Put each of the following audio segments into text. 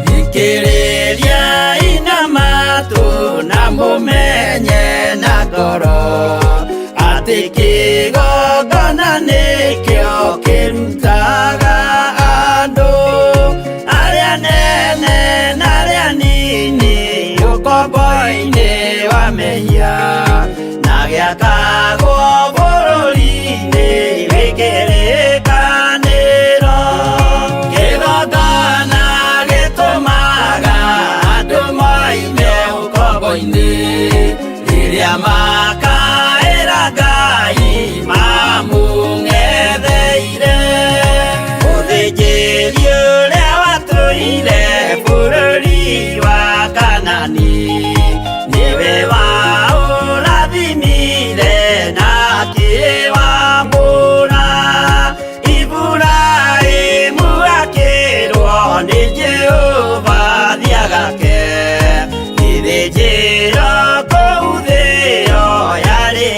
Thikĩrĩria inamatu na mũmenye na ngoro atĩ kĩgongona nĩkĩo kĩrutaga andũ arĩa nene na arĩa nini ũkombo-inĩ wa mehia na gĩakagwo bũrũri-inĩ wĩkĩrĩkanĩro. Kĩgongona gĩtũmaga andũ moime ũkombo-inĩ rĩrĩa makaĩra Ngai mamũng'etheire. Mũthĩnjĩri ũrĩa watũire bũrũri wa Kanani nĩwe waũrathimire na akĩwambũra. Iburahĩmu akĩrwo nĩ Jehova thiagake gĩthĩnjĩro kũu thĩ ĩyo yarĩ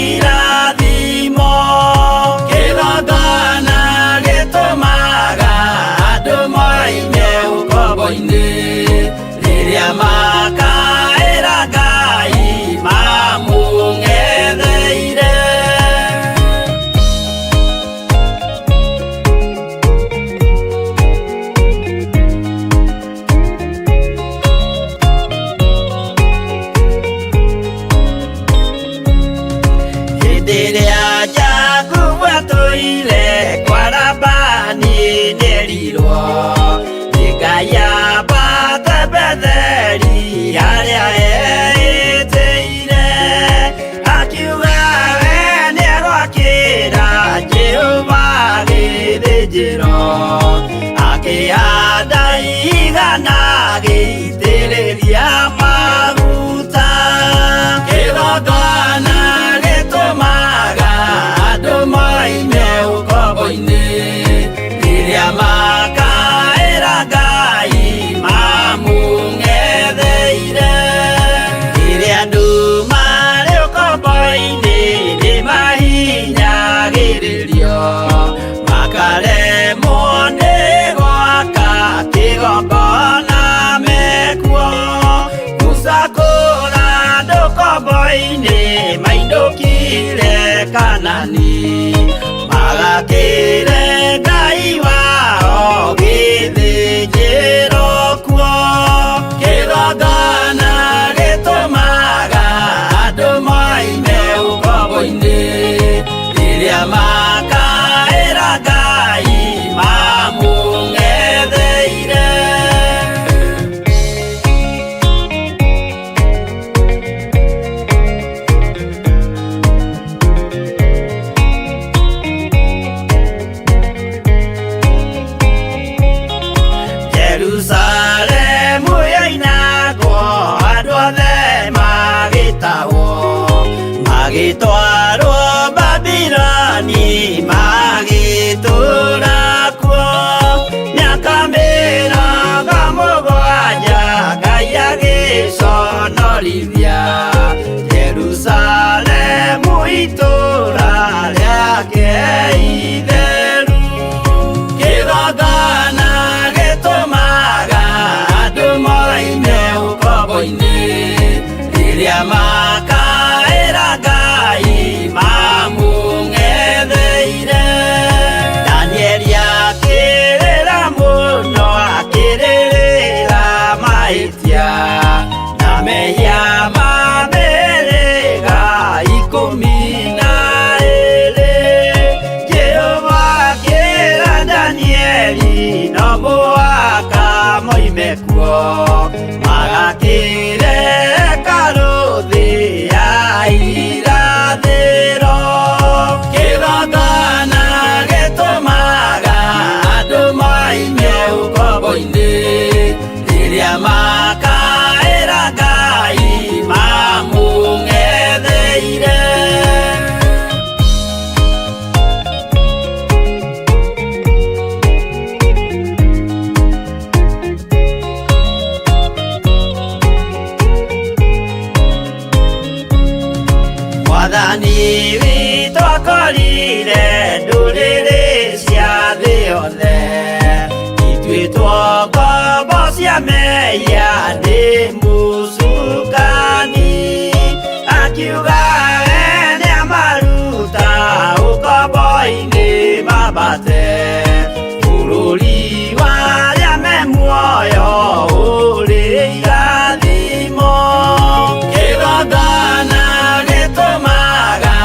irathimo. Kĩgongona gĩtũmaga andũ moime ũkombo-inĩ rĩrĩa makaĩra Ngai mamũng'etheire. Hĩndĩ ĩrĩa Jakubu atũire kwa Labani nĩerirwo nĩ Ngai ambate Betheli harĩa etĩire, akiuga we nĩegwakĩra Jehova gĩthĩnjĩro, akĩhanda igana gĩitĩrĩria maguta. Kĩgongona gĩtũmaga andũ moime ũkombo-inĩ rĩrĩa makaĩra Ngai mamũng'etheire. Rĩrĩa andũ marĩ ũkombo-inĩ nĩmahinyagĩrĩrio makaremwo nĩ gwaka kĩgongona mekuo. Gũcakũra andũ ũkombo-inĩ mainũkire Kanani magakĩre Ngai wao gĩthĩnjĩro kuo. Kĩgongona gĩtũmaga andũ moime ũkombo-inĩ rĩrĩa makaĩra Ngai mamũng'etheire. Jerusalemu yainagwo andũ othe magĩtahwo magĩtwarwo Babuloni magĩtũũra kuo. Mĩaka mĩrongo mũgwanja Ngai agĩconorithia Jerusalemu itũũra rĩake itheru. Kĩgongona gĩtũmaga andũ moime ũkombo-inĩ rĩrĩa makaĩra Ngai mamũng'etheire. Danieli akĩrĩra mũno akĩrĩrĩra mahĩtia na mehia ma mĩhĩrĩga 12. Jehova akĩra Danieli no mũhaka moime kuo magakĩre hekarũ thĩ ya irathĩro. Kĩgongona gĩtũmaga andũ moime ũkombo-inĩ rĩrĩa makaĩra wothe itwitwo ngombo cia meya ndi Mũcukani akiuga ene amaruta ũkombo-inĩ mambate bũrũri warĩa me muoyo ũrĩ irathimo kĩgongona gĩtũmaga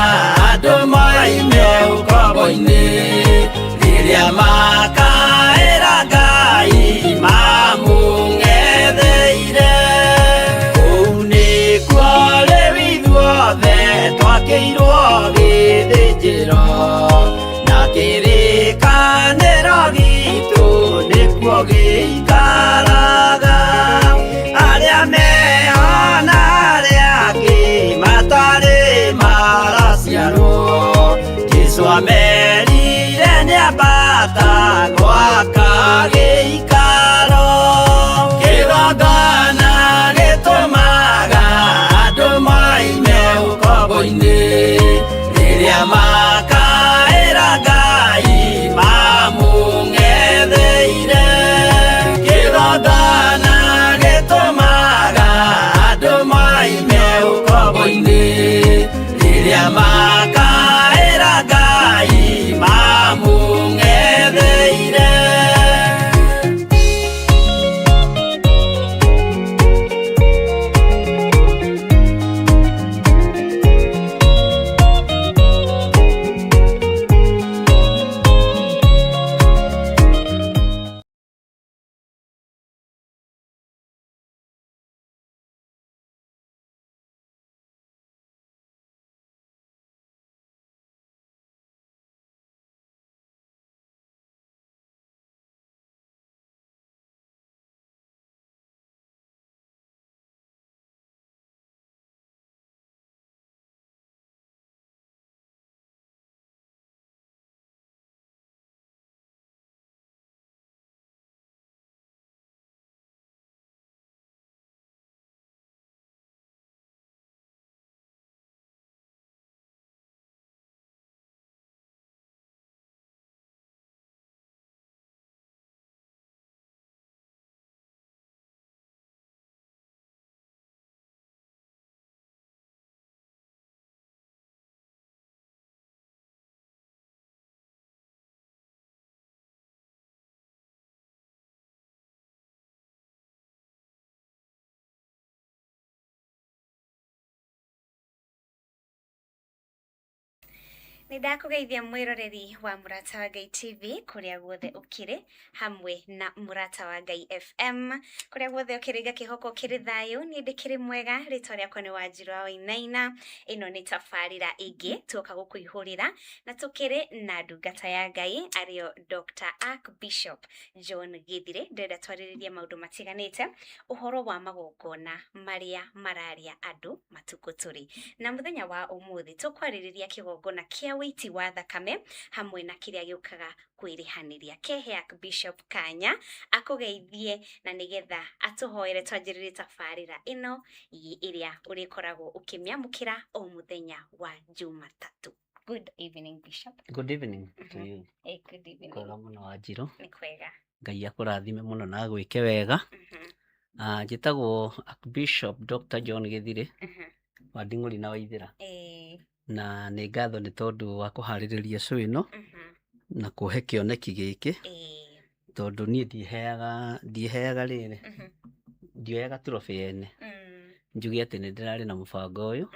andũ moime ũkombo-inĩ rĩrĩa makaĩra Ngai mamũng'etheire kũu nĩkuo rĩu ithuothe twakĩirwo gĩthĩnjĩro na kĩrĩkanĩro gitũ nĩkuo gĩikaraga arĩa meho na arĩa angĩ matarĩ maraciarwo Jesũ amerire nĩambata gwaka gĩikaro kĩgongona gĩtũmaga andũ moime ũkombo-inĩ rĩrĩa makaĩra Ngai mamũng'etheire kĩgongona gĩtũmaga andũ moime ũkombo-inĩ rĩrĩa makaĩra Ngai mamũng'etheire. Nĩndakũgeithia mwĩroreri wa Mũrata wa Ngai TV kũrĩa guothe ũkĩrĩ hamwe na Mũrata wa Ngai FM kũrĩa guothe ũkĩrĩ ngakĩhoka ũkĩrĩ thayũ niĩ ndĩkĩrĩ mwega rĩtwa rĩakwa nĩ Wanjirũ wa Wainaina ĩno nĩ tabarĩra ĩngĩ tuoka gũkũihũrĩra na tũkĩrĩ na ndungata ya Ngai arĩo Dr. Archbishop John Gĩthire ndĩrenda twarĩrĩrie maũndũ matiganĩte ũhoro wa magongona marĩa mararia andũ matukũ tũrĩ na mũthenya wa ũmũthĩ tũkwarĩrĩria kĩgongona kĩa wĩiti wa thakame hamwe na kĩrĩa gĩũkaga kwĩrĩhanĩria kehe Archbishop kanya akũgeithie na nĩgetha atũhoere twanjĩrĩrie tabarĩra ĩno ĩrĩa ũrĩkoragwo ũkĩmĩamũkĩra o mũthenya wa Jumatatũ. Good evening, Bishop. Good evening to you. Good evening. Kwega mũno Wanjirũ. Nĩ kwega. Ngai akũrathime mũno na agwĩke wega. Njĩtagwo Archbishop Dr. John Gĩthire wa Nding'ũri na Waithĩra. Na nĩ ngatho nĩ tondũ wa kũharĩrĩria show ĩno na kũhe kĩoneki gĩkĩ tondũ niĩ ndiheaga rĩrĩ ndioyaga trophy ene njuge atĩ nĩ ndĩrarĩ na mũbango ũyũ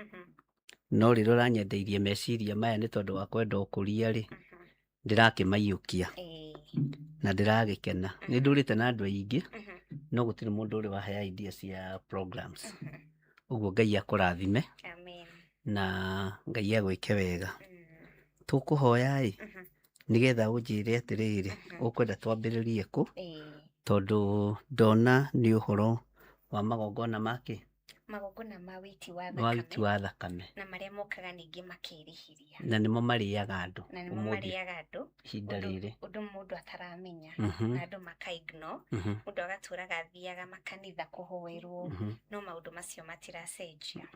no rĩrĩa ũranyendeirie meciria maya nĩ tondũ wa kwenda ũkũria rĩ ndĩrakĩmaiyũkia na ndĩragĩkena nĩ ndũrĩte na andũ aingĩ no gũtirĩ mũndũ ũrĩ wahea idea cia programs ũguo Ngai akũrathime. Amen. Na Ngai agwĩke wega. Tũkũhoya nĩgetha ũnjĩre atĩrĩrĩ ũkwenda twambĩrĩrie kũ tondũ ndona nĩ ũhoro wa magongona make magongona ma wĩiti wa thakame na marĩa mokaga ningĩ makĩrĩhĩria na nĩmo marĩaga andũ ihinda rĩrĩ ũndũ mũndũ ataramenya na andũ maka-ignore mũndũ agatũra gathiaga makanitha kũhoerwo no maũndũ macio matiracenjia.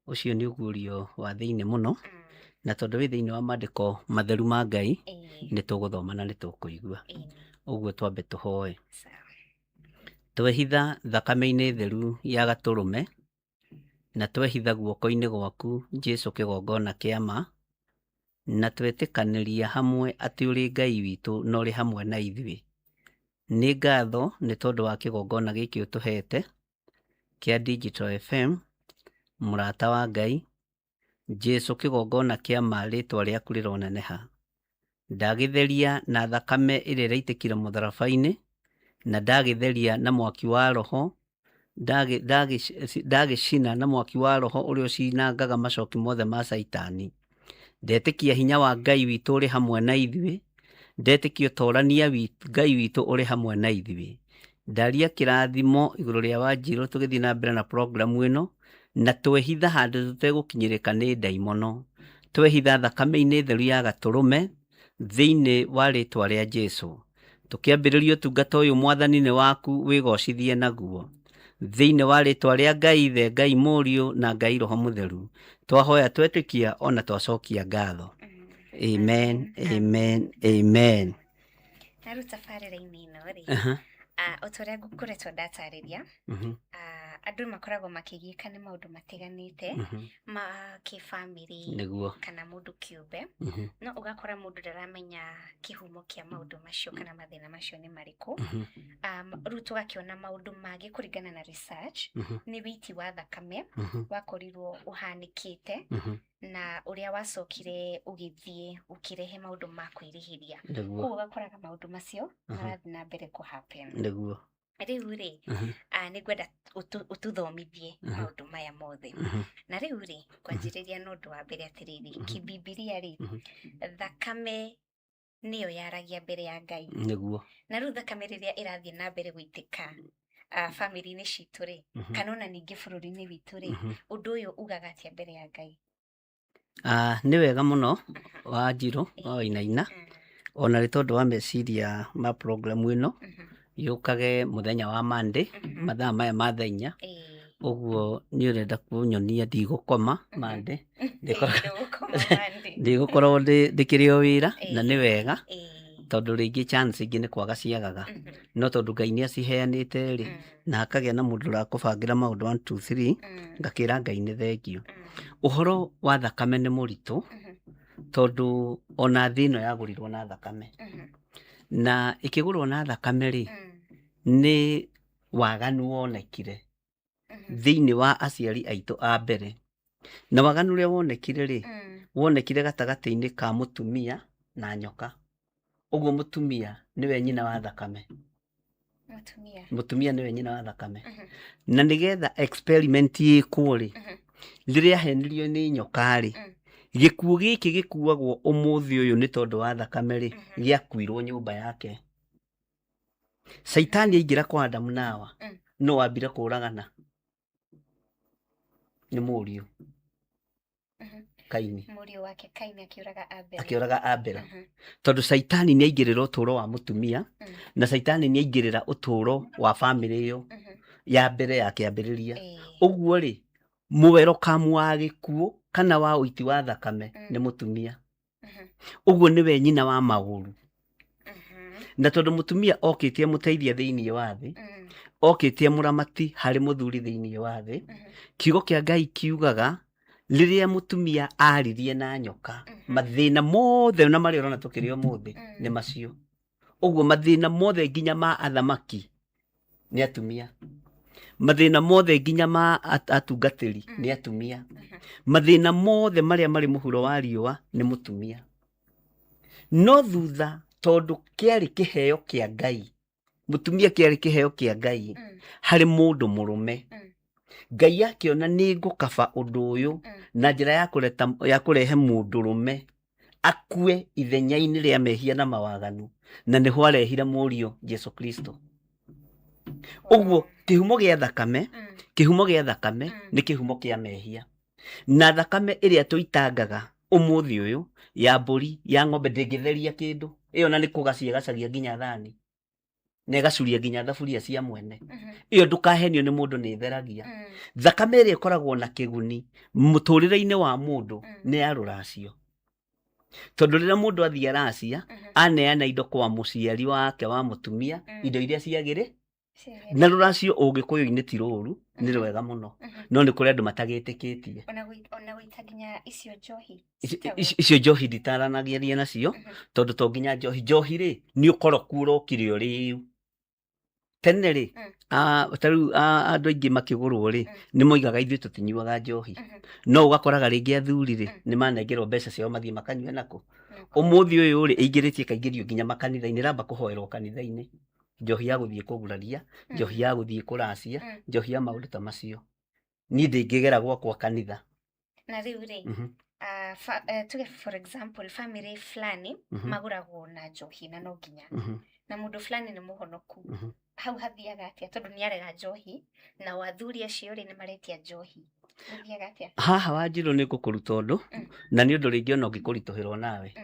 Ũcio nĩ ũguũrio wa thĩinĩ mũno na tondũ wĩ thĩinĩ wa maandĩko matheru ma Ngai nĩ tũgũthoma na nĩ tũkũigua. Ũguo twambe tũhoe. Twehitha thakame-inĩ theru ya Gatũrũme na twehitha guoko-inĩ gwaku Jesũ kĩgongona kĩa ma, na twetĩkanĩria hamwe atĩ ũrĩ Ngai witũ na ũrĩ hamwe na ithuĩ. Nĩ ngatho nĩ tondũ wa kĩgongona gĩkĩ ũtũhete kĩa Digital FM, mũrata wa Ngai Jesũ kĩgongona kĩa ma, rĩtwa rĩaku rĩroneneha. Ndagĩtheria na thakame ĩrĩa ĩraitĩkire mũtharaba-inĩ, na ndagĩtheria na mwaki wa Roho, ndagĩcina na mwaki wa Roho ũrĩa ũcinangaga macoki mothe ma Saitani. Ndetĩkia hinya wa Ngai witũ ũrĩ hamwe na ithuĩ, ndetĩkia ũtorania Ngai witũ ũrĩ hamwe na ithuĩ. Ndaria kĩrathimo igũrũ rĩa Wanjirũ tũgĩthiĩ na mbere na programu ĩno, na twehitha handũ tũtegũkinyĩrĩka nĩ ndaimono. Twehitha thakame-inĩ theru ya Gatũrũme thĩinĩ wa rĩtwa rĩa Jesũ. Tũkĩambĩrĩria ũtungata ũyũ Mwathani nĩ waku, wĩgocithie naguo thĩinĩ wa rĩtwa rĩa Ngai Ithe, Ngai Mũriũ na Ngai Roho Mũtheru. Twahoya twetĩkia ona twacokia ngatho. Amen, amen, amen. Na rĩu tabarĩra-inĩ ĩno rĩ, o ta ũrĩa ngoretwo ndatarĩria, andũ makoragwo makĩgiĩka nĩ maũndũ matiganĩte ma kĩbamĩrĩ kana mũndũ kĩũmbe, no ũgakora mũndũ ndaramenya kĩhumo kĩa maũndũ macio kana mathĩna macio nĩ marĩkũ. Rĩu tũgakĩona maũndũ mangĩ kũringana na research nĩ wĩiti wa thakame wakorirwo ũhanĩkĩte na ũrĩa wacokire ũgĩthiĩ ũkĩrehe maũndũ ma kwĩrĩhĩria. Koguo ũgakoraga maũndũ macio marathiĩ na mbere kũhappen. Rĩu rĩ, nĩ ngwenda ũtũthomithie maũndũ maya mothe. Na rĩu rĩ, kwanjĩrĩria na ũndũ wa mbere atĩrĩrĩ, kĩbibilia rĩ, thakame nĩyo yaragia mbere ya Ngai. Na rĩu thakame rĩrĩa ĩrathiĩ na mbere gũitĩka family-inĩ citũ rĩ, kana ona ningĩ bũrũri-inĩ witũ rĩ, ũndũ ũyũ ugaga atĩa mbere ya Ngai? Nĩ wega mũno Wanjirũ wa Wainaina, ona nĩ tondũ wa meciria ma programu ĩno yũkage mũthenya wa Monday mathaa maya ma thaa 4. Ũguo nĩ ũrenda kũnyonia ndigũkoma Monday, ndigũkorwo ndĩkĩrĩ o wĩra, na nĩ wega tondũ rĩngĩ chance ingĩ nĩ kwaga ciagaga, no tondũ Ngai nĩ aciheanĩte rĩ, na hakagĩa na mũndũ ũrakũbangĩra maũndũ 1 2 3, ngakĩra Ngai nĩ thengio. Ũhoro wa thakame nĩ mũritũ tondũ ona thĩ ĩno yagũrirwo na thakame, na ĩkĩgũrwo na thakame rĩ, nĩ waganu wonekire thĩinĩ wa aciari aitũ a mbere. Na waganu ũrĩa wonekire rĩ, wonekire gatagatĩ-inĩ ka mũtumia na nyoka. Ũguo mũtumia nĩwe nyina wa thakame. Mũtumia nĩwe nyina wa thakame. Na nĩgetha experiment ĩkwo rĩ, rĩrĩa henirio nĩ nyoka rĩ, gĩkuũ gĩkĩ gĩkuagwo ũmũthĩ ũyũ nĩ tondũ wa thakame rĩ, gĩakuirwo nyũmba yake. Saitani aingĩra kwa Adamu na Hawa, no wambire kũragana nĩ mũriũ Kaini. Mũriũ wake Kaini akĩũraga Abela. Tondũ Saitani nĩ aingĩrĩra ũtũũro wa mũtumia, na Saitani nĩ aingĩrĩra ũtũũro wa bamĩrĩ ĩyo ya mbere ya kĩambĩrĩria. Ũguo rĩ, mũwerokamu wa gĩkuũ kana wa ũiti wa thakame nĩ mũtumia. Ũguo nĩwe nyina wa maũru. Na tondũ mũtumia okĩtie mũteithia thĩinĩ wa thĩ, okĩtie mũramati harĩ mũthuri thĩinĩ wa thĩ, kiugo kĩa Ngai kiugaga rĩrĩa mũtumia aririe na nyoka, mathĩna mothe na marĩa ũrona tũkĩrĩ ũmũthĩ nĩ macio. Ũguo mathĩna mothe nginya ma athamaki nĩ atumia. Mathĩna mothe nginya ma atungatĩri nĩ atumia. Mathĩna mothe marĩa marĩ mũhuro wa riũa nĩ mũtumia. No thutha tondũ kĩarĩ kĩheo kĩa Ngai, mũtumia kĩarĩ kĩheo kĩa Ngai harĩ mũndũ mũrũme, Ngai akĩona nĩ ngũkaba ũndũ ũyũ na njĩra ya kũrehe mũndũrũme akue ithenya-inĩ rĩa mehia na mawaganu, na nĩho arehire mũriũ Jesũ Kristo. Ũguo kĩhumo gĩa thakame, kĩhumo gĩa thakame nĩ kĩhumo kĩa mehia, na thakame ĩrĩa tũitangaga ũmũthĩ ũyũ ya mbũri ya ng'ombe ndĩngĩtheria kĩndũ. Ĩyo na nĩ kũgacia ĩgacaria nginya thani na ĩgacuria nginya thaburia cia mwene. Ĩyo ndũkahenio nĩ mũndũ nĩ ĩtheragia. Thakame ĩrĩa ĩkoragwo na kĩguni mũtũrĩre-inĩ wa mũndũ nĩ ya rũracio. tondu rira mundu athia racia aneana indo kwa muciari wake wa mutumia indo iria ciagire na ruracio ugikuyu-ini ti ruru ni rwega muno no ni kuri andu matagitikitie ona gwitaginya icio njohi nditaranagiria nacio tondu to nginya njohi ri ni ukoroku urokire uri tene ri taru andu aingi makigurwo ri ni moigaga ithuĩ tutinyuaga njohi no ugakoraga ringi athuri ri ni manengerwo mbeca ciao mathie makanyue nako umuthi uyu ri ingiritie kaingirio nginya makanitha-ini ramba kuhoerwo kanitha-ini njohi ya guthie kuguraria njohi ya guthie kuracia njohi ya maundu ta macio ni ndingigera gwakwa kanitha na riu ri tuge for example family fulani maguragwo na njohi na no nginya na mundu fulani ni muhonoku hau hathiaga atia tondu ni arega njohi na wathuri acio ri ni maretia njohi hathiaga atia haha wanjiru ni ngukuruta undu na ni undu ringi ona ungikuritũhĩrwo nawe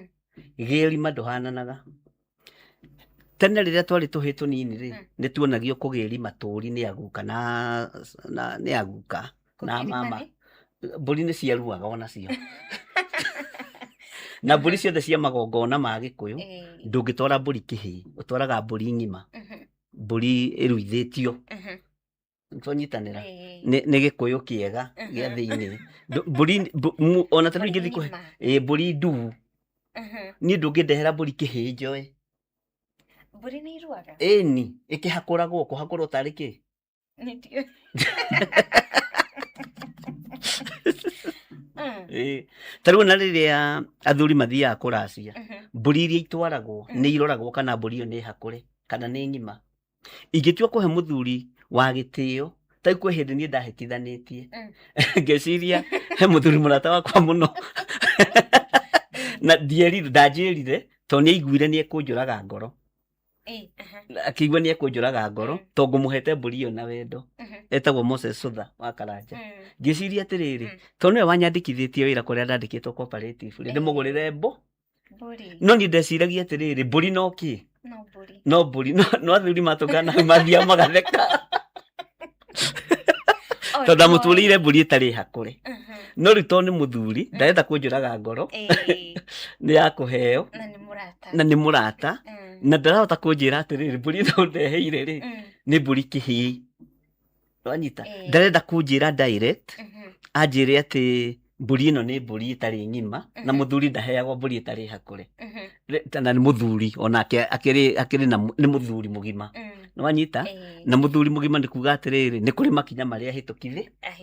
gĩrima ndũhananaga tene riria twari tuhi tunini ri ni tuonagio kugĩri matũri ni aguka na ni aguka na mama mbũri ni ciaruaga ona cio na mbũri ciothe cia magongona ma Gĩkũyũ ndũngĩtwara mbũri kĩhĩ ũtwaraga mbũri ng'ima mbũri ĩruithĩtio twanyitanĩra nĩ Gĩkũyũ kĩega gĩa thĩinĩ mbũri ona tarĩu ingĩthiĩ kũhe mbũri nduu niĩ ndũngĩndehera mbũri kĩhĩ njoe mbũri nĩ iruaga ĩni ĩkĩhakũragwo kũhakũrwo tarĩ kĩ tarĩu na rĩrĩa athuri mathiaga kũracia mbũri iria itwaragwo nĩ iroragwo kana mbũri ĩyo nĩ hakũre kana nĩ ng'ima ingĩtua kũhe mũthuri wa gĩtĩo tarĩu kwĩ hĩndĩ niĩ ndahĩtithanĩtie ngeciria he mũthuri mũrata wakwa mũno na ndanjĩrire tondũ nĩ aiguire nĩ ekũnjũraga ngoro akĩigua nĩ ekũnjũraga ngoro tondũ ngũmũhete mbũri ĩyo na wendo etagwo Moses Sutha wa Karanja ngĩciria atĩrĩrĩ tondũ nĩwe wanyandĩkithĩtie wĩra kũrĩa ndandĩkĩtwo cooperative rĩ ndĩmũgũrĩre no niĩ ndeciragia atĩrĩrĩ mbũri no kĩ no mbũri no athuri matũngana mathia magatheka tondũ ndamũtũrĩire mbũri ĩtarĩ hakũre no rĩu tondũ nĩ mũthuri ndarenda kũnjũraga ngoro nĩ ya kũheo na nĩ mũrata na ndarahota kũnjĩra atĩrĩrĩ mbũri ĩno ndeheire rĩ nĩ mbũri kĩhĩ wanyita ndarenda kũnjĩra direct anjĩre atĩ mbũri ĩno nĩ mbũri ĩtarĩ ng'ima na mũthuri ndaheagwo mbũri ĩtarĩ hakũre na nĩ mũthuri onake akĩrĩ na nĩ mũthuri mũgima wanyita na mũthuri mũgima nĩ kuga atĩrĩrĩ nĩ kũrĩ makinya marĩa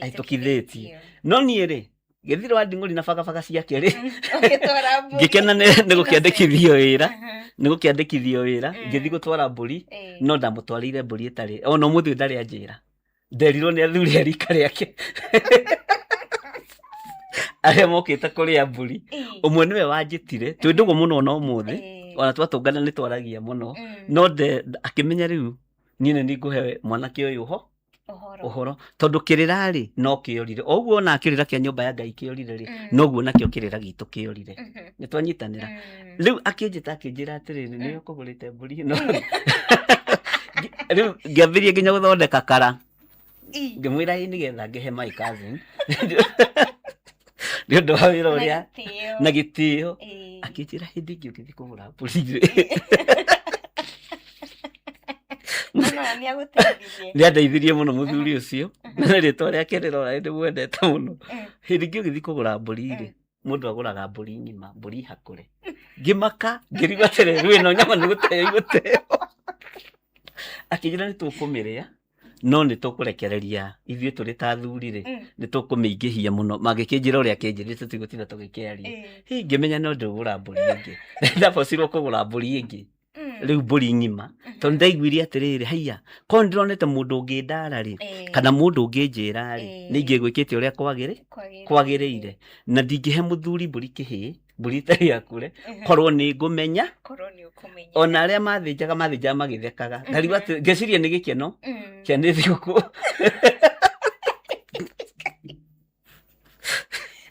ahĩtũkithĩtie no niĩ rĩ gĩthirĩ wa Nding'ũri na bagabaga ciake rĩ ngĩkena nĩ gũkĩandĩkithio wĩra ngĩthiĩ gũtwara mbũri no ndamũtwarĩire mbũri ĩtarĩ ona ũmũthĩ ndarĩ anjĩra nderirwo nĩ athuri a rika rĩake arĩa mokĩte kũrĩa mbũri ũmwe nĩwe wanjĩtire twĩ ndũgũ mũno na ũmũthĩ ona twatũngana nĩ twaragia mũno no akĩmenya rĩu niĩ nĩ ngũhe mwanake ũyũ ũhoro tondũ kĩrĩra rĩ no kĩorire o ũguo ona kĩrĩra kĩa nyũmba ya Ngai kĩorire rĩ noguo nakĩo kĩrĩra gitũ kĩorire nĩ twanyitanĩra rĩu akĩnjĩra atĩrĩrĩ nĩ ũkũgũrĩte mbũri ĩno rĩu ngĩambĩrĩria nginya gũthondeka kara ngĩmwĩra nĩgetha ngĩhe my cousin nĩ ũndũ wa wĩra ũrĩa na gĩtĩo akĩnjĩra hĩndĩ ĩngĩ ũgĩthiĩ kũgũra mbũri nĩ andeithirie mũno mũthuri ũcio na rĩtwa rĩake rĩrora nĩ mwendete mũno hĩndĩ ĩngĩ ũgĩthiĩ kũgũra mbũri rĩ mũndũ agũraga mbũri ng'ima mbũri hakũre ngĩmaka ngĩrigwo atĩrĩrĩ rĩu ĩno nyama nĩ gũteo igũteo akĩnjĩra nĩ tũkũmĩrĩa no nĩ tũkũrekereria ithuĩ tũrĩ ta athuri rĩ nĩ tũkũmĩingĩhia mũno magĩkĩnjĩra ũrĩa akĩnjĩrĩte tũtigũtinda tũgĩkĩaria ngĩmenya no ndũgũra mbũri ĩngĩ ndabocirwo kũgũra mbũri ĩngĩ rĩu mbũri ng'ima tondũ ndaiguire atĩrĩrĩ haiya korwo ndĩronete mũndũ ũngĩndara rĩ kana mũndũ ũngĩnjĩra rĩ nĩ ingĩgwĩkĩte ũrĩa kwagĩrĩire na ndingĩhe mũthuri mbũri kĩhĩ mbũri ĩtarĩ hakũre korwo nĩ ngũmenya ona arĩa mathĩnjaga magĩthekaga ngarigwo atĩ ngeciria nĩ gĩkeno kĩa nĩ thigũkũ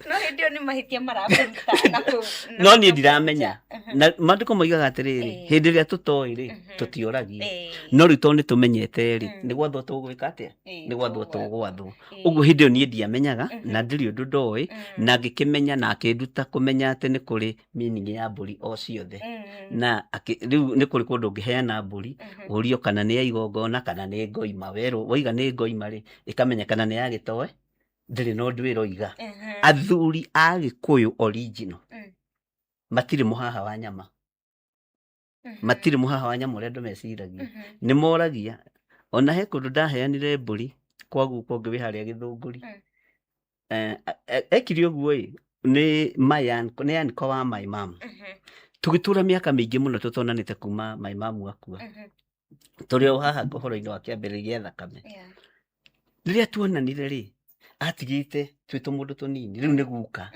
no hĩndĩ ĩyo nĩ mahitia marabuta na ku no ni ndiramenya na mandiko moigaga atiriri hindi ria tutoi ri tutioragia no riu to ni tumenyete ri ni gwathwo tugwika atia ni gwathwo tugwathwo uguo hindi yo ni ndiamenyaga na ndiri undu ndoi na ngikimenya na akinduta kumenya ati ni kuri meaning ya mburi o ciothe na riu ni kuri kundu ngiheana mburi urio kana ni ya igongona kana ni ngoima weru waiga ni ngoima ri ikamenya kana ni ya gitoe ndiri no ndwiroiga athuri a Gikuyu original matiri muhaha wa nyama matiri muhaha wa nyama uria andu meciragia ni moragia ona he kundu ndaheanire mburi kwa guko ngi haria Githunguri ekiri uguo ni ni anko wa my mom tugitura miaka mingi muno tutonanite kuma my mom akua turi o haha uhoro-ini wa kiambiriria thakame riria tuonanire ri atigite twitu mundu tunini riu ni guka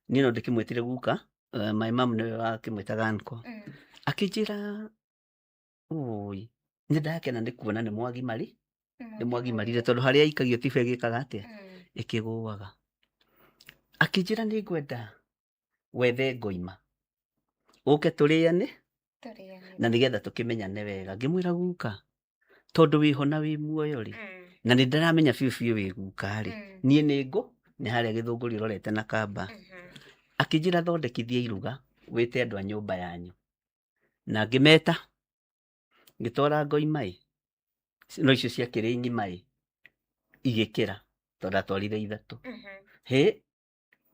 ni no ndikimwetire guka my mom ni akimwetaga anko akinjira oi ni ndakena ni kuona ni mwagimarire tondu haria ikagio tibe gikaga atia ikiguaga akinjira ni ngwenda wethe ngoima uke turiane na nigetha tukimenyane wega ngimwira guka tondu wiho na wi muoyo ri na ni ndaramenya biu wi guka ri nie ni ngo ni haria Githunguri rorete na kamba akinjira thondekithie iruga wite andu a nyumba yanyu na ngimeta ngitwara ngoima no icio cia kiri ngima igikira tondu atwarire ithatu he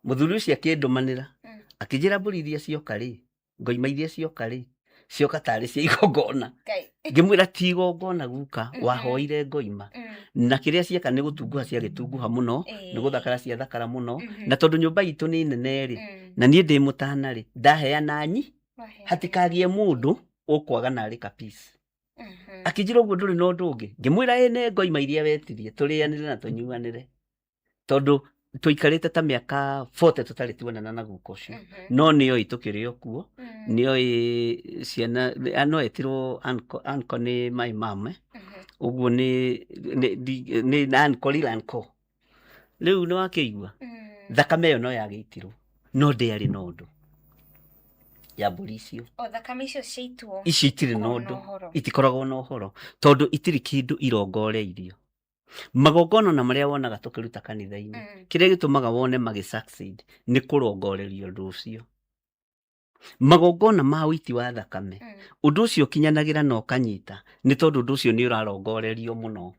muthuri ucio akindumanira akinjira mburi iria cioka ri ngoima iria cioka ri cioka tari cia igongona ngimwira ti igongona guka wahoire ngoima na kiria cieka ni gutunguha cia gitunguha muno ni guthakara cia thakara muno na tondu nyumba itu ni nene ri na nie ndi mutana ri ndaheana nyi hatikagie mundu ukwaga na ri kapisi akinjira uguo nduri no ndungi ngimwira ene ngoima iria wetirie turianire na tunyuanire tondu tuikarite ta miaka 40 tutari tuonana na guko cio no niyo itukiri okuo niyo ciana ano etirwo anko ni my mom uguo ni anko lilanko riu no akigua thakame yo no yagiitirwo no ndiari no ndu ya mburi icio o thakame icio ciaitwo ici itiri no ndu itikoragwo na uhoro tondu itiri kindu irongoreirio magongona na maria wonaga tukiruta kanitha-ini kiria gitumaga wone magi succeed ni kurongorerio ndu ucio magongona ma witi wa thakame undu ucio kinyanagira no kanyita ni tondu undu ucio ni urarongorerio muno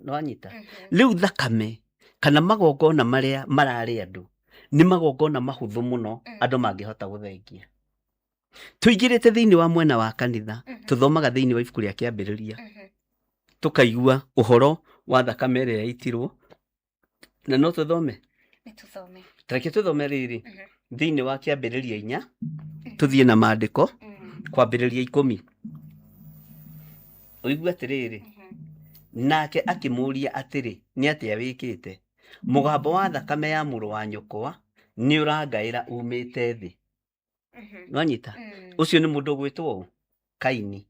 no anyita riu thakame kana magongona maria marari andu ni magongona mahuthu muno andu mangihota guthengia tuingirite thiini wa mwena wa kanitha tuthomaga thiini wa ibuku ria kiambiriria tukaigua uhoro wa thakame iria yaitirwo na no tuthome tareke tuthome riri thiini wa kiambiriria 4 tuthie na maandiko kwambiriria 10 uigua atiriri nake akimuria atiri ni atia wikite mugambo wa thakame ya muru wa nyukwa ni urangaira umite thi nwanyita ucio ni mundu gwitwo Kaini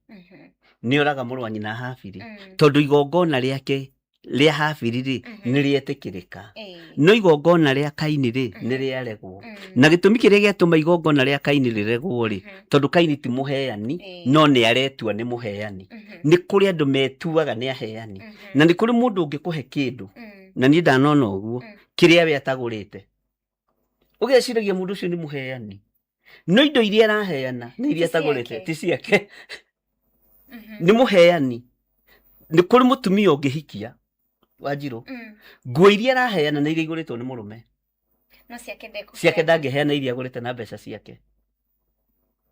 ni uraga muru wa nyina Habili tondu igongona riake ria Habili ri ni rietikirika no igongona ria Kaini ri ni riaregwo na gitumi kiria giatuma igongona ria Kaini riregwo ri tondu Kaini ti muheani no ni aretua ni muheani ni kuri andu metuaga ni aheani na ni kuri mundu ungikuhe kindu na ni ndanona uguo kiria we atagurite ugeciragia mundu ucio ni muheani no indo iria araheana ni iria atagurite ti ciake ni muheani ni kuri mutumia ungihikia Wanjiru nguo iria araheana ni iria iguritwo ni murume no ciake ndangiheana iria agurite na mbeca ciake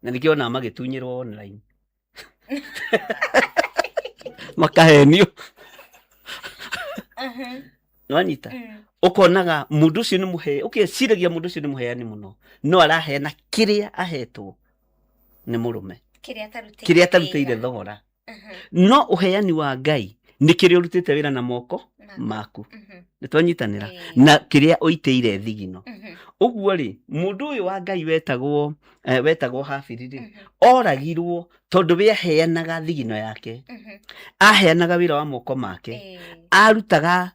na nikiona magitunyirwo online makahenio nwanyita ukonaga mundu ucio ni muhe ukiciragia mundu ucio ni muheani muno no araheana kiria ahetwo ni murume kiria atarutire thogora no uheani wa Ngai ni kiria urutite wira na moko maku nitwanyitanira na kiria uiteire thigino uguo ri mundu uyu wa Ngai wetagwo Habili ri oragirwo tondu we aheanaga thigino yake aheanaga wira wa moko make arutaga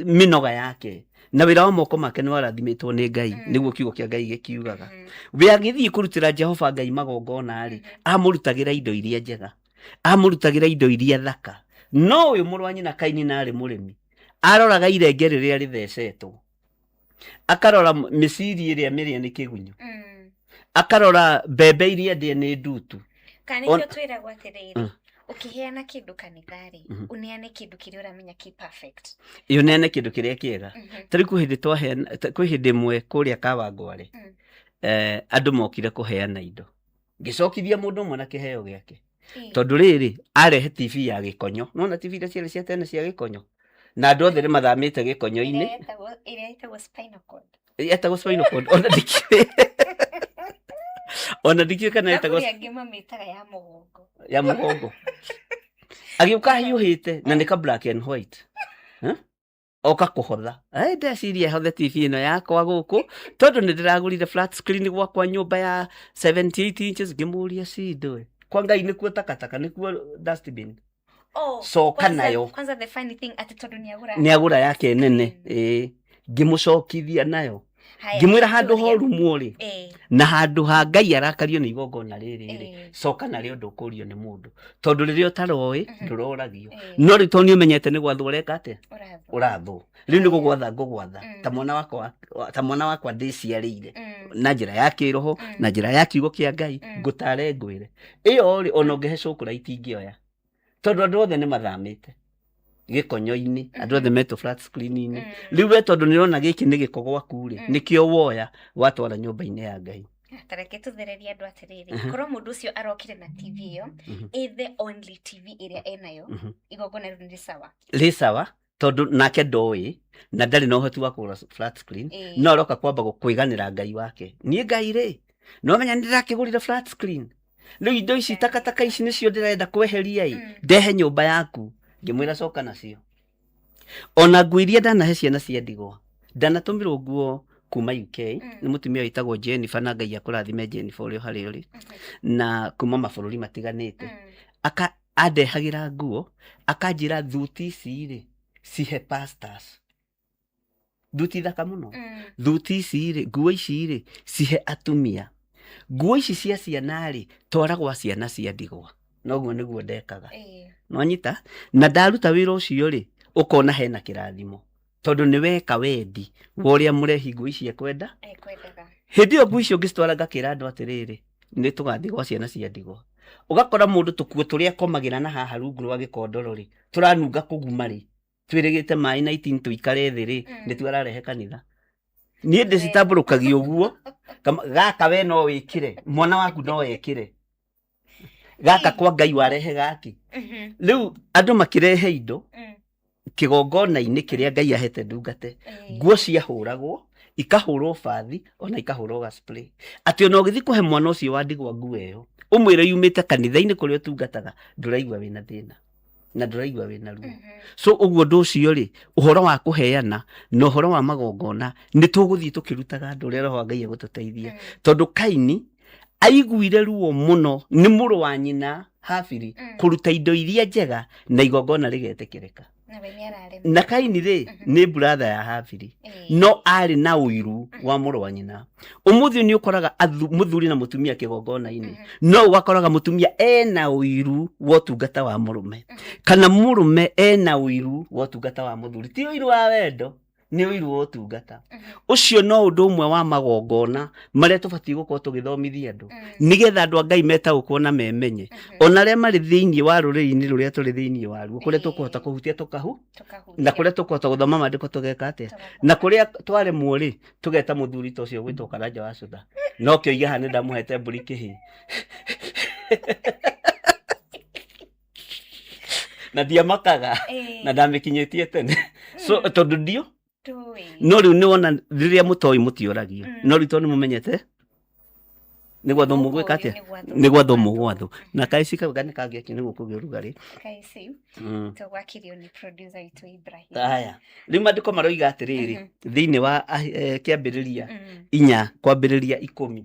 minoga yake na wĩra wa moko make nĩ warathimitwo nĩ Ngai nĩguo kiugo kĩa Ngai gĩkiugaga we agĩthiĩ kũrutĩra Jehova Ngai magongona rĩ amũrutagĩra indo iria njega amũrutagĩra indo iria thaka no ũyũ mũrũ wa nyina Kaini narĩ mũrĩmi aroraga irenge rĩrĩa rĩthecetwo akarora mĩciri ĩrĩa mĩrĩa nĩ kĩgunyo akarora mbembe iria ndĩe nĩ ndutu kana nĩkĩo twĩragwo atĩrĩrĩ ukiheana kindu kanithari uneane kindu kiria uramenya ki perfect iyo neane kindu kiria kiega tari ku hindi twaheana ku hindi mwe kuria Kawangware andu mokire kuheana indo ngicokithia mundu mwe na kiheo giake tondu riri arehe TV ya gikonyo nona TV iria ciarĩ cia tene cia gikonyo na andu othe mathamite gikonyo-ini iria itagwo spinal cord ona ndikio kana itagwo ngima mitaga ya mugongo agiuka hiuhite na nika black and white oka kuhotha ndeciria hothe TV ino yakwa guku tondu ndiragurire flat screen gwakwa nyumba ya 78 inches ngimuria cindo kwa Ngai nikuo takataka nikuo dustbin so kanayo kwanza the funny thing ati tondu ni agura yake nene ngimucokithia nayo ngimwira handu horu mwori na handu ha Ngai arakario ni igongona riri coka narĩo ndukurio ni mundu tondu riria utaroi nduroragio no ritoni umenyete ni gwathwo reka atia urathwo riu ni gugwatha ngugwatha ta mwana wakwa ndiciarĩire na njira ya kiroho na njira ya kiugo kia Ngai ngutare ngwire iyo ri ona ungehe cukura itingioya tondu andu othe ni mathamite gikonyo-ini andu othe meto flat screen-ini riu we tondu nirona giki ni giko gwaku ri nikio woya watwara nyumba-ini ya Ngai tareke tuthereria andu atiriri korwo mundu ucio arokire na TV iyo the only TV iria enayo igongona riu ni sawa tondu nake ndoi na ndari na uhoti wa kugura flat screen no roka kwamba gukwiganira Ngai wake nie Ngai ri no menya ndirakigurire flat screen riu indo ici takataka ici nicio ndirenda kweheria ndehe nyumba yaku ngimwira coka nacio ona nguiria ndanahe ciana cia ndigwa ndanatumĩrwo nguo kuma UK ni mutumia witagwo Jennifer na Ngai akurathime Jennifer uri hari uri na kuma mabũrũri matiganĩte andehagira nguo akanjira thuti ici ri cihe pastors thuti thaka muno thuti ici ri nguo ici ri cihe atumia nguo ici cia ciana ri twara gwa ciana cia ndigwa noguo niguo ndekaga no nyita na ndaruta wira ucio ri ukona hena kirathimo tondu ni weka wendi woria murehi nguo ici ekwendaga hindi yo nguo icio ngicitwara ngakira andu atiriri ni tugathi gwa ciana cia ndigwa ugakora mundu tukuo turia komagira na haha rungu rwa gikondoro ri turanunga kuguma ri twirigite mai na itin tuikare thi ri ni twararehe kanitha ni ndicitamburukagio guo gaka we no wikire mwana waku no wekire gaka kwa Ngai warehe gaki riu andu makirehe indo kigongona-ini kiria Ngai ahete ndungate nguo cia huragwo ikahurwo bathi ona ikahurwo ga spray ati ona ugithi kuhe mwana ucio wa ndigwa nguo iyo umwire yumite kanitha-ini kuria utungataga nduraigwa wina thina na nduraigwa wina ruo so uguo ndu ucio ri uhoro wa kuheana na uhoro wa magongona ni tuguthii tukirutaga andu ria roho Ngai agututeithia tondu Kaini aiguire ruo muno ni muru wa nyina Habili kuruta indo iria njega na igongona rigetikirika na Kaini ri ni brother ya Habili no ari na uiru wa muru wa nyina umuthi ni ukoraga muthuri na mutumia kigongona-ini no ugakoraga mutumia ena uiru wa tungata wa murume kana murume ena uiru wa tungata wa muthuri ti uiru wa wendo ni uiru wa tungata ucio no undu umwe wa magongona maria tubati gukorwo tugithomithia andu nigetha andu a Ngai metaũkwo na memenye ona ria mari thiini wa rũrĩrĩ-ini ruria turi thiini wa ruo kuria tukuhota kuhutia na kuria tukuhota guthoma maandiko tugeka atia na kuria twaremwo ri tugeta muthuri ta ucio gwitwo Karanja wa Cutha no kio iga hani ndamuhete mburi kihi na ndiamakaga na ndamikinyitie tene so tondu ndio no riu ni wona riria mutoi mutioragio no riu tondu mumenyete ni gwatho mugwika atia ni gwatho mugwatho na kaisi kagani kagiaki ni gukugia urugari kaisi to wakirio ni producer itu Ibrahim aya riu mandiko maroiga atiriri thiini wa kiambiriria 4 kwambiriria 10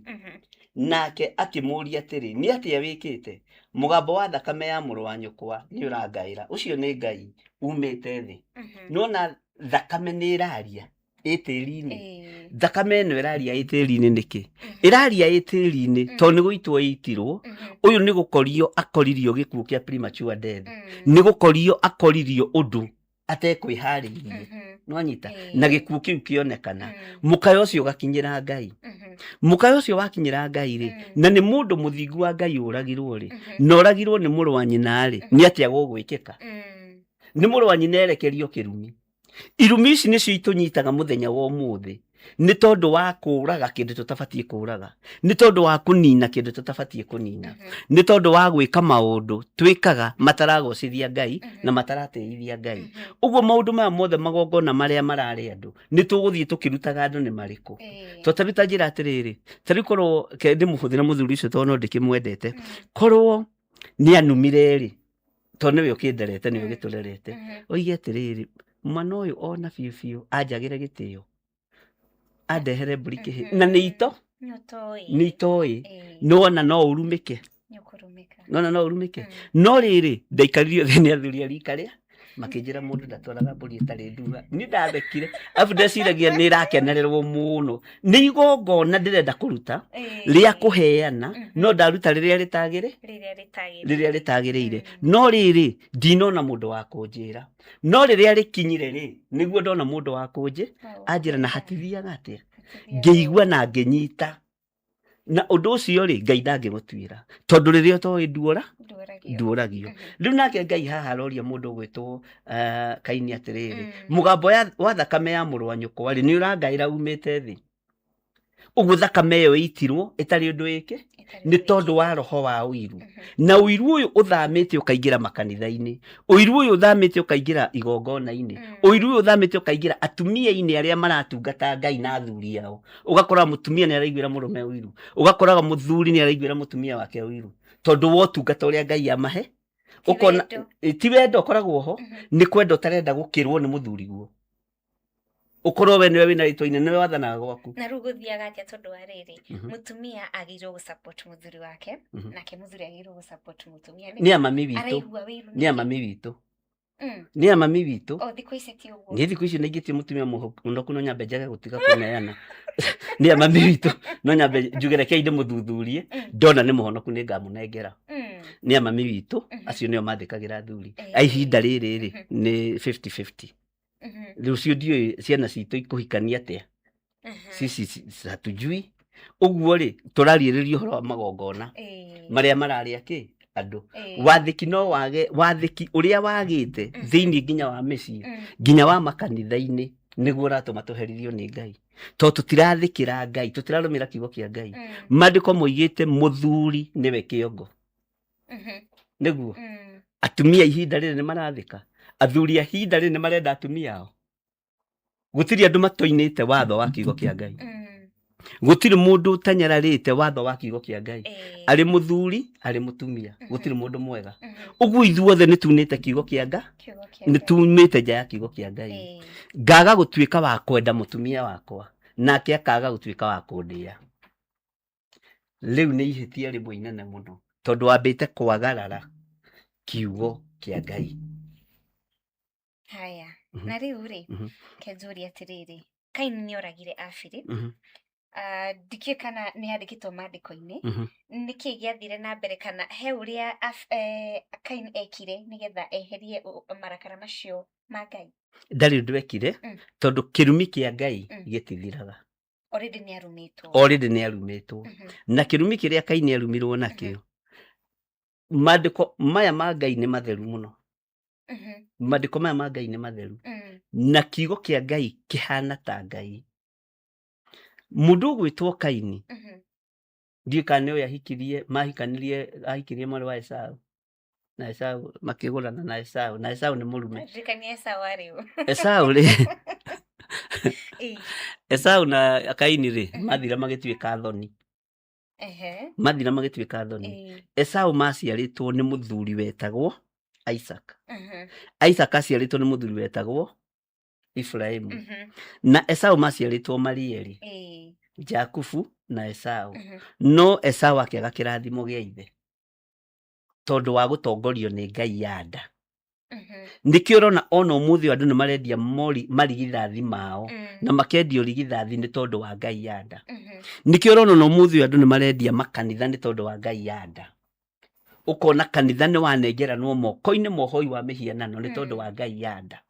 nake akimuria atiri ni atia wikite mugambo wa thakame ya muru wa nyukwa ni urangaira ucio ni Ngai umite thi nona thakame ni iraria itiri-ini thakame ino iraria itiri-ini niki iraria itiri-ini to ni guitwo itirwo uyu ni gukorio akoririo gikuo kia premature death ni gukorio akoririo undu atekwihariirie nwanyita na gikuo kiu kionekana mukayo ucio gakinyira Ngai mukayo ucio wakinyira Ngai ri na ni mundu muthingu wa Ngai uragirwo ri na uragirwo ni muru wa nyina ri ni atia gugwikika ni muru wa nyina erekerio kirumi irumi ici nicio itunyitaga muthenya wa umuthi ni tondu wa kuraga kindu tutabatie kuraga ni tondu wa kunina kindu tutabatie kunina ni tondu wa gwika maundu twikaga mataragocithia Ngai na matarateithia Ngai uguo maundu maya mothe magongona maria marari andu ni tuguthie tukirutaga andu ni mariku tutaruta njira atiriri tari korwo ndi muhuthira muthuri ucio tondu ndikimwendete korwo ni anumire ri tondu niwe ukinderete niwe giturerete oige atiriri mwana uyu ona biu anjagire gitio andehere mburi kihi na nito nitoi nona no urumike no urumike no riri ndaikaririo thini athuri arikaria makinjira mundu ndatwaraga mburi itari nduga ni ndathekire afu ndeciragia ni irakenererwo muno ni igongona ndirenda kuruta ria kuheana no ndaruta riria ritagirire no riri ndinona mundu wa kunjira no riria rikinyire ri niguo ndona mundu wa kunji anjira na hatithia atia ngeigua na ngenyita na undu ucio ri Ngai ndangimutwira tondu riria toi nduoragio riu nake Ngai haha aroria mundu gwitwo Kaini atiriri mugambo wa thakame ya muru wa nyukwa ri ni urangaira umite thi uguo thakame iyo itirwo itari undu iki ni tondu wa roho wa uiru na uiru uyu uthamite ukaingira makanitha-ini uiru uyu uthamite ukaingira igongona-ini uiru uyu uthamite ukaingira atumia-ini aria maratungata Ngai na athuri ao ugakora mutumia ni araiguira murume uiru ugakoraga muthuri ni araiguira mutumia wake uiru tondu wo tungata uria Ngai amahe ukona ti wendo ukoragwo ho ni kwenda utarenda gukirwo ni muthuri guo ukorwo we niwe wina ritwa inene wathanaga gwaku na ruguthiaga atia tondu wa riri mutumia agirwo gu support muthuri wake nake muthuri agirwo gu support mutumia ni amami witu ni amami witu o thikũ ici ti uguo ni thikũ ici naingitie mutumia munoku no nyambe njage gutiga kuneana ni amami witu no nyambe njugire kei ndi muthuthurie ndona ni muhonoku ni ngamunengera ni amami witu acio nio mathikagira thuri aihinda riri ni 50-50 Lucio dio ciana citu ikuhikania atia sisi hatujui uguo ri turariiririo horo magongona maria marari aki andu wathiki no wage wathiki uria wagite thiini nginya wa micii nginya wa makanitha-ini niguo ratuma tuheririo ni Ngai to tutirathikira Ngai tutirarumira kiugo kia Ngai mandiko moigite muthuri niwe kiongo niguo atumia ihinda riri ni marathika athuri ahinda riri ni marenda atumia ao gutiri andu matoinite watho wa kiugo kia Ngai gutiri mundu utanyararite watho wa kiugo kia Ngai ari muthuri ari mutumia gutiri mundu mwega uguo ithuothe ni tunite kiugo kia Ngai ni tumite nja ya kiugo kia Ngai ngaga gutwika wa kwenda mutumia wakwa nake akaga gutwika wa kundia riu ni ihitia rimwe inene muno tondu wambite kwagarara kiugo kia Ngai haya na riu ri kenjuri atiriri Kaini ni oragire Abili ndikie kana ni handikitwo mandiko-ini niki giathire na mbere kana he uria Kaini ekire nigetha eherie marakara macio ma Ngai ndari undu ekire tondu kirumi kia Ngai gitithiraga already ni arumitwo na kirumi kiria Kaini arumirwo nakio mandiko maya ma Ngai ni matheru muno mandiko maya ma Ngai ni matheru na kiugo kia Ngai kihana ta Ngai mundu gwitwo Kaini ndikane uya hikirie ahikirie mwana wa Esau na Esau makigurana na Esau ni murume ndikane Esau ariu Esau ri Esau na Kaini ri mathira magitwika thoni mathira magitwika thoni Esau maciaritwo ni muthuri wetagwo Isaac Isaac aciaritwo ni muthuri wetagwo Efraimu na Esau maciaritwo Marieli Jakubu na Esau no Esau akiaga kirathimo gia ithe tondu wa gutongorio ni Ngai yanda Nikio rona ona umuthi andu ni marendia marigithathi mao na makendio rigithathi ni tondu wa Ngai yanda. Nikio rona no umuthi andu ni marendia makanitha ni tondu wa Ngai yanda. Ukona kanitha ni wanengera no moko-ini mohoi wa mihianano ni tondu wa Ngai yanda.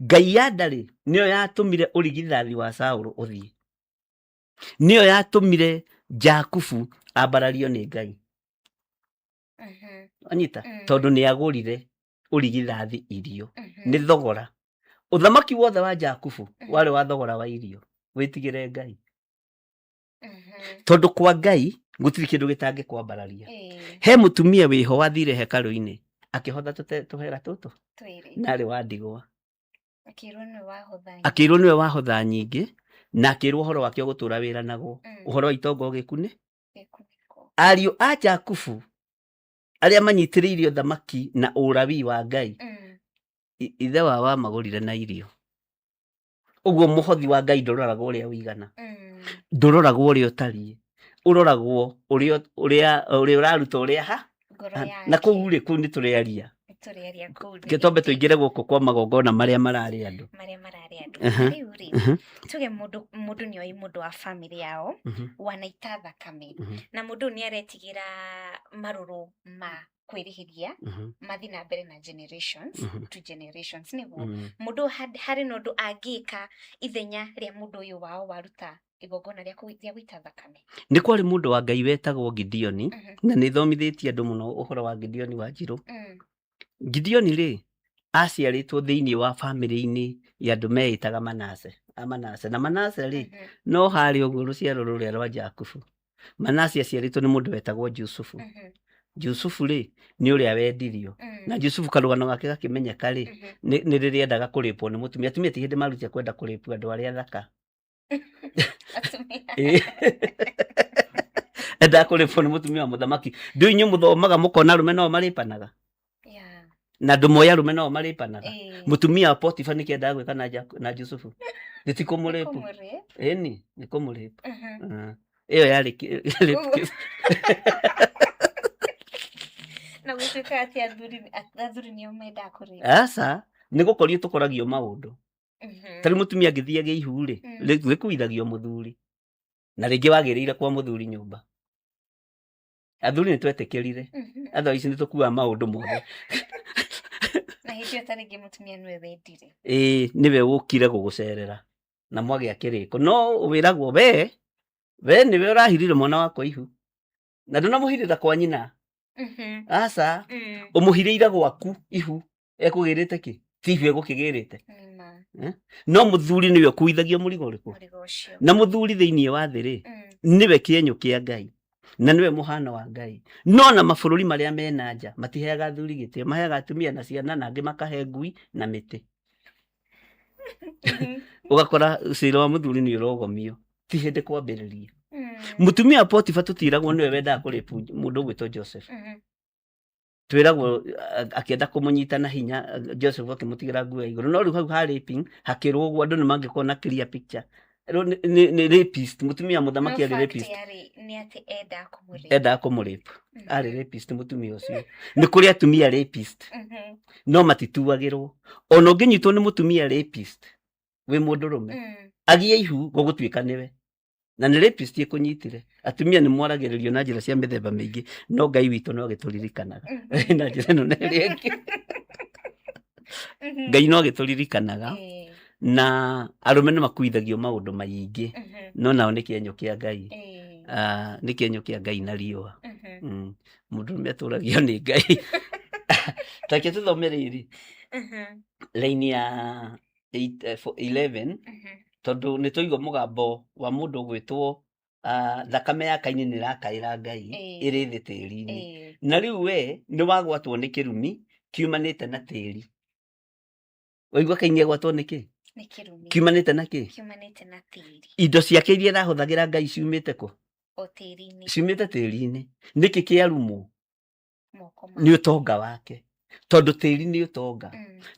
Ngai yanda ri niyo yatumire urigithathi wa Saulu uthie. Niyo yatumire Jakubu abarario ni Ngai. Anyita tondu ni agurire urigithathi irio ni thogora. Uthamaki wothe wa Jakubu wari wa thogora wa irio. Witigire Ngai. Tondu kwa Ngai gutiri kindu gitange kwambararia. He mutumia wiho wathire hekalu-ini akihotha tuhera tutu nari wa ndigwa. Akirwo niwe wahotha nyingi na akirwo uhoro wake gutura wira naguo. Uhoro wa itongo gikune. Ariu a Jakubu aria manyitiriirio thamaki na urabi wa Ngai ithe wa magurire na irio. Uguo muhothi wa Ngai nduroragwo uria wigana. Nduroragwo uria utariĩ. Uroragwo uria uraruta uria ha na kuu ri kuu ni turiaria gitombe tuingire guku kwa magongona maria marari andu riu ri tuge mundu ni oi mundu wa family yao wanaita thakame na mundu ni aretigira maruru ma kwirihiria mathi na mbere na generations to generations niguo mundu hari nondu angika ithenya ria mundu uyu wao waruta igongona ria gwita thakame. Ni kwari mundu wa Ngai wetagwo Gideoni na ni thomithitie andu muno uhoro wa Gideoni wa Njiru. Gideoni ri aciaritwo thiini wa family-ini ya andu meitaga Manase. Na Manase ri no hari uguo ruciaro ruria rwa Jakubu. Manase aciaritwo ni mundu wetagwo Jusufu. Jusufu ri ni uria wendirio na Jusufu karugano gake gakimenyeka ri ni riria endaga kuripwo ni mutumia. Atumia ti hindi marutia kwenda kuripwo andu aria thaka. Enda kuripwo ni mutumia wa muthamaki. Ndu inyu muthomaga mukona rume no maripanaga. Na ndu moya rume no maripanaga. Mutumia wa Potifa ni kienda gwika na Jusufu. Nitikumuripu. Eni nikumuripu. Iyo yari na gutuika ati athuri ni omenda kuripa. Asa ni gukorio tukoragio maundu. Tari mutumia ngithia ge ihu ri gwikuithagio muthuri na ringi wagirire kwa muthuri nyumba. Athuri ni twetekirire atho ici ni tukua maundu mothe na hindi ataringi mutumia niwe wendire niwe ukire gugucerera na mwage akiriko no wiragwo we niwe urahirire mwana wako ihu na ndunamuhirira kwa nyina. Asa umuhirira gwaku ihu ekugirite ki tifu egukigirite. No muthuri niwe kuithagio murigo riku na muthuri thiini wa thiri niwe kienyo kia Ngai na niwe muhano wa Ngai. No na mabururi maria menanja matiheaga athuri gitio, maheaga atumia na ciana na angi makahe ngui na miti. Ugakora cira wa muthuri ni urogomio ti hindi kwambiriria. Mutumia wa Potifa tutiragwo niwe wendaga kuripu mundu gwitwo Joseph. Twiragwo akienda kumunyita na hinya Joseph akimutigira nguo iguru no riu hau ha raping hakirwo guo andu nimangikona clear picture ni rapist. Mutumia muthamaki ari rapist ni ati enda kumurip ari rapist mutumia ucio ni kuri atumia rapist no matituagirwo ona unginyitwo ni mutumia rapist wi mundu rume agie ihu gugutwika niwe na ni rapist ikunyitire. Atumia ni mwaragiririo na njira cia mithemba mingi no Ngai witu no gituririkanaga na njira no neriengi Ngai no gituririkanaga na arume ni makuithagio maundu maingi no nao ni kienyo kia Ngai. Ni kienyo kia Ngai na riua mundu meturagio ni Ngai. Take tuthomere iri laini ya 11 tondu ni tuigwa mugambo wa mundu gwitwo thakame ya Kaini ni rakaira Ngai iri thi tiri-ini na riu we ni wagwatwo ni kirumi kiumanite na tiri. Waigwa Kaini agwatwo ni ki? Ni kirumi. Kiumanite na ki? Kiumanite na tiri. Indo ciake iria arahuthagira Ngai ciumite ku? O tiri-ini. Ciumite tiri-ini. Niki kiarumo? Ni utonga wake. Tondu tiri ni utonga.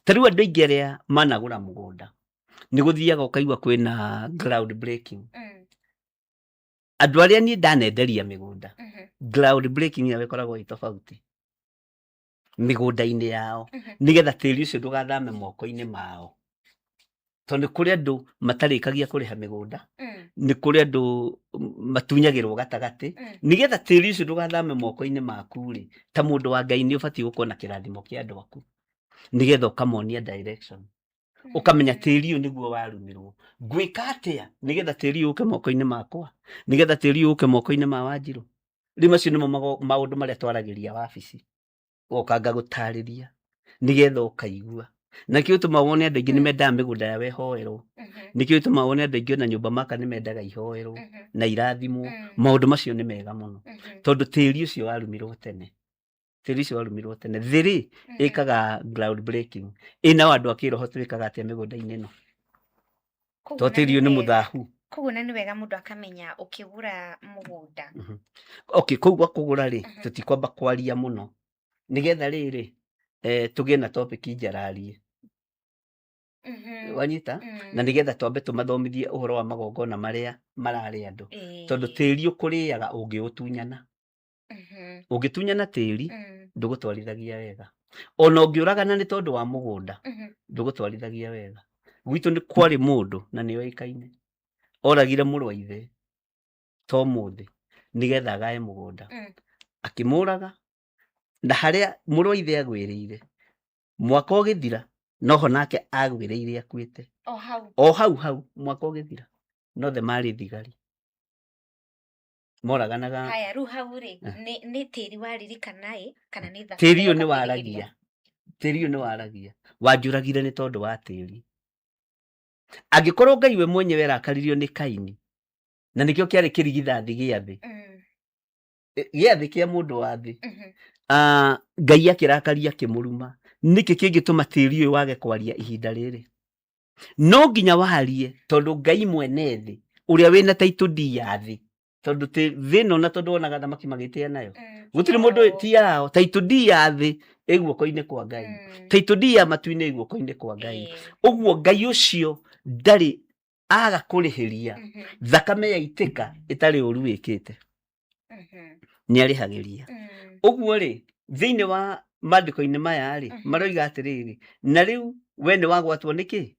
Tariu andu aingi aria managura mugunda ni guthiaga ukaigua kwina ground breaking. Andu aria ni ndanenderia migunda ground breaking ya bekoragwo itofauti. migunda-inĩ yao nigetha tĩri ũcio ndũgathame moko-inĩ mao, tondũ kũrĩ andũ matarĩkagia kũrĩha mĩgũnda, nĩ kũrĩ andũ matunyagĩrwo gatagatĩ, nigetha tĩri ũcio ndũgathame moko-inĩ maku rĩ, ta mũndũ wa Ngai nĩ ũbatiĩ gũkorwo na kĩrathimo kĩa andũ aku, nigetha ũkamonia direction, ũkamenya tĩri ũyũ nĩguo warumirwo, ngwĩka atĩa nigetha tĩri ũyũ ũke moko-inĩ makwa, nigetha tĩri ũyũ ũke moko-inĩ ma Wanjirũ. Rĩu macio nĩmo maũndũ marĩa twaragĩria wabici, ũgoka ngagũtarĩria nigetha ũkaigua. Na kĩo tũma wone andũ aingĩ nĩ mendaga mĩgũnda yao ĩhoerwo, nĩkĩo tũma wone andũ aingĩ na nyũmba maka nĩ mendaga ihoerwo na irathimwo. Maũndũ macio nĩ mega mũno, tondũ tĩri ũcio warumirwo tene, tĩri ũcio warumirwo tene. Thĩrĩ ĩkaga ground breaking, ĩna andũ a kĩroho twĩkaga atĩa mĩgũnda-inĩ ĩno, tondũ tĩri ũyũ nĩ mũthahu. Koguo nĩ wega mũndũ akamenya ũkĩgũra mũgũnda. Okay, koguo kũgũra rĩ, tũtikwamba kwaria mũno, nigetha rĩrĩ tũgĩe na topic njararie, wanyita, na nigetha twambe tũmathomithie ũhoro wa magongona marĩa mararĩ andũ, tondũ tĩri ũkũrĩaga ũngĩũtunyana, ũngĩtunyana tĩri ndũgũtwarithagia wega, ona ũngĩũragana nĩ tondũ wa mũgũnda ndũgũtwarithagia wega. Gwitũ nĩ kwarĩ mũndũ na nĩ oĩkaine, oragire mũrũ wa ithe to mũthĩ nigetha agae mũgũnda, akĩmũraga, na harĩa mũrũ wa ithe agwĩrĩire mwaka ũgĩthira noho nake agwĩrĩire akuĩte, o hau mwaka ũgĩthira, nothe marĩ thigari moraganaga. Haya, rĩu hau rĩ nĩ tĩri waririkana kana nĩ thaka? Tĩri ũyũ nĩ waragia, tĩri ũyũ nĩ waragia, wanjũragire nĩ tondũ wa tĩri. Angĩkorwo Ngai we mwenyewe arakaririo nĩ Kaini, na nĩkĩo kĩarĩ kĩrigithathi gĩa thĩ, gĩa thĩ kĩa mũndũ wa thĩ, Ngai akĩrakaria akĩmũruma, nĩkĩ kĩngĩtũma tĩri ũyũ wage kwaria ihinda rĩrĩ? No nginya warie, tondũ Ngai mwene thĩ, ũrĩa wĩna title deed ya thĩ, tondũ thĩ ĩno na tondũ wonaga thamaki magĩtĩa nayo, gũtirĩ mũndũ ti yao, title deed ya thĩ ĩ guoko-inĩ kwa Ngai, title deed ya matu-inĩ ĩ guoko-inĩ kwa Ngai. Ũguo Ngai ũcio ndarĩ aga kũrĩhĩria thakame yaitĩka ĩtarĩ ũru wĩkĩte, nĩ arĩhagĩria. Ũguo rĩ, thĩinĩ wa maandĩko-inĩ maya rĩ, maroiga atĩrĩrĩ, na rĩu we nĩ wagwatwo nĩkĩ?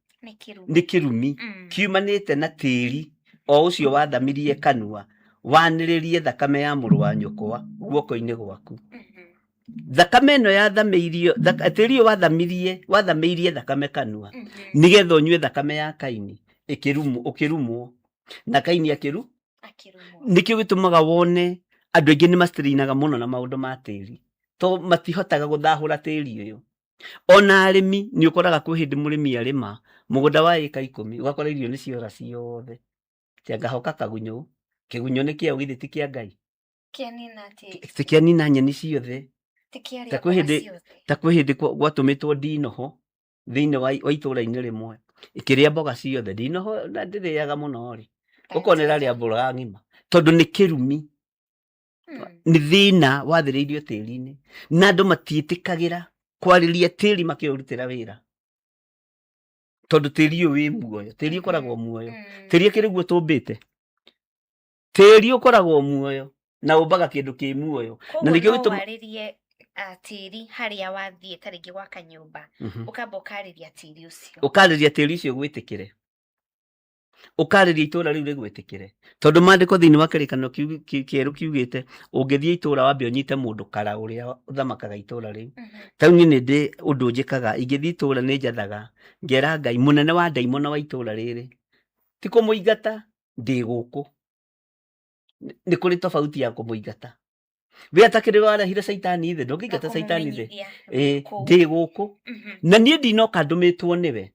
Nĩ kĩrumi kiumanĩte na tĩri o ũcio wathamirie kanua, wanĩrĩrie thakame ya mũrũ wa nyũkwa guoko-inĩ gwaku. Thakame ĩno yathamĩirio, tĩri ũyũ wathamĩirie thakame kanua, nigetha ũnyue thakame ya Kaini ũkĩrumwo, na Kaini akĩrumwo. Nĩkĩo gĩtũmaga wone andũ aingĩ nĩ mastrĩinaga mũno na maũndũ ma tĩri, to matihotaga gũthahũra tĩri ũyũ. Ona arĩmi nĩ ũkoraga kwĩ hĩndĩ mũrĩmi arĩma mũgũnda wa ĩka 10, ũgakora irio nĩ ciora ciothe, tianga hoka kagunyũ, kĩgunyũ nĩ kĩaũ githĩ ti kĩa Ngai? Ti kĩanina nyeni ciothe. Ta kwĩ hĩndĩ gwatũmĩtwo ndinoho thĩinĩ wa itũũra-inĩ rĩmwe ĩkĩrĩa mboga ciothe. Ndinoho na ndĩrĩaga mũno rĩ, ũkonera rĩa mbũra ng'ima, tondũ nĩ kĩrumi, nĩ thĩna wathĩrĩirio tĩri-inĩ, na andũ matiĩtĩkagĩra kwarĩria tĩri makĩũrutĩra wĩra, tondũ tĩri ũyũ wĩ muoyo, tĩri ũkoragwo muoyo, tĩri akĩrĩ guo tũmbĩte, tĩri ũkoragwo muoyo na ũmbaga kĩndũ kĩ muoyo. Na nĩkĩo gĩtũma tĩri harĩa wathiĩ ta rĩngĩ gwaka nyũmba, ũkamba ũkarĩria tĩri ũcio, ũkarĩria tĩri ũcio gwĩtĩkĩre, ũkarĩria itũũra rĩu rĩgwĩtĩkĩre, tondũ maandĩko thĩinĩ wa kĩrĩkanĩro kĩerũ kiugĩte ũngĩthiĩ itũũra wambe ũnyite mũndũ kara ũrĩa ũthamakaga itũũra rĩu. Ta rĩu niĩ nĩ ndĩ ũndũ njĩkaga, ingĩthiĩ itũũra nĩ njathaga ngera Ngai mũnene wa ndaimono wa itũũra rĩrĩ, ti kũmũingata, ndĩ gũkũ. Nĩ kũrĩ tofauti ya kũmũingata, we atakĩrĩ warehire caitani thĩ, ndũngĩingata caitani thĩ, ndĩ gũkũ, na niĩ ndinoka ndũmĩtwo nĩwe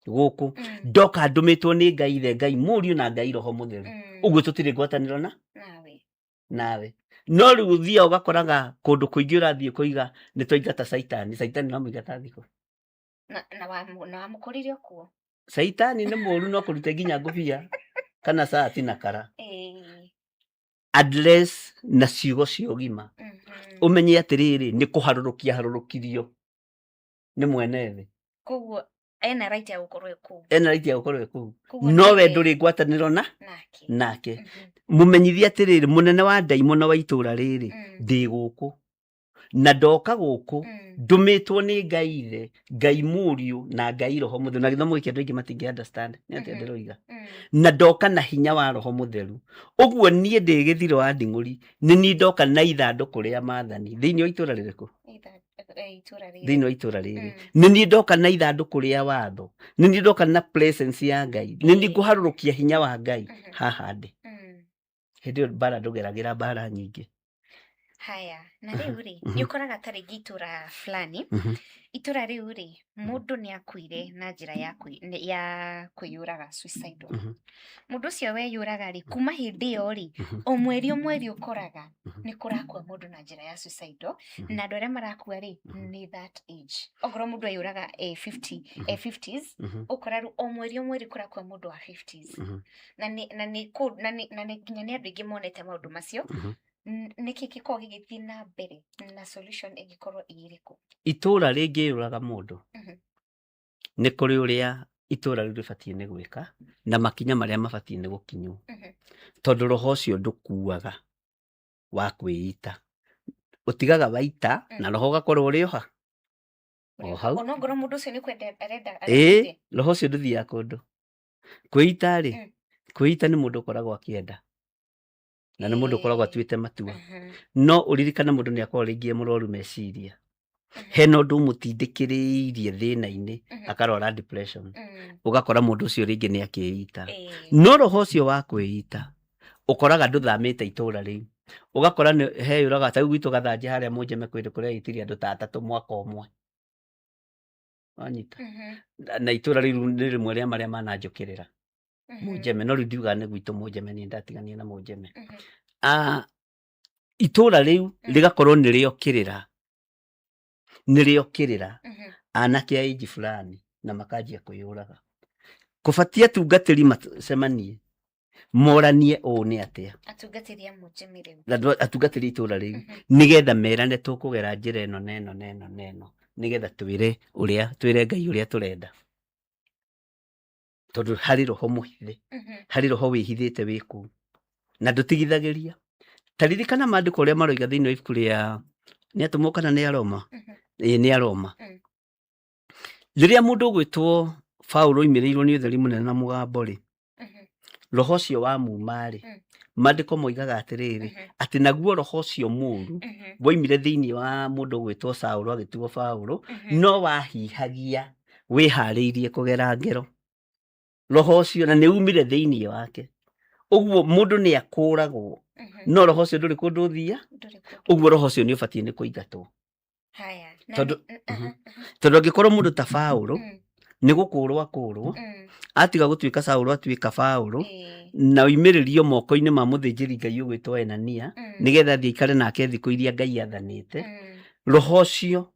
gũkũ, ndoka ndũmĩtwo nĩ Ngai ithe, Ngai mũriũ na Ngai roho mũtheru. Ũguo tũtirĩ ngwatanĩro nawe. No rĩu ũthiaga ũgakoraga kũndũ kũingĩ ũrathiĩ kũiga nĩ twaingata caitani. Caitani no mũingata thikũ na wamũkũrire kuo. Caitani nĩ mũru, no kũrute nginya ngũbia kana sati na kara. Address na ciugo cia ũgima, ũmenye atĩrĩrĩ nĩ kũharũrũkia harũrũkirio nĩ mwene thĩ. Koguo ena right ya gũkorwo kũu, no we ndũrĩ ngwatanĩro nake. Mũmenyithie atĩrĩrĩ, mũnene wa ndaimono wa itũũra rĩrĩ ndĩ gũkũ, na ndoka guku ndumitwo ni Ngai Ithe, Ngai Mũriũ na Ngai Roho Mũtheru, na githomo gĩkĩ andũ aingĩ matingĩ understand nĩ atĩ ndĩroiga, na ndoka na hinya wa Roho Mũtheru. Ũguo niĩ ndĩ Gĩthiro wa Nding'ũri nĩ niĩ ndoka na ithandũkũ rĩa maathani thĩinĩ wa itũũra rĩrĩkũ? Thĩinĩ wa itũũra rĩrĩ nĩ niĩ ndoka na ithandũkũ rĩa watho, nĩ niĩ ndoka na presence ya Ngai, nĩ niĩ ngũharũrũkia hinya wa Ngai haha ndĩ. Hĩndĩ ĩyo mbara ndũgeragĩra mbara nyingĩ. Haya, na rĩu rĩ nĩ ũkoraga tarĩngĩ itũũra fulani, itũũra rĩu rĩ mũndũ nĩ akuire na njĩra ya kwĩyũraga, suicidal. Mũndũ ũcio weyũraga rĩ, kuma hĩndĩ ĩyo rĩ, o mweri ũkoraga nĩ kũrakua mũndũ na njĩra ya suicidal, na andũ arĩa marakua rĩ nĩ that age. Okorwo mũndũ eyũraga 50s, ũkora rĩu o mweri kũrakua mũndũ wa 50s. Na nĩ nginya nĩ andũ aingĩ monete maũndũ macio. Nĩkĩ gĩkoragwo gĩgĩthiĩ na mbere na solution ĩngĩkorwo ĩrĩkũ? Itũũra rĩngĩyũraga mũndũ nĩ kũrĩ ũrĩa itũũra rĩu rĩbatiĩ nĩ gwĩka na makinya marĩa mabatiĩ nĩ gũkinywo, tondũ roho ũcio ndũkuaga wa kwĩita, ũtigaga waita na roho ũgakorwo ũrĩ oha o hau. Onongorwo mũndũ ũcio nĩ kwenda arenda, roho ũcio ndũthiaga kũndũ. Kwĩita rĩ, kwĩita nĩ mũndũ ũkoragwo akĩenda na nĩ mũndũ ũkoragwo atuĩte matua, no ũririkane mũndũ nĩ akoragwo rĩngĩ mũrwaru meciria, hena ũndũ ũmũtindĩkĩrĩirie thĩna-inĩ akarwara depression, ũgakora mũndũ ũcio rĩngĩ nĩ akĩĩita. No roho ũcio wa kwĩita ũkoraga ndũthamĩte itũũra rĩu, ũgakora heyũraga ta gwitũ Gathanjĩ harĩa Mũnjeme kwĩrĩ kũrĩa ĩtirie andũ ta 3 mwaka ũmwe, wanyita, na itũũra rĩu nĩ rĩmwe rĩa marĩa mananjũkĩrĩra Mũnjeme, no rĩu ndiugaga nĩ gwitũ Mũnjeme, niĩ ndatigania na Mũnjeme. Itũũra rĩu rĩgakorwo nĩ rĩokĩrĩra anake a age fulani na makanjia kwĩyũraga. Kũbatiĩ atungatĩri macemanie moranie ũũ nĩ atĩa, atungatĩri itũũra rĩu, nĩgetha merane tũkũgera njĩra ĩno na ĩno na ĩno na ĩno, nĩgetha twĩre Ngai ũrĩa tũrenda. Tondũ harĩ roho mũhithe, harĩ roho wĩhithĩte wĩ kũu na ndũtigithagĩria. Ta ririkana maandĩko ũrĩa maroiga thĩinĩ wa ibuku rĩa nĩ atũmwo kana nĩ Aroma, nĩ Aroma. Rĩrĩa mũndũ ũgwĩtwo Paulo oimĩrĩirwo nĩ ũtheri mũnene na mũgambo rĩ, roho ũcio wa muma rĩ, maandĩko moigaga atĩrĩrĩ, atĩ naguo roho ũcio mũũru woimire thĩinĩ wa mũndũ ũgwĩtwo Saũlũ agĩtuo Paulo, no wahihagia wĩharĩirie kũgera ngero. Roho ũcio na nĩ umire thĩinĩ wake, ũguo mũndũ nĩ akũragwo, no roho ũcio ndũrĩ kũndũ ũthia, ũguo roho ũcio nĩ ũbatiĩ nĩ kũingatwo. Tondũ angĩkorwo mũndũ ta Paulo nĩ gũkũrwo atiga gũtuĩka Saũlũ atuĩka Paulo, na oimĩrĩrio moko-inĩ ma mũthĩnjĩri Ngai ũgwĩtwo Anania, nĩgetha athiĩ aikare nake thikũ iria Ngai athanĩte, roho ũcio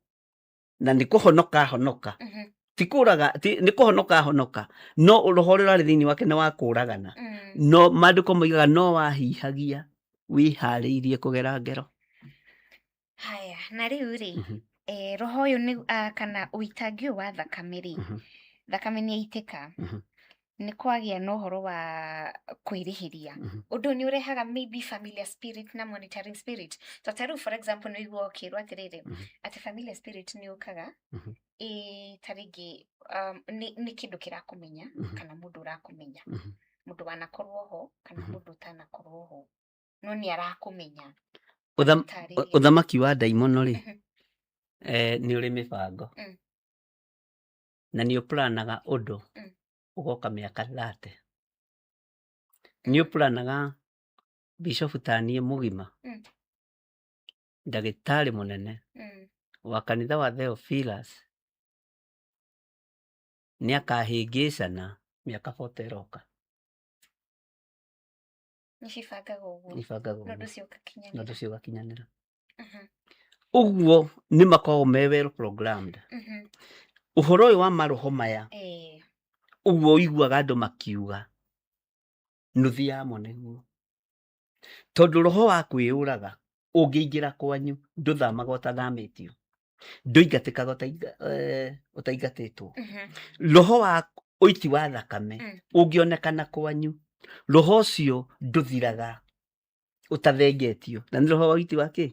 na nĩ kũhonoka ahonoka, ti kũraga, nĩ kũhonoka ahonoka, no roho ũrĩa ũrarĩ thĩinĩ wake nĩ wa kũragana, no maandĩko moigaga no wahihagia wĩharĩirie kũgera ngero. Haya, na rĩu rĩ roho ũyũ nĩ kana ũitangi ũyũ wa thakame rĩ, thakame nĩ yaitĩka, nĩ kwagĩa na ũhoro wa kwĩrĩhĩria. Ũndũ nĩ ũrehaga maybe familiar spirit na monitoring spirit. Ta rĩu for example nĩ ũiguo ũkĩrwo atĩrĩrĩ, atĩ familiar spirit nĩ ũkaga ta rĩngĩ nĩ kĩndũ kĩrakũmenya kana mũndũ ũrakũmenya, mũndũ wanakorwo ho kana mũndũ ũtanakorwo ho, no nĩ arakũmenya. Ũthamaki wa ndaimono rĩ, nĩ ũrĩ mĩbango na nĩ ũplanaga ũndũ ũgoka mĩaka 30. Nĩ ũplanaga Bishop Tanie Mũgima, ndagĩtarĩ mũnene wa kanitha wa Theophilus, nĩ akahĩngĩcana mĩaka 40 ĩroka. Nĩcibangagwo ũguo, na ndũ ciũgakinyanĩra. Ũguo nĩ makoragwo me well programmed. Ũhoro ũyũ wa maroho maya, ũguo ũiguaga andũ makiuga nuthi yamo nĩguo, tondũ roho wa kwĩyũraga ũngĩingĩra kwanyu ndũthamaga ũtathamĩtio, ndũingatĩkaga ũtaingatĩtwo. Roho wa ũiti wa thakame ũngĩonekana kwanyu, roho ũcio ndũthiraga ũtathengetio, na nĩ roho wa ũiti wa kĩ?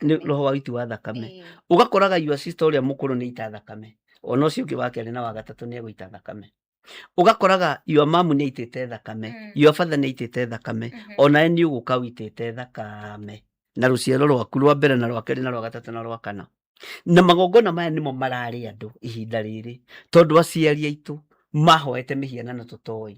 nĩ roho wa ũiti wa thakame. Ũgakoraga your sister ũrĩa mũkũrũ nĩ ita thakame, ona ũcio ũngĩ wa kerĩ na wa gatatũ nĩ egũita thakame. Ũgakoraga your mom nĩ aitĩte thakame, your father nĩ aitĩte thakame, ona nĩ ũgũka ũitĩte thakame na rũciaro rwaku rwa mbere na rwa kerĩ na rwa gatatũ na rwa kana. Na magongona maya nĩmo mararĩ andũ ihinda rĩrĩ, tondũ aciari aitũ mahoete mĩhianano tũtoĩ,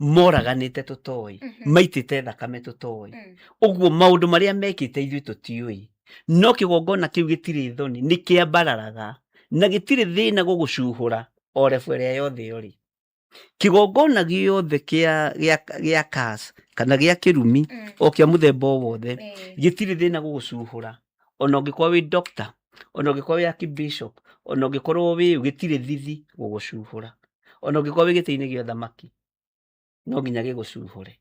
moraganĩte tũtoĩ, maitĩte thakame tũtoĩ. Ũguo maũndũ marĩa mekĩte ithuĩ tũtiũĩ, no kĩgongona kĩu gĩtirĩ thoni, nĩ kĩambararaga na gĩtirĩ thĩna gũgũcuhũra o rebu ĩrĩa yothe ũrĩ. Kĩgongona gĩothe gĩa CAS kana gĩa kĩrumi o kĩa mũthemba o wothe gĩtirĩ thĩna gũgũcuhũra, ona ũngĩkorwo wĩ doctor, ona ũngĩkorwo wĩ archbishop, ona ũngĩkorwo wĩ gĩtirĩ thithi gũgũcuhũra, ona ũngĩkorwo wĩ gĩtĩ-inĩ gĩa ũthamaki no nginya gĩgũcuhũre,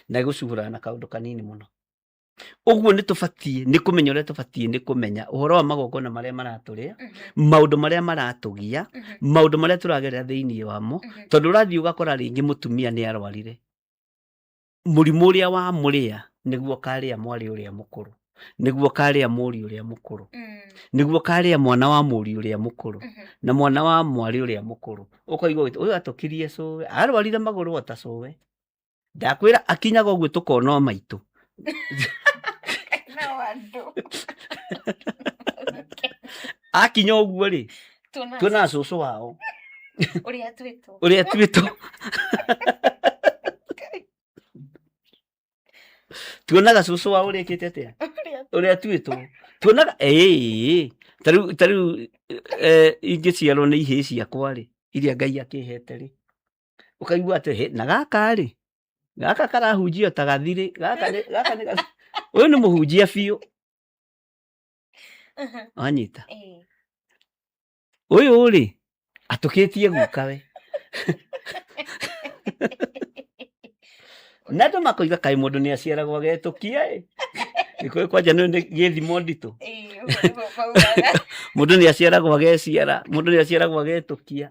na gĩgũcuhũraga na kaũndũ kanini mũno. Ũguo nĩ tũbatiĩ nĩ kũmenya ũrĩa tũbatiĩ nĩ kũmenya ũhoro wa magongona marĩa maratũrĩa, maũndũ marĩa maratũgia, maũndũ marĩa tũragerera thĩinĩ wamo, tondũ ũrathiĩ ũgakora rĩngĩ mũtumia nĩ arwarire mũrimũ ũrĩa wa mũrĩa, nĩguo karĩa mwarĩ ũrĩa mũkũrũ, nĩguo karĩa mũriũ ũrĩa mũkũrũ, nĩguo karĩa mwana wa mũriũ ũrĩa mũkũrũ na mwana wa mwarĩ ũrĩa mũkũrũ. Ũkaigua ũyũ atũkirie cũwe, arwarire magũrũ ota cũwe, ndakwĩra akinyaga ũguo tũkona maitũ akinya ũguo rĩ tuona cũcũ wao ũrĩa twĩtwo tuonaga cũcũ wao ũrĩkĩte atĩa, ũrĩa twĩtwo tuonaga tarĩu ingĩciarwo nĩ ihĩĩ ciakwa rĩ, iria Ngai akĩhete rĩ, ũkaigua atĩ na gaka rĩ, gaka karahunjio ta gathirĩ, gaka ũyũ nĩ mũhunjia biũ, wanyita ũyũ rĩ atũkĩtie guka we na andũ makoiga kaĩ mũndũ nĩ aciaragwo agetũkia ĩ kwanja nĩ gĩthimo nditũ mũndũ nĩ aciaragwo ageciara, mũndũ nĩ aciaragwo agetũkia.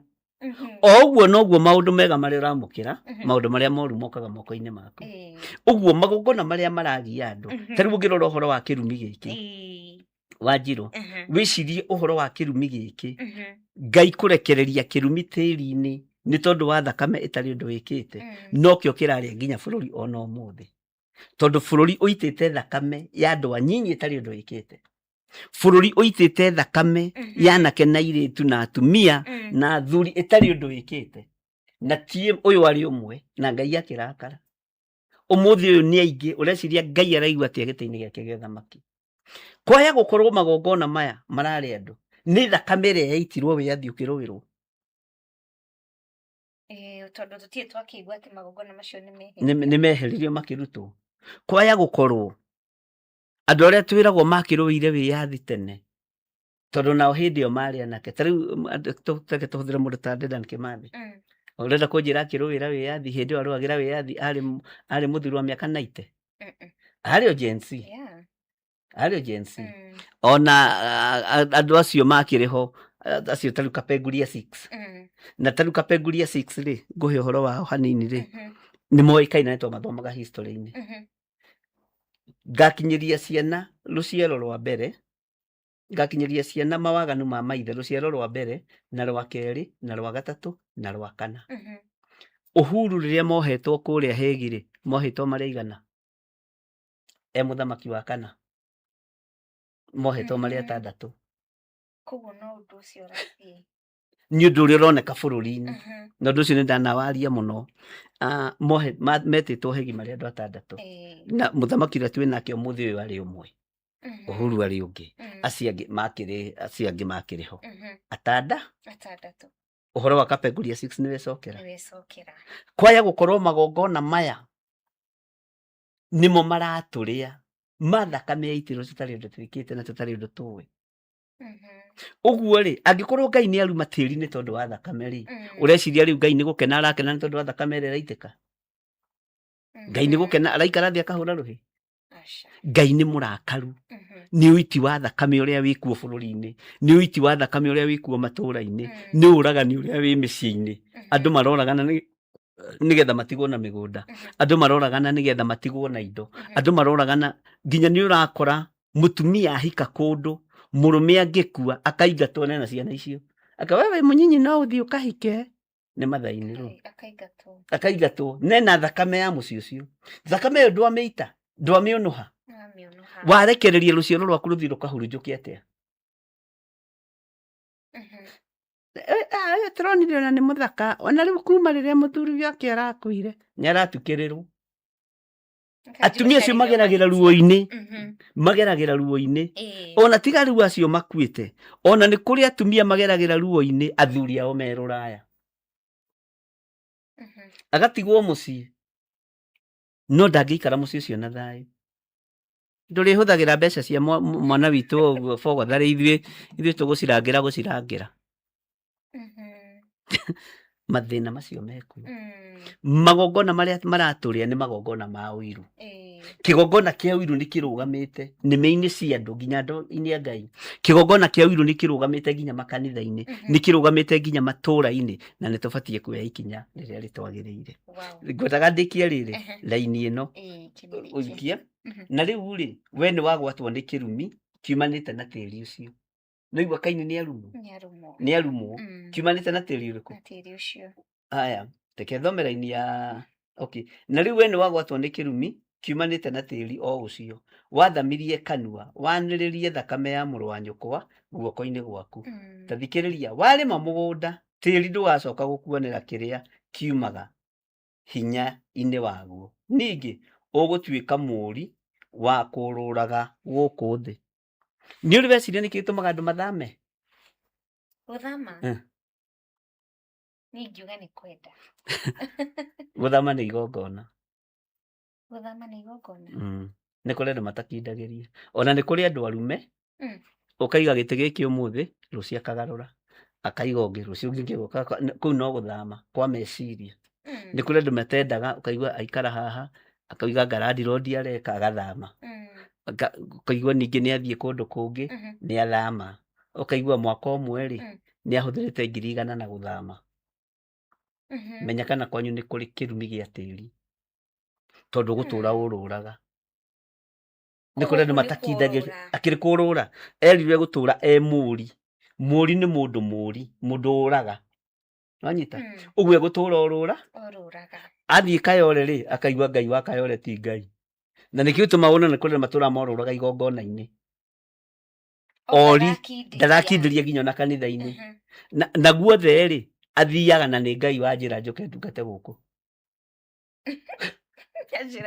O ũguo noguo maũndũ mega marĩa ũramũkĩra, maũndũ marĩa moru mokaga moko-inĩ maku. Ũguo magongona marĩa maragia andũ, tarĩu ũngĩrora ũhoro wa kĩrumi gĩkĩ Wanjirũ, wĩcirie ũhoro wa kĩrumi gĩkĩ, Ngai kũrekereria kĩrumi tĩri-inĩ nĩ tondũ wa thakame ĩtarĩ ũndũ wĩkĩte, nokĩo kĩrarĩa nginya bũrũri ona ũmũthĩ, tondũ bũrũri ũitĩte thakame ya andũ anyinyi ĩtarĩ ũndũ wĩkĩte, bũrũri ũitĩte thakame ya anake na airĩtu na atumia na athuri ĩtarĩ ũndũ wĩkĩte, na ti ũyũ arĩ ũmwe na Ngai akĩrakara. Ũmũthĩ ũyũ nĩ aingĩ, ũreciria Ngai araigua atĩa gĩtĩ-inĩ gĩake gĩa ũthamaki? Kwaya gũkorwo magongona maya mararĩ andũ, nĩ thakame ĩrĩa yaitirwo wĩyathi ũkĩrũĩrwo. Tondũ tũtirĩ twakĩigua atĩ magongona macio nĩ meheririo makĩrutwo. Kwaya gũkorwo andũ arĩa twĩragwo makĩrũĩire wĩyathi tene, tondũ nao hĩndĩ ĩyo marĩ anake. Ta rĩu tũhũthĩre mũndũ ta Dedan Kimathi, ũrenda kũnjĩra akĩrũĩra wĩyathi hĩndĩ ĩyo arũagĩra wĩyathi arĩ mũthuri wa mĩaka 90? Arĩ o Gen Z, arĩ o Gen Z. Ona andũ acio makĩrĩ ho, acio ta rĩu Kapenguria 6 na ta rĩu Kapenguria 6 rĩ, ngũhe ũhoro wao hanini rĩ, nĩ moĩkaine nĩ tondũ mathomaga history-inĩ. Ngakinyĩria ciana rũciaro rwa mbere, ngakinyĩria ciana mawaganu ma maithe rũciaro rwa mbere na rwa kerĩ na rwa gatatũ na rwa kana. Uhuru rĩrĩa mohetwo kũrĩa Hegi rĩ, mohetwo marĩ aigana? Mũthamaki wa kana mohetwo marĩ atandatũ. Koguo no ũndũ ũcio ũrathiĩ nĩ ũndũ ũrĩa ũroneka bũrũri-inĩ, na ũndũ ũcio nĩ ndanawaria mũno. Metĩtwo Hegi marĩ andũ atandatũ, na mũthamaki ũrĩa twĩ nake ũmũthĩ ũyũ arĩ ũmwe, Uhuru arĩ ũngĩ, acio angĩ makĩrĩ ho atandatũ. Ũhoro wa Kapenguria 6 nĩwecokera. Kwaya gũkorwo magongona maya nĩmo maratũrĩa, mathakame yaitirwo tũtarĩ ũndũ twĩkĩte na tũtarĩ ũndũ tũĩ. Ũguo rĩ, angĩkorwo Ngai nĩ aruma tĩri-inĩ tondũ wa thakame rĩ, ũreciria rĩu Ngai nĩ gũkena arakena nĩ tondũ wa thakame ĩrĩa ĩraitĩka? Ngai nĩ gũkena araikara thĩ akahũra rũhĩ? Ngai nĩ mũrakaru, nĩ ũiti wa thakame ũrĩa wĩkuo bũrũri-inĩ, nĩ ũiti wa thakame ũrĩa wĩkuo matũũra-inĩ, nĩ ũragani ũrĩa wĩ mĩciĩ-inĩ. Andũ maroragana nĩgetha matigwo na mĩgũnda, andũ maroragana nĩgetha matigwo na indo, andũ maroragana nginya nĩ ũrakora mutumia ahika kundu murume angikua akaingatwo na ciana icio wewe munyinyi no uthii ukahike ni mathaini ru akaingatwo nena thakame ya muci ucio thakame yo ndwameita ndwamionuha warekereria ruciaro rwaku ruthi rukahurunjuke atia turonire ona ni muthaka ona riu kuma riria muthuri wake arakuire ni aratukirirwo atumia acio mageragira ruo-ini mageragira ruo-ini ona tiga riu acio makuite ona ni kuri atumia mageragira ruo-ini athuri ao me Ruraya agatigwo mucii no ndangĩikara mucii ucio na thayu nduri huthagira mbeca cia mwana witu uguo fogo thari ithuĩ tugucirangira mathina macio meku magongona maria maraturia ni magongona ma uiru kigongona kia uiru ni kirugamite nime-ini cia andu nginya andu-ini a Ngai kigongona kia uiru ni kirugamite nginya makanitha-ini ni kirugamite nginya matura-ini na ni tubatie kuoya ikinya riria ritwagiriire ngwendaga ndikie riri laini ino uikia na riu ri we ni wagwatwo ni kirumi kiumanite na tiri ucio Nĩigua Kaini nĩ arumwo kiumanĩte na tĩri ũrĩkũ haya reke thome raini ya okay na rĩu we nĩ wagwatwo nĩ kĩrumi kiumanĩte na tĩri o ũcio wathamirie kanua wanĩrĩrie thakame ya mũrũ wa nyũkwa guoko-inĩ gwaku ta thikĩrĩria warĩma mũgũnda tĩri ndũgacoka gũkuanĩra kĩrĩa kiumaga hinya-inĩ waguo ningĩ ũgũtuĩka mũri wa kũrũraga gũkũ thĩ ni uri weciria niki gitumaga andu mathame guthama ni ngiuga ni kwenda guthama ni igongona ni kuri andu matakindagiria ona ni kuri andu arume ukaiga giti giki umuthi rucio akagarura akaiga ungi rucio ungi ngiguka kuu no guthama kwa meciria ni kuri andu matendaga ukaigua aikara haha akaiga ngarandi rodi areka agathama ukaigua ningĩ nĩ athiĩ kũndũ kũngĩ nĩ athama ukaigua mwaka ũmwe rĩ nĩ ahũthĩrĩte 100,000 na gũthama menya kana kwanyu nĩ kũrĩ kĩrumi gĩa tĩri tondũ gũtũra ũrũraga nĩ kũrĩ andũ matakindagĩria akĩrĩ kũrũra erirwe gũtũra mũri nĩ mũndũ mũri mũndũ ũraga wanyita ũguo gũtũra ũrũraga athiĩ Kayole rĩ akaigua Ngai wa Kayole ti Ngai na nĩkĩo tũmawona nĩ kũrĩ matũra morũraga igongona-inĩ ori ndarakindĩria nginya na kanitha-inĩ na guothe rĩ athiaga na nĩ Ngai wa njĩra njũke ndungate gũkũ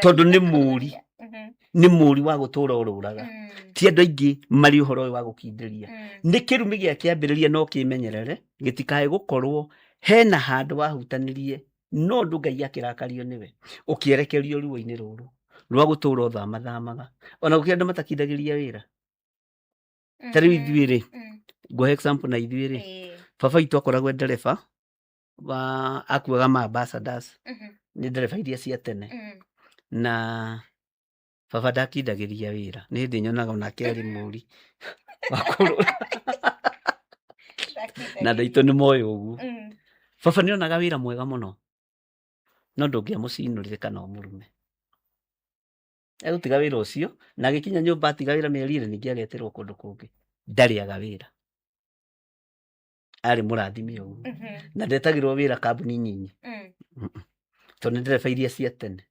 tondũ nĩ mũri wa gũtũra ũrũraga ti andũ aingĩ marĩ ũhoro ũyũ wa gũkindĩria nĩ kĩrumi gĩa kĩambĩrĩria no kĩmenyerere gĩtikae gũkorwo hena handũ wahutanĩrie no ndũ Ngai akĩrakario nĩwe ũkĩerekerio ruo-inĩ rũrũ rwa gũtũra ũthamathamaga ona gũkĩrĩ andũ matakindagĩria wĩra ta rĩu ithuĩ rĩ nguhe example na ithuĩ rĩ baba witũ akoragwo ndereba akuaga ma ambassadors nĩ ndereba iria cia tene na baba ndakindagĩria wĩra nĩ hĩndĩ nyonaga onake arĩ mũri na ndaitũ nĩ moĩ ũguo baba nĩ onaga wĩra mwega mũno no ndũngĩamũcinũrire kana ũmũrume egũtiga wĩra ũcio na agĩkinya nyũmba atiga wĩra mĩeri ĩrĩ ningĩ ageterwo kũndũ kũngĩ ndarĩaga wĩra arĩ mũrathime ũguo na ndetagĩrwo wĩra kambuni nyinyi tondũ nĩ ndereba iria cia tene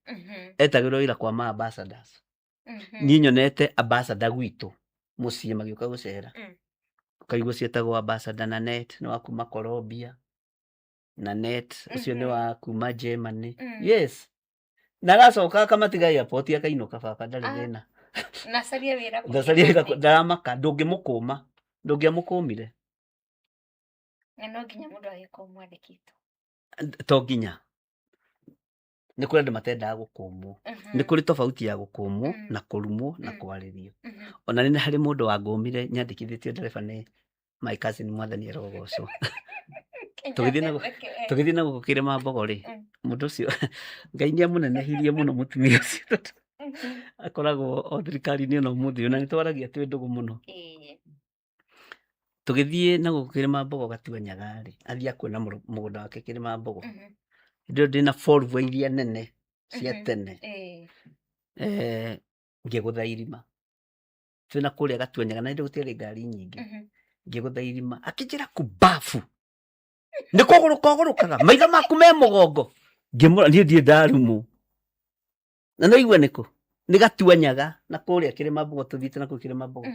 etagĩrwo wĩra kwa ma ambassadors niĩ nyonete ambassador gwitũ mũciĩ magĩũka gũcera ũkaigua cietagwo ambassador Nanette nĩ wa kuma Colombia Nanette ũcio nĩ wa kuma Germany yes na aracoka akamatiga airport akainũka baba ndarĩ thĩna nacaria wĩra ndaramaka ndũngĩamũkũmire no nginya mũndũ agĩkorwo mwandĩkĩtwo to nginya nĩ kũrĩ andũ matendaga gũkũmwo nĩ kũrĩ tofauti ya gũkũmwo na kũrumwo na kwarĩrio ona nĩ harĩ mũndũ wangũmire nyandĩkithĩtio ndereba nĩ my cousin Mwathani arogocwo tũgĩthiĩ na gũkũ Kĩrĩma Mbogo rĩ mũndũ ũcio Ngai nĩamũnenehirie mũno mũtumia ũcio akoragwo o thirikari-inĩ ona ũmũthĩ ona nĩtwaragia twĩ ndũgũ mũno tũgĩthiĩ na gũkũ Kĩrĩma Mbogo gatua Nyaga rĩ athiĩ akuona mũgũnda wake Kĩrĩma Mbogo hĩndĩ ĩyo ndĩna Volvo iria nene cia tene ngĩgũtha irima twina kuria Gatuenyaga na ndio gutiari ngari nyingi ngigutha irima akinjira kubafu niko gurukaga maitho maku me mugongo ngimura nie ndie ndarumu na no igwe niko ni Gatuenyaga na kuria kirima Mbogo tuthite na kirima Mbogo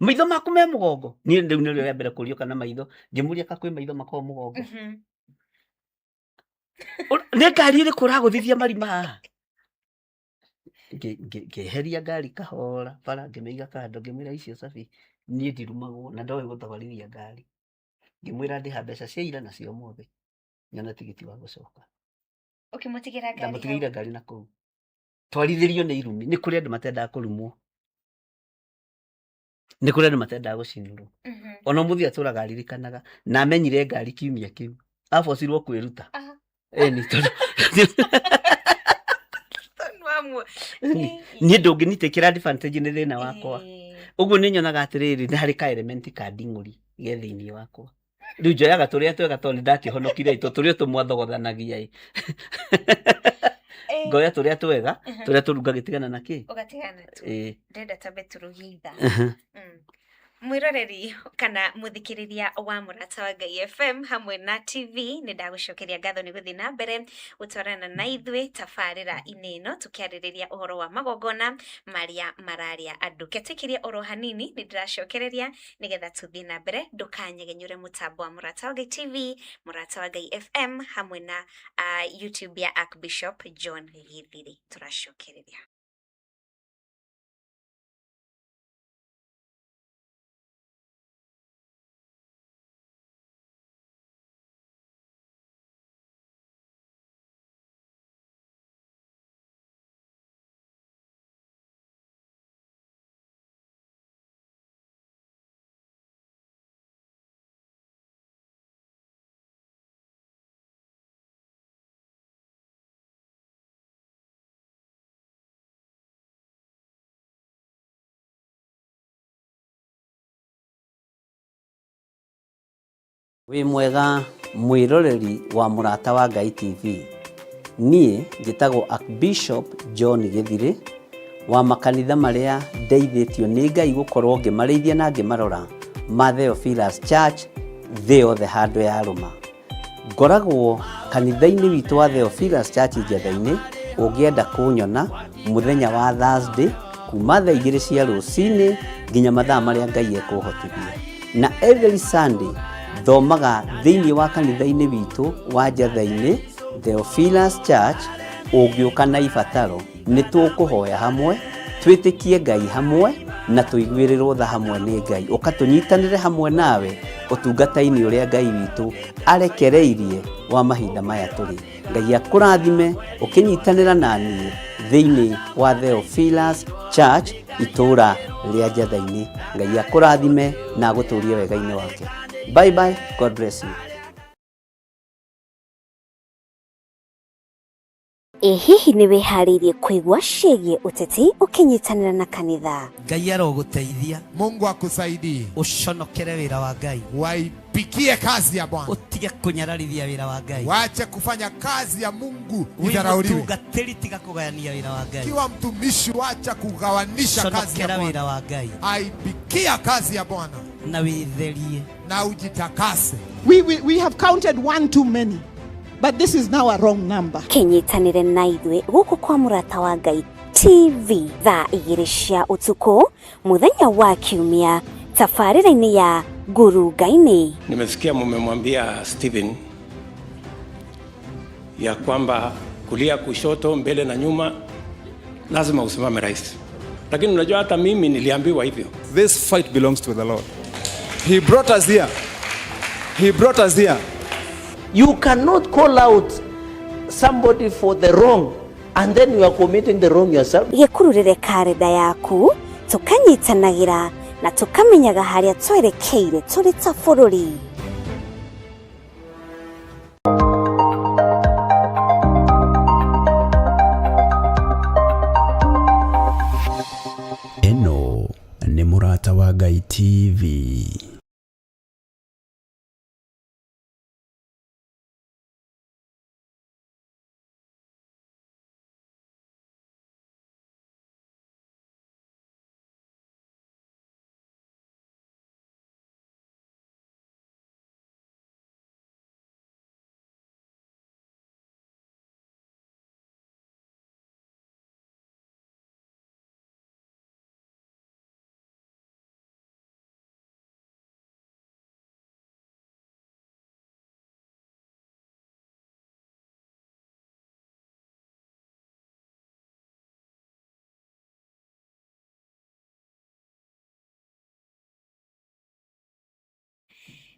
maitho maku me mugongo nie ndio ni ria mbere kurio kana maitho ngimuria ka kwi maitho mako mugongo ni ngari iri kuraguthithia marima haha ngeheria ngari kahora bara ngimeiga kando ngimwira icio safi nie ndirumagwo na ndoe gutwarithia ngari ngimwira ndiha mbeca cia ira na cio mothe nyona tigiti wa gucoka ukimutigira ngari ndamutigira ngari na kuu twarithirio ni irumi ni kuri andu matendaga kurumwo ni kuri andu matendaga gucinirwo ona muthi aturaga aririkanaga na amenyire ngari kiumia kiu abocirwo kwiruta ni tondu nie ndunginitikira advantage ni thina wakwa uguo ni nyonaga atiriri ni hari ka element ka nding'uri ge thiini wakwa riu njoyaga turia twega tondu ndakihonokire turia tumwathogothanagia ngoya turia twega turia turunga gitigana na ki ugatigana tu ndenda tambe turugitha mwiroreri kana muthikiriria wa Murata wa Ngai FM hamwe na TV ni ndagucokeria ngatho ni guthi na mbere utwarana na ithwe tafarira ineno tukiaririria uhoro wa magogona maria mararia andu ketikiria oro hanini ni ndiracokereria nigetha tuthi na mbere ndukanyegenyure mutambo wa Murata wa Ngai TV Murata wa Ngai FM hamwe na YouTube ya Archbishop John Githiri turacokereria. Wi mwega mwiroreri wa Murata wa Ngai TV nie njitagwo Archbishop John Githiri wa makanitha maria ndeithitio ni Ngai gukorwo ngimarithia na ngimarora ma Theophilus Church thio the handu ya Roma ngoragwo kanitha-ini witu wa Theophilus Church Njatha-ini ungienda kunyona muthenya wa Thursday kuma thaa 2 cia rucini nginya mathaa maria Ngai ekuhotithia na every Sunday thomaga thiini wa kanitha-ini witu wa Njatha-ini Theophilus Church ungiuka na ibataro ni tukuhoya hamwe twitikie Ngai hamwe na tuiguirirwo tha hamwe ni Ngai ukatunyitanire hamwe nawe utungata-ini uria Ngai witu arekereirie wa mahinda maya turi Ngai akurathime ukinyitanira nani thiini wa Theophilus Church itura ria Njatha-ini Ngai akurathime na aguturie wega-ini wake. Bye bye. God bless you. Hihi ni wihariirie kuigwa ciĩgie uteti ukinyitanira na kanitha? Ngai aroguteithia. Mungu akusaidie. Uconokere wira wa Ngai. Waipikie kazi ya Bwana. Utige kunyararithia wira wa Ngai. Waache kufanya kazi ya Mungu idharauliwe. Utungatiri tiga kugayania wira wa Ngai. Kiwa mtumishi waacha kugawanisha kazi ya Bwana. Wira wa Ngai. Aipikia kazi ya Bwana. Na witherie. Na ujitakase. We have counted one too many. But this is now a wrong number. Kinyitanire na ithwe guku kwa Murata wa Ngai TV thaa 2 cia utuku muthenya wa kiumia tafarira-ini ya Nguru Ngai-ini. Nimesikia mmemwambia Stephen ya kwamba kulia kushoto mbele na nyuma lazima usimame rais. Lakini unajua hata mimi niliambiwa hivyo. This fight belongs to the Lord. He brought us here. He brought us here. You cannot call out somebody for the wrong and then you are committing the wrong yourself. Gekururire karenda yaku tukanyitanagira na tukamenyaga haria twerekeire turi ta bururi. Eno ni Murata wa Ngai TV.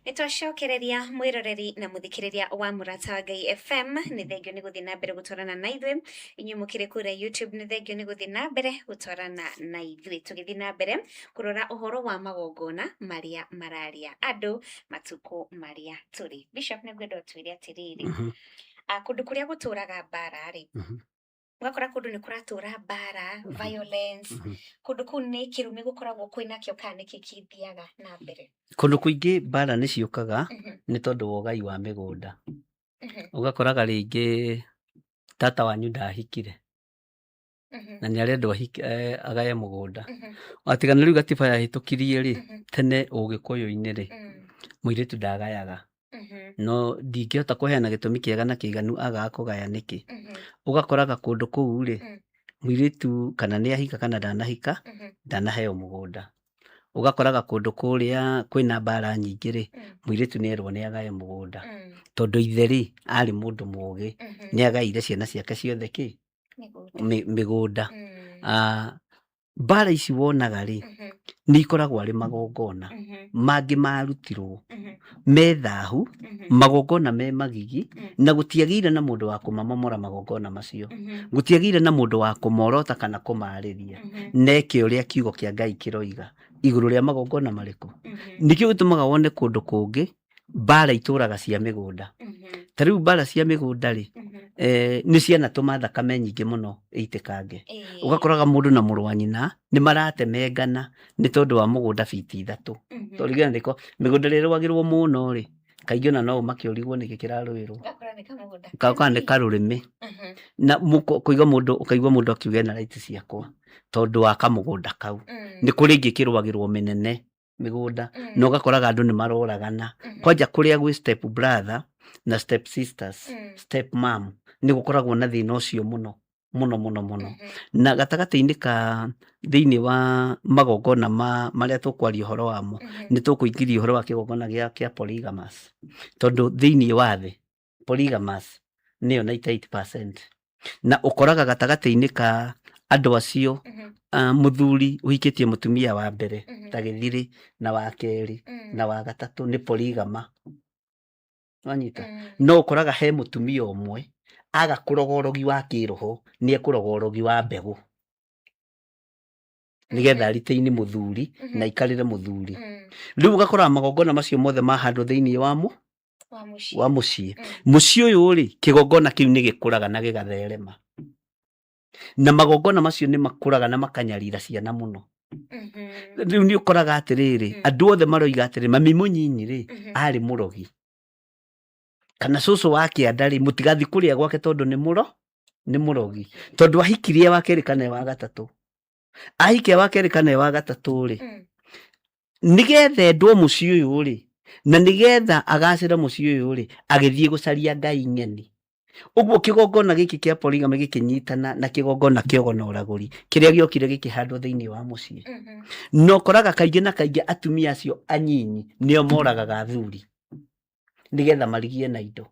Nitwacokereria mwiroreri na muthikiriria wa Murata wa Ngai FM ni thengio ni guthii na mbere gutwarana na ithui inyu mukire kura YouTube ni thengio ni guthii na mbere gutwarana na ithui tugithii na mbere kurora uhoro wa magongona maria mararia andu matuko maria turi. Bishop ni gwenda twire atiriri kundu kuria guturaga mbara ri ugakora kundu ni kuratura mbara violence kundu kuu ni kirumi gukoragwo kwina kio kana kikithiaga na mbere kundu kuingi mbara ni ciukaga ni tondu wa ugai wa migunda ugakoraga ringi tata wanyu ndahikire na ni arendwo agaye mugunda atigana riu gatiba yahitukirie ri tene ugikuyu-ini ri muiritu ndagayaga no ndingihota kuheana gitumi kiega na kiiganu agakugaya niki ugakoraga kundu kuu ri muiritu kana ni ahika kana ndanahika ndanaheo mugunda ugakoraga kundu kuria kwina mbara nyingi ri muiritu ni erwo ni agaye mugunda tondu ithe ri ari mundu mugi ni agaire ciana ciake ciothe ki migunda mbara ici wonaga ri ni ikoragwo ari magongona mangi marutirwo me thahu magongona me magigi na gutiagire na mundu wa kumamomora magongona macio gutiagire na mundu wa kumorota kana kumariria neke uria kiugo kia Ngai kiroiga iguru ria magongona mariku nikio gitumaga wone kundu kungi mbara ituraga cia migunda tariu mbara cia migunda ri ni ciana tuma thakame nyingi muno itikange ugakoraga mundu na muru wa nyina ni maratemengana ni tondu wa mugunda biti 3 torigana ndiko migunda rirwagirwo muno ri kaingĩ ona no makiorigwo niki kirarwirwo gakora ni karurimi na kuigwa mundu ukaigwa mundu akiuga na right ciakwa tondu wa kamugunda kau ni kuri ingi kirwagirwo minene migunda no gakoraga andu ni maroragana kwanja kuria gwi step brother na step sisters step mom ni gukoragwo na thina ucio muno na gatagati-ini ka thiini wa magongona maria tukwaria uhoro wamo ni tukuingiria uhoro wa kigongona kia polygamous tondu thiini wa thi polygamous niyo 98% na ukoraga gatagati-ini ka andu acio muthuri uhikitie mutumia wa mbere ta githiri na wa keri na wa gatatu ni polygama wanyita no ukoraga he mutumia umwe aga kurogorogi wa kiroho ni ekurogorogi wa mbegu nigetha arite-ini muthuri na ikarire muthuri riu ugakora magongona macio mothe mahandwo thiini wa mucii mucii uyu ri kigongona kiu ni gikuraga na gigatherema na magongona macio ni makuraga na makanyarira ciana muno riu ni ukoraga atiriri andu othe maroiga atiri mami munyinyi ri ari murogi kana cucu wake andari mutigathi kuria gwake tondu ni murogi tondu ahikirie wa keri kana wa gatatu ahikia wa keri kana wa gatatu ri nigetha endwo mucii uyu ri na nigetha agacira mucii uyu ri agithie gucaria Ngai ng'eni uguo kigongona giki kia polygamy gikinyitana na kigongona kiogona uraguri kiria giokire gikihandwo thiini wa mucii no koraga kaingi na kaingi atumia acio anyinyi nio moragaga athuri nigetha marigie na indo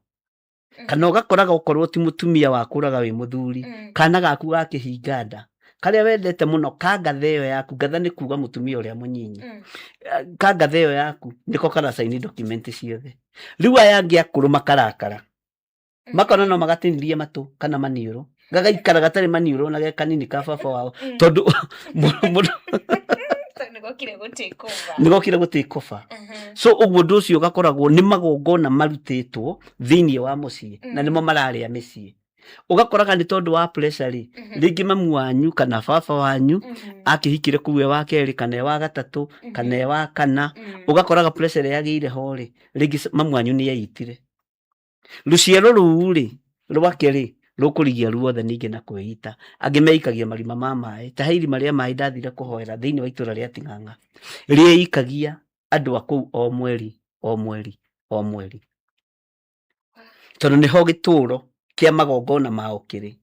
kana ugakoraga ukorwo ti mutumia wakuraga wi muthuri kana gaku gakihinga nda karia wendete muno kangatheyo yaku ngatha ni kuga mutumia uria munyinyi kangatheyo yaku niko kana sign document ciothe riu aya angi akuru makarakara makona no magatinirie matu kana maniuro gagaikara gatari maniuro na ge kanini ka baba wao tondu nigokire gutikoba so uguo ndu ucio gakoragwo ni magongona marutitwo thiini wa mucii na nimo mararia micii ugakoraga ni tondu wa pressure ri ringi mamu wanyu kana baba wanyu akihikire kuwe wa keri kana wa gatatu kana wa kana ugakoraga pressure yagiire ho ri ringi mamu wanyu ni yaitire ruciaro ruu ri rwake ri rukurigia ruothe ningi na kwita angi meikagia marima ma mai ta hairi maria mai ndathire kuhoera thiini wa itura ria Ting'ang'a rieikagia andu aku o mweri tondu niho gituro kia magongona mao kiri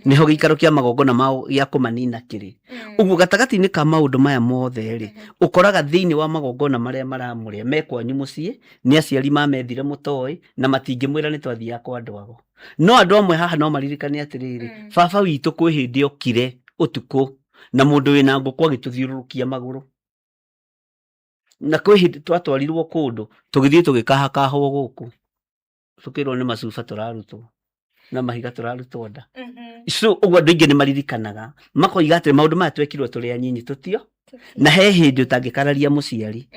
niho gikaro kia magongona mao gia kumanina kiri uguo gatagati-ini ka maundu maya mothe ri ukoraga thiini wa magongona maria maramuria mekwanyu mucii ni aciari mamethire mutoi na matingimwira ni twathia kwa andu ago no andu amwe haha no maririkane atiriri baba witu kwi hindi okire utuku na mundu wina nguku agituthiururukia maguru na kwĩ hĩndĩ twatwarirwo kũndũ tũgĩthiĩ tũgĩkahakahwo gũkũ tũkĩrwo nĩ macuba tũrarutwo na mahiga tũrarutwo nda. So ũguo andũ aingĩ nĩ maririkanaga makoiga atĩ maũndũ maya twekirwo tũrĩ anyinyi tũtio, na he hĩndĩ ũtangĩkararia mũciari,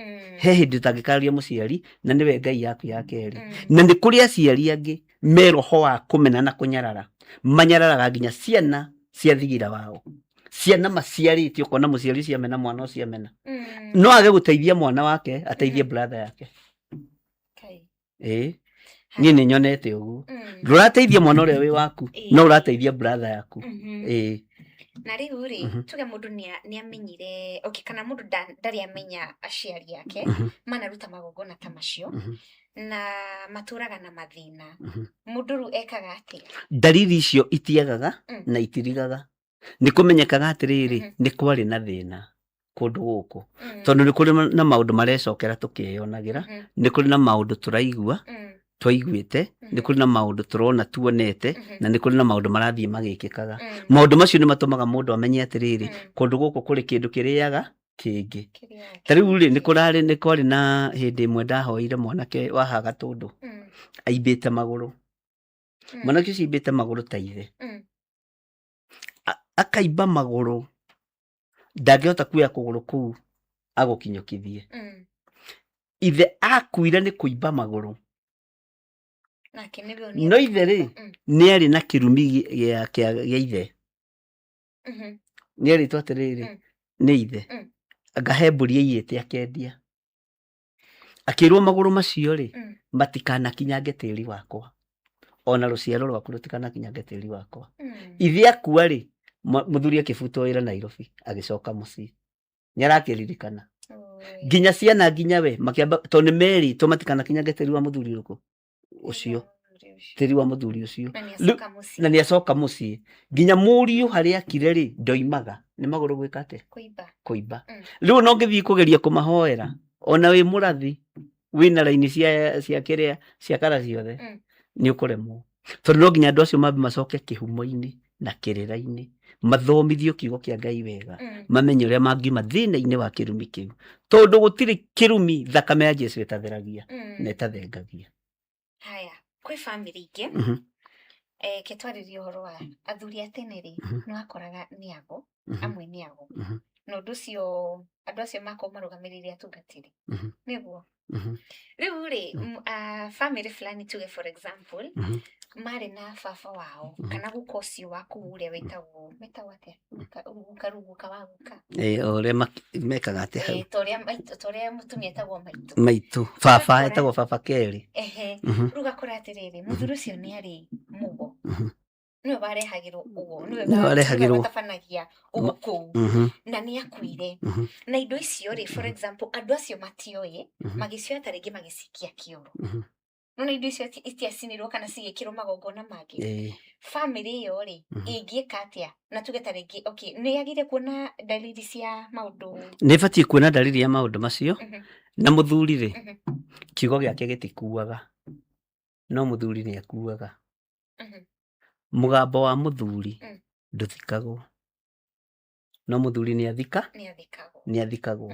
he hĩndĩ ũtangĩkararia mũciari, na nĩwe Ngai yaku ya kerĩ. Na nĩ kũrĩ aciari angĩ me roho wa kũmena na kũnyarara, manyararaga nginya ciana cia thigira wao, ciana maciarĩte ũkona mũciari ũcio amena mwana ũcio amena, no age gũteithia mwana wake ateithie brother yake. Niĩ nĩ nyonete ũguo, ndũrateithia mwana ũrĩa wĩ waku, no ũrateithia brother yaku. Na rĩu rĩ, tuge mũndũ nĩ amenyire, kana mũndũ ndarĩ amenya aciari yake manaruta magongona ta macio na matũraga na mathĩna, mũndũ rĩu ekaga atĩa? Dalili icio itiagaga na itirigaga. Nĩ kũmenyekaga atĩrĩrĩ, nĩ kwarĩ na thĩna kũndũ gũkũ, tondũ nĩ kũrĩ na maũndũ marecokera tũkĩyonagĩra, nĩ kũrĩ na maũndũ tũraigua twaiguĩte, nĩ kũrĩ na maũndũ tũrona tuonete, na nĩ kũrĩ na maũndũ marathiĩ magĩkĩkaga. Maũndũ macio nĩ matũmaga mũndũ amenye atĩrĩrĩ, kũndũ gũkũ kũrĩ kĩndũ kĩrĩaga kĩngĩ. Ta rĩu rĩ, nĩ kwarĩ na hĩndĩ ĩmwe ndahoire mwanake wa haha Gatũndũ aimbĩte magũrũ. Mwanake ũcio aimbĩte magũrũ ta ithe, akaimba magũrũ, ndangĩhota kuoya kũgũrũ kũu agũkinyũkithie. Ithe akuire nĩ kũimba magũrũ. No ithe rĩ, nĩ arĩ na kĩrumi gĩa ithe, nĩ arĩtwo atĩrĩrĩ nĩ ithe, ngahe mbũri aiyĩte akendia. Akĩrwo magũrũ macio rĩ, matikanakinyange tĩri wakwa, ona rũciaro rwaku rũtikanakinyange tĩri wakwa. Ithe akua rĩ, mũthuri akĩbutwo wĩra Nairobi agĩcoka mũciĩ, nĩarakĩririkana. Nginya ciana nginya we makĩamba, tondũ nĩ merĩtwo matikanakinyange tĩri wa mũthuri ũcio, tĩri wa mũthuri ũcio, na nĩ acoka mũciĩ. Nginya mũriũ harĩa akire rĩ, ndoimaga, nĩ magũrũ gwĩka atĩ kũimba. Rĩu no ngĩthiĩ kũgeria kũmahoera, ona wĩ mũrathi wĩna raini cia kĩrĩa cia kara ciothe, nĩ ũkũremwo, tondũ no nginya andũ acio mambe macoke kĩhumo-inĩ na kĩrĩra-inĩ, mathomithio kiugo kĩa Ngai wega, mamenye ũrĩa mangiuma thĩna-inĩ wa kĩrumi kĩu, tondũ gũtirĩ kĩrumi thakame ya Jesũ ĩtatheragia na ĩtathengagia. Haya, kwĩ family ingĩ ketwarĩria ũhoro wa athuri a tene rĩ, nĩ wakoraga nĩ ago, amwe nĩ ago, na ũndũ ũcio andũ acio makorwo marũgamĩrĩire atungatĩri, nĩguo. Rĩu rĩ, family fulani tuge for example, marĩ na baba wao kana guka ũcio waku ũrĩa wĩtagwo atĩa, guka wa guka, ũrĩa mekaga atĩ hau, torĩa mũtumia etagwo maitũ, baba etagwo baba Keri. Rĩu gakora atĩrĩrĩ, mũthuri ũcio nĩ arĩ mũgo, nĩwe warehagĩrwo ũgo, nĩwe watabanagia ũgo kũu, na nĩ akuire. Na indo icio rĩ, for example, andũ acio matioĩ, magĩcioya ta rĩngĩ magĩcikia kĩoro, nona indo icio itiacinirwo kana cigĩkĩrwo magongona mangĩ. Family ĩyo rĩ, ĩngĩka atĩa? Na tuge ta rĩngĩ, okay, nĩ yagĩrĩire kuona dalili cia maũndũ, nĩ batiĩ kuona dalili ya maũndũ macio. Na mũthuri rĩ, kiugo gĩake gĩtikuaga, no mũthuri nĩ akuaga. Mũgambo wa mũthuri ndũthikagwo, no mũthuri nĩ athikagwo.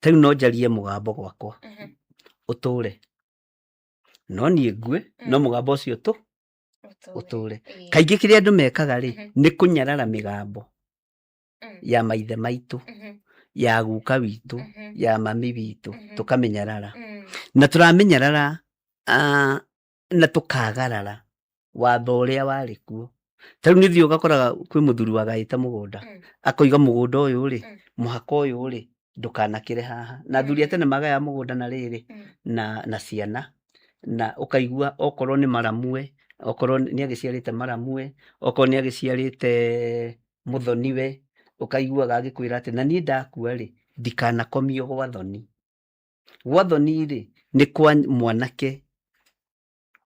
Rĩu no njarie mũgambo gwakwa ũtũre, no niĩ ngue, no mũgambo ũcio ũtũre. Kaingĩ kĩrĩa andũ mekaga rĩ, nĩ kũnyarara mĩgambo ya maithe maitũ, ya guka witũ, ya mami witũ, tũkamĩnyarara, na tũramĩnyarara na tũkagarara watho ũrĩa warĩ kuo. Ta rĩu nĩ thiĩ ũgakoraga kwĩ mũthuri wagaĩte mũgũnda, akoiga mũgũnda ũyũ rĩ, mũhaka ũyũ rĩ, ndũkanakĩre haha. Na athuri a tene magaya mũgũnda na rĩrĩ na ciana, na ũkaigua okorwo nĩ maramue, okorwo nĩ agĩciarĩte maramue, okorwo nĩ agĩciarĩte mũthoniwe, ũkaiguaga agĩkwĩra atĩ na niĩ ndakua rĩ, ndikanakomio gwa thoni. Gwa thoni rĩ, nĩ kwa mwanake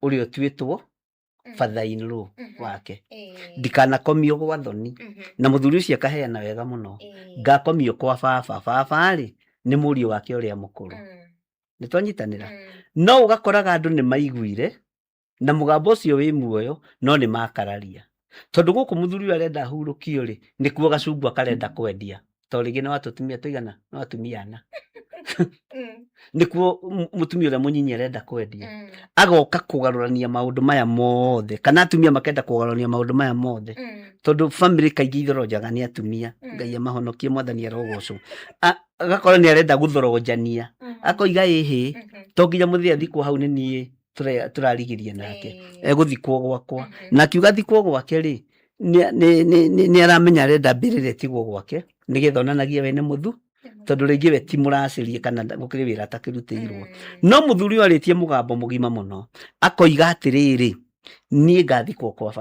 ũrĩa ũtuĩtwo father-in-law wake, ndikanakomio gwa thoni. Na mũthuri ũcio akaheana wega mũno, ngakomio kwa baba. Baba rĩ, nĩ mũriũ wake ũrĩa mũkũrũ. Nĩ twanyitanĩra. No ũgakoraga andũ nĩ maiguire na mũgambo ũcio wĩ muoyo, no nĩ makararia, tondũ gũkũ mũthuri ũyũ arenda ahurũkio rĩ, nĩkuo gacumbũ akarenda kwendia, tondũ rĩngĩ nĩ wa tũtumia tũigana, no atumia ana. nikuo mutumia uria munyinyi arenda kwendia agoka kugarurania maundu maya mothe kana atumia makenda kugarurania maundu maya mothe tondu family kaingi ithorojaga ni atumia Ngai amahonokie mwathani arogocwo agakora ni arenda guthorojania akoiga ihi to nginya muthia thikwo hau ni nie turarigiria nake eguthikwo gwakwa na kiuga thikwo gwake ri ni aramenya arenda mbirire tigwo gwake nigetha onanagie we ni muthu tondu ringi we ti muracirie kana gukiri wira atakirutirwo no muthuri uyu aritie mugambo mugima muno akoiga atiriri nie ngathikwo kwa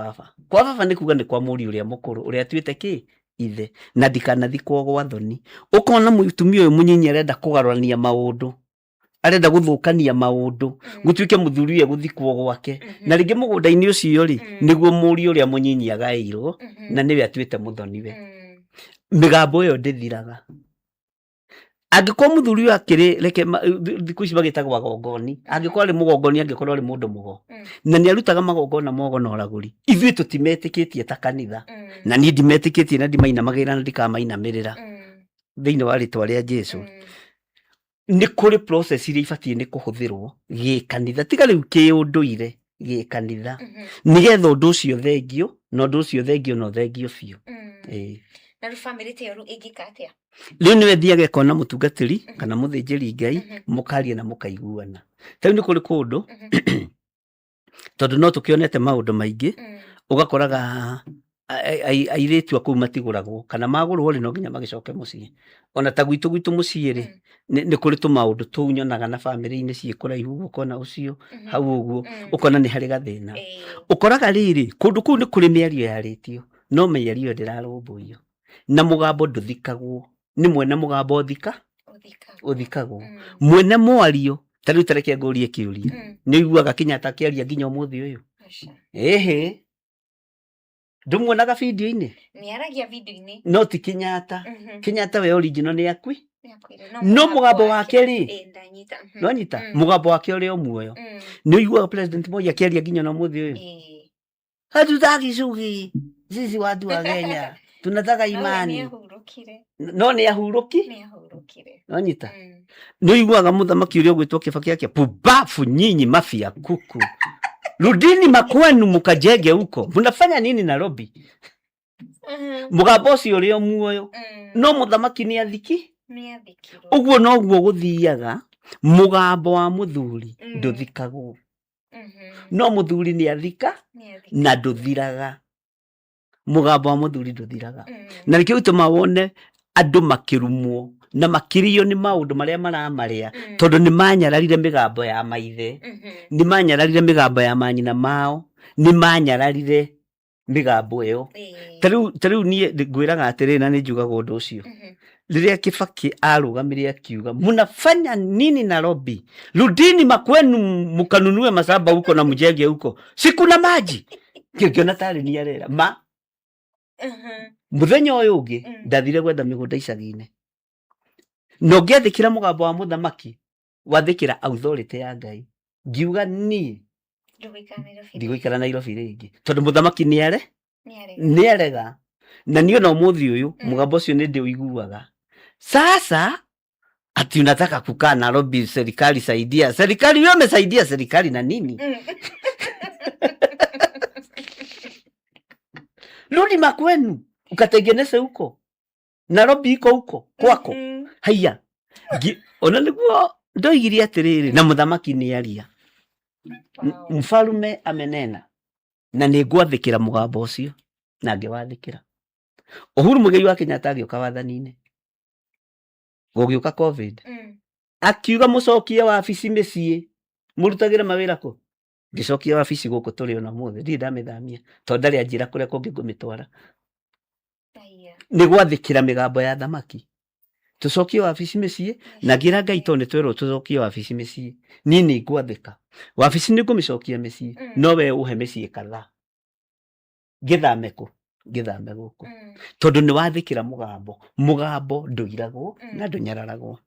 baba ni kuga ni kwa muri uria mukuru uria tuite ki ithe na ndikanathikwo gwa thoni ukona mutumia uyu munyinyi arenda kugarurania maundu arenda guthukania maundu gutuike muthuri uyu guthikwo gwake na ringi mugunda-ini ucio ri niguo muri uria munyinyi agairwo na niwe atuite muthoni we migambo iyo ndithiraga angĩkorwo muthuri uyu akiri reke thikũ ici bagĩtagwo magongoni angĩkorwo ari mugongoni angĩkorwo ari mundu mugo na ni arutaga magongona mogo na ũragũri ithuĩ tũtimetĩkĩtie ta kanitha na niĩ ndimetĩkĩtie na ndimainamagĩrĩra na ndikamainamirĩra thĩinĩ wa rĩtwa rĩa Jesũ nĩ kũrĩ process iria ibatiĩ nĩ kũhũthĩrwo gĩkanitha tiga rĩu kĩũndũire gĩkanitha nĩgetha ũndũ ũcio thengio na ũndũ ũcio thengio no thengio biũ na family te ru igikatia riu niwe thiaga ekona mutungatiri kana muthĩnjĩri Ngai mukaria na mukaiguana tau ni kuri kundu tondu no tukionete maundu maingi ugakoraga airitu aku matiguragwo kana magurwo ri no nginya magicoke mucii ona ta gwitu mucii ri ni kuri tu maundu tu nyonaga na family-ini ciikuraihu ukona ucio hau uguo ukona ni hari gathina ukoraga riri kundu kuu ni kuri miario yaritio no miario ndirarumbuio na mugambo nduthikagwo ni mwene mugambo uthikagwo mwene mwario tariu tareke ngurie kiuria ni iguaga Kenyatta akiaria nginya umuthi uyu ehe ndumuonaga video-ini ni aragia video-ini no ti Kenyatta we original ni akui no mugambo wake ri no nyita mugambo wake uri omuoyo ni iguaga president moja akiaria nginya na umuthi uyu hatutaki shughuli sisi watu wa Kenya tunataka imani no ni ahurukire no nyita no iguaga muthamaki uria gwitwo Kibaki yake pubafu nyinyi mafia kuku rudini makwenu mukajenge huko mnafanya nini Nairobi mugambo ucio uri omuoyo no muthamaki ni athiki uguo no guo guthiaga mugambo wa muthuri nduthikagwo no muthuri ni athika na nduthiraga mugambo wa muthuri nduthiraga na rikio ituma wone andu makirumwo na makirio ni maundu maria maramaria tondu ni manyararire migambo ya maithe ni manyararire migambo ya manyina mao ni manyararire migambo iyo tariu nie ngwiraga atiri na ni njugaga undu ucio riria Kibaki arugamire akiuga mnafanya nini Nairobi rudini makwenu mkanunue masaba huko na mjenge huko sikuna maji kiona tari ni arera ma muthenya uyu ungi ndathire gwetha migunda icagi-ini no ngiathikira mugambo wa muthamaki wathikira authority ya Ngai ngiuga ni ndigwikara Nairobi ringi tondu muthamaki ni arega na niyo no muthi uyu mugambo ucio ni ndi uiguaga sasa ati unataka kukaa Nairobi serikali saidia serikali wewe umesaidia serikali na nini rudi makwenu ukatengeneze huko Nairobi iko huko kwako haya ona niguo ndoigiria atiriri na muthamaki ni aria mfalume amenena na ni ngwathikira mugambo ucio na ngiwathikira Uhuru Muigai wa Kenyatta agioka wathani-ini gugiuka covid akiuga mucokie wabici micii murutagira mawira ku ngicokia wabici guku turi ona muthi ndi ndamithamia tondu ndari anjira kuria kungi ngumitwara ni gwathikira migambo ya thamaki tucokie wabici micii na ngira Ngai tondu twirwo tucokie wabici micii ni ngwathika wabici ni ngumicokia micii no we uhe micii kadhaa ngithame guku tondu ni wathikira mugambo nduiragwo na ndunyararagwo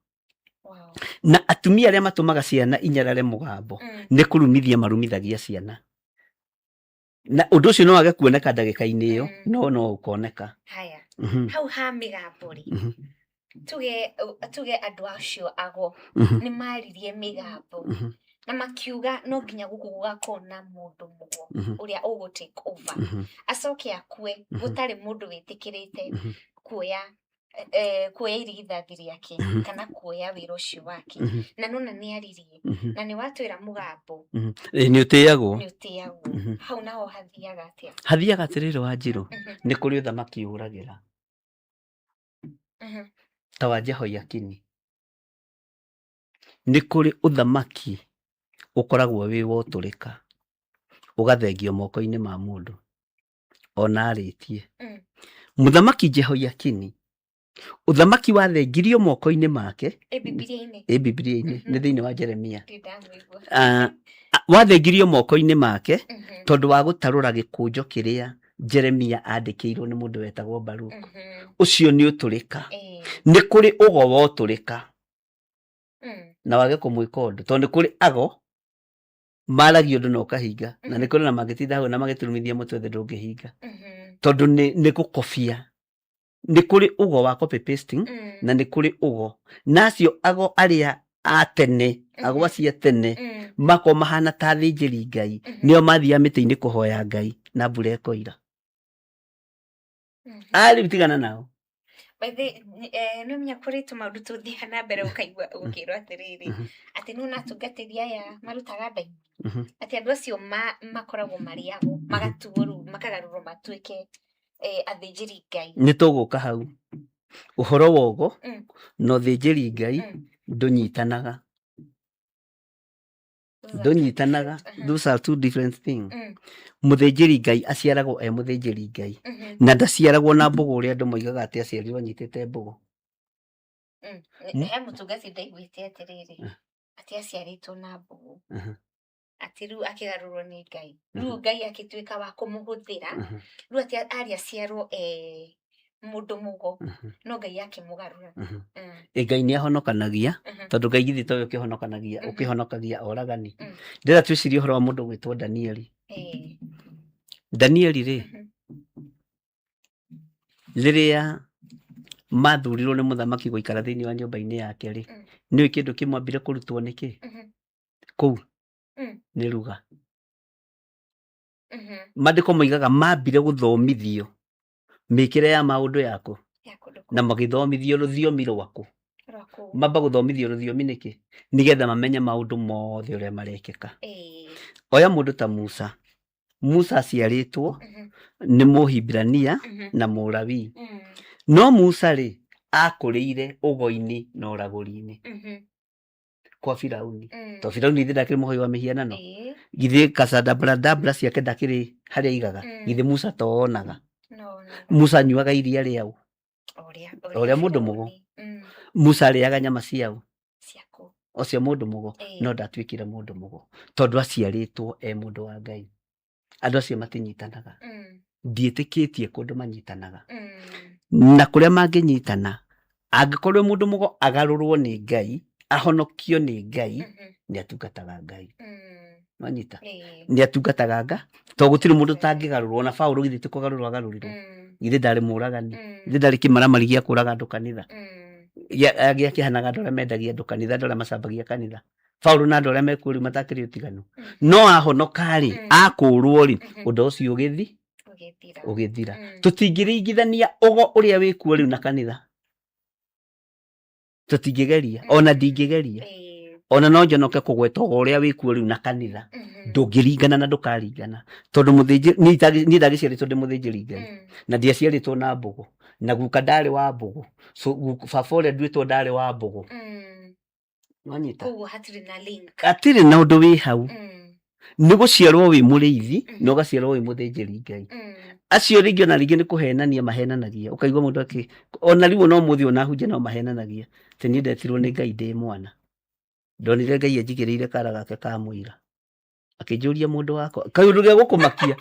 na atumia aria matumaga ciana inyarare mugambo ni kurumithia marumithagia ciana na undu ucio no wage kuoneka ndagika-ini iyo no ukoneka haya hau ha migambo ri tuge andu acio ago ni maririe migambo na makiuga no nginya guku gugakona mundu mugo uria ugu take over acoke akue gutari mundu witikirite kuoya irigithathi riake kana kuoya wira ucio wake na nona ni aririe na ni watwira mugambo ni utiyagwo hau naho hathiaga atiriri wa Njiru ni kuri uthamaki uragira ta wa Jehoiakini ni kuri uthamaki ukoragwo wi woturika ugathengio moko-ini ma mundu ona aritie muthamaki Jehoiakini uthamaki wathengirio moko-ini make Biblia-ini ni thiini wa Jeremia wathengirio moko-ini make tondu wa gutarura gikunjo kiria Jeremia andikirwo ni mundu wetagwo Baruku ucio ni uturika ni kuri ugo woturika na wage kumwika undu tondu kuri ago maragio undu no kahinga na ni kuri na magitinda hau na magiturumithia mutwe the ndungihinga tondu ni gukofia ni kuri ugo wa copy pasting na ni kuri ugo nacio ago aria atene ago acia tene mako mahana ta thinjiri Ngai nio mathia miti-ini kuhoya Ngai na mbura ikoira ali bitigana nao Baithe no menya kuri tumaundu tuthia na mbere ukaigwa ukirwa atiriri ati no natungatiria ya marutaga ndai ati andu acio makoragwo mari abo magaturu makagarurwo matuike athinjiri Ngai ni tuguka hau uhoro wogo no thinjiri Ngai ndunyitanaga those are two different things muthinjiri Ngai aciaragwo muthinjiri Ngai na ndaciaragwo na mbugu uria andu moigaga ati aciarirwo anyitite mbugu he mutungati ndaiguite atiriri ati aciaritwo na mbugu ati riu akigarurwo ni Ngai riu Ngai akituika wa kumuhuthira riu ati ari aciarwo mundu mugo no Ngai akimugarura Ngai ni ahonokanagia tondu Ngai githi toyo ukihonokanagia ukihonokagia oragani ndira twicirie uhoro wa mundu gwitwo Danieli Danieli riria mathurirwo ni muthamaki guikara thiini wa nyumba-ini yake ri ni kindu kimwambire kurutwo niki kuu ni ruga mandiko moigaga mambire guthomithio mikire ya maundu yaku na magithomithio ruthiomi rwaku mamba guthomithio ruthiomi niki nigetha mamenye maundu mothe uria marekeka oya mundu ta Musa aciaritwo ni Muhibirania na Mulawi no Musa akuriire ugo-ini na uraguri-ini kwa Firauni to Firauni ithi ndakiri muhoi wa mihianano githi kasadabradabra ciake ndakiri haria igaga githi Musa tonaga Musa nyuaga iria riau oria mundu mugo Musa ariaga nyama ciau ocio mundu mugo no ndatwikire mundu mugo tondu aciaritwo mundu wa Ngai andu acio matinyitanaga ndiitikitie kundu manyitanaga na kuria manginyitana angikorwo mundu mugo agarurwo ni Ngai ahonokio ni Ngai ni atungataga Ngai manyita ni atungataga Ngai to gutiri mundu tangigarurwo na Paulo githi tikugarurwo agarurirwo githi ndari muragani githi ndari kimaramari gia kuraga andu kanitha gia kihanaga andu aria mendagia andu kanitha andu aria macambagia kanitha Paulo na andu aria mekuri matakiri utiganu no ahonoka akurwo undu ucio ugithira tutingiringithania ugo uria wikuo riu na kanitha tutingigeria ona ndingigeria ona no njonoke kugweta ugo uria wikuo riu na kanitha ndungiringana na ndukaringana tondu muthinjiri ni ndagiciaritwo ndi muthinjiri Ngai na ndiaciaritwo na mbugu na guka ndari wa mbugu so baba uria ndwitwo ndari wa mbugu wanyita koguo hatiri na undu wi hau ni guciarwo wi muriithi no gaciarwo wi muthinjiri Ngai acio ringi ona ringi ni kuhenania mahenanagia ukaigwa mundu aki ona riu no muthi ona hunje no mahenanagia ti ni ndetirwo ni Ngai ndi mwana ndonire Ngai anjigiriire kara gake ka muira akinjuria mundu wako kaundu gia gukumakia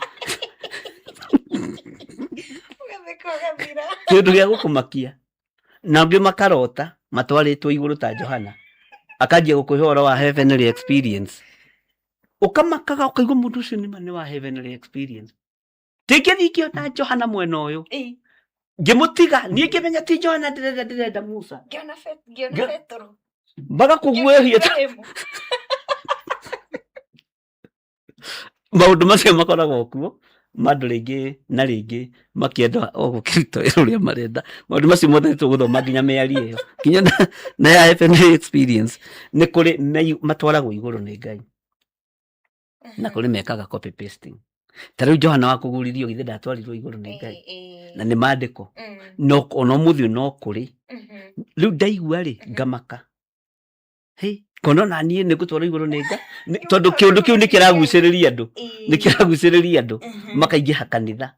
kiundu gia gukumakia na ngi makarota matwaritwo iguru ta Johana akanjia gukuhe horo wa heavenly experience ukamakaga ukaigwa mundu ucio ni wa heavenly experience tikithikio ta Johana mwena uyu ngimutiga nie ngimenya ti Johana ndirenda Musa Giona Petro baga kuguehia maundu macio makoragwo kuo mandu ringi na ringi makienda gukirito iruria marenda maundu macio mothe tuguthoma nginya miario iyo nginya na ya FNA experience ni kuri matwaragwo iguru ni Ngai na kuri mekaga copy pasting tariu Johana wa kuguririo githe ndatwarirwo iguru ni Ngai na ni maandiko no ono muthio no kuri riu ndaigua ri ngamaka hey kono na nie ne gutwara iguru ni Ngai tondu kiundu kiu nikiraguciriria andu makaingĩha kanitha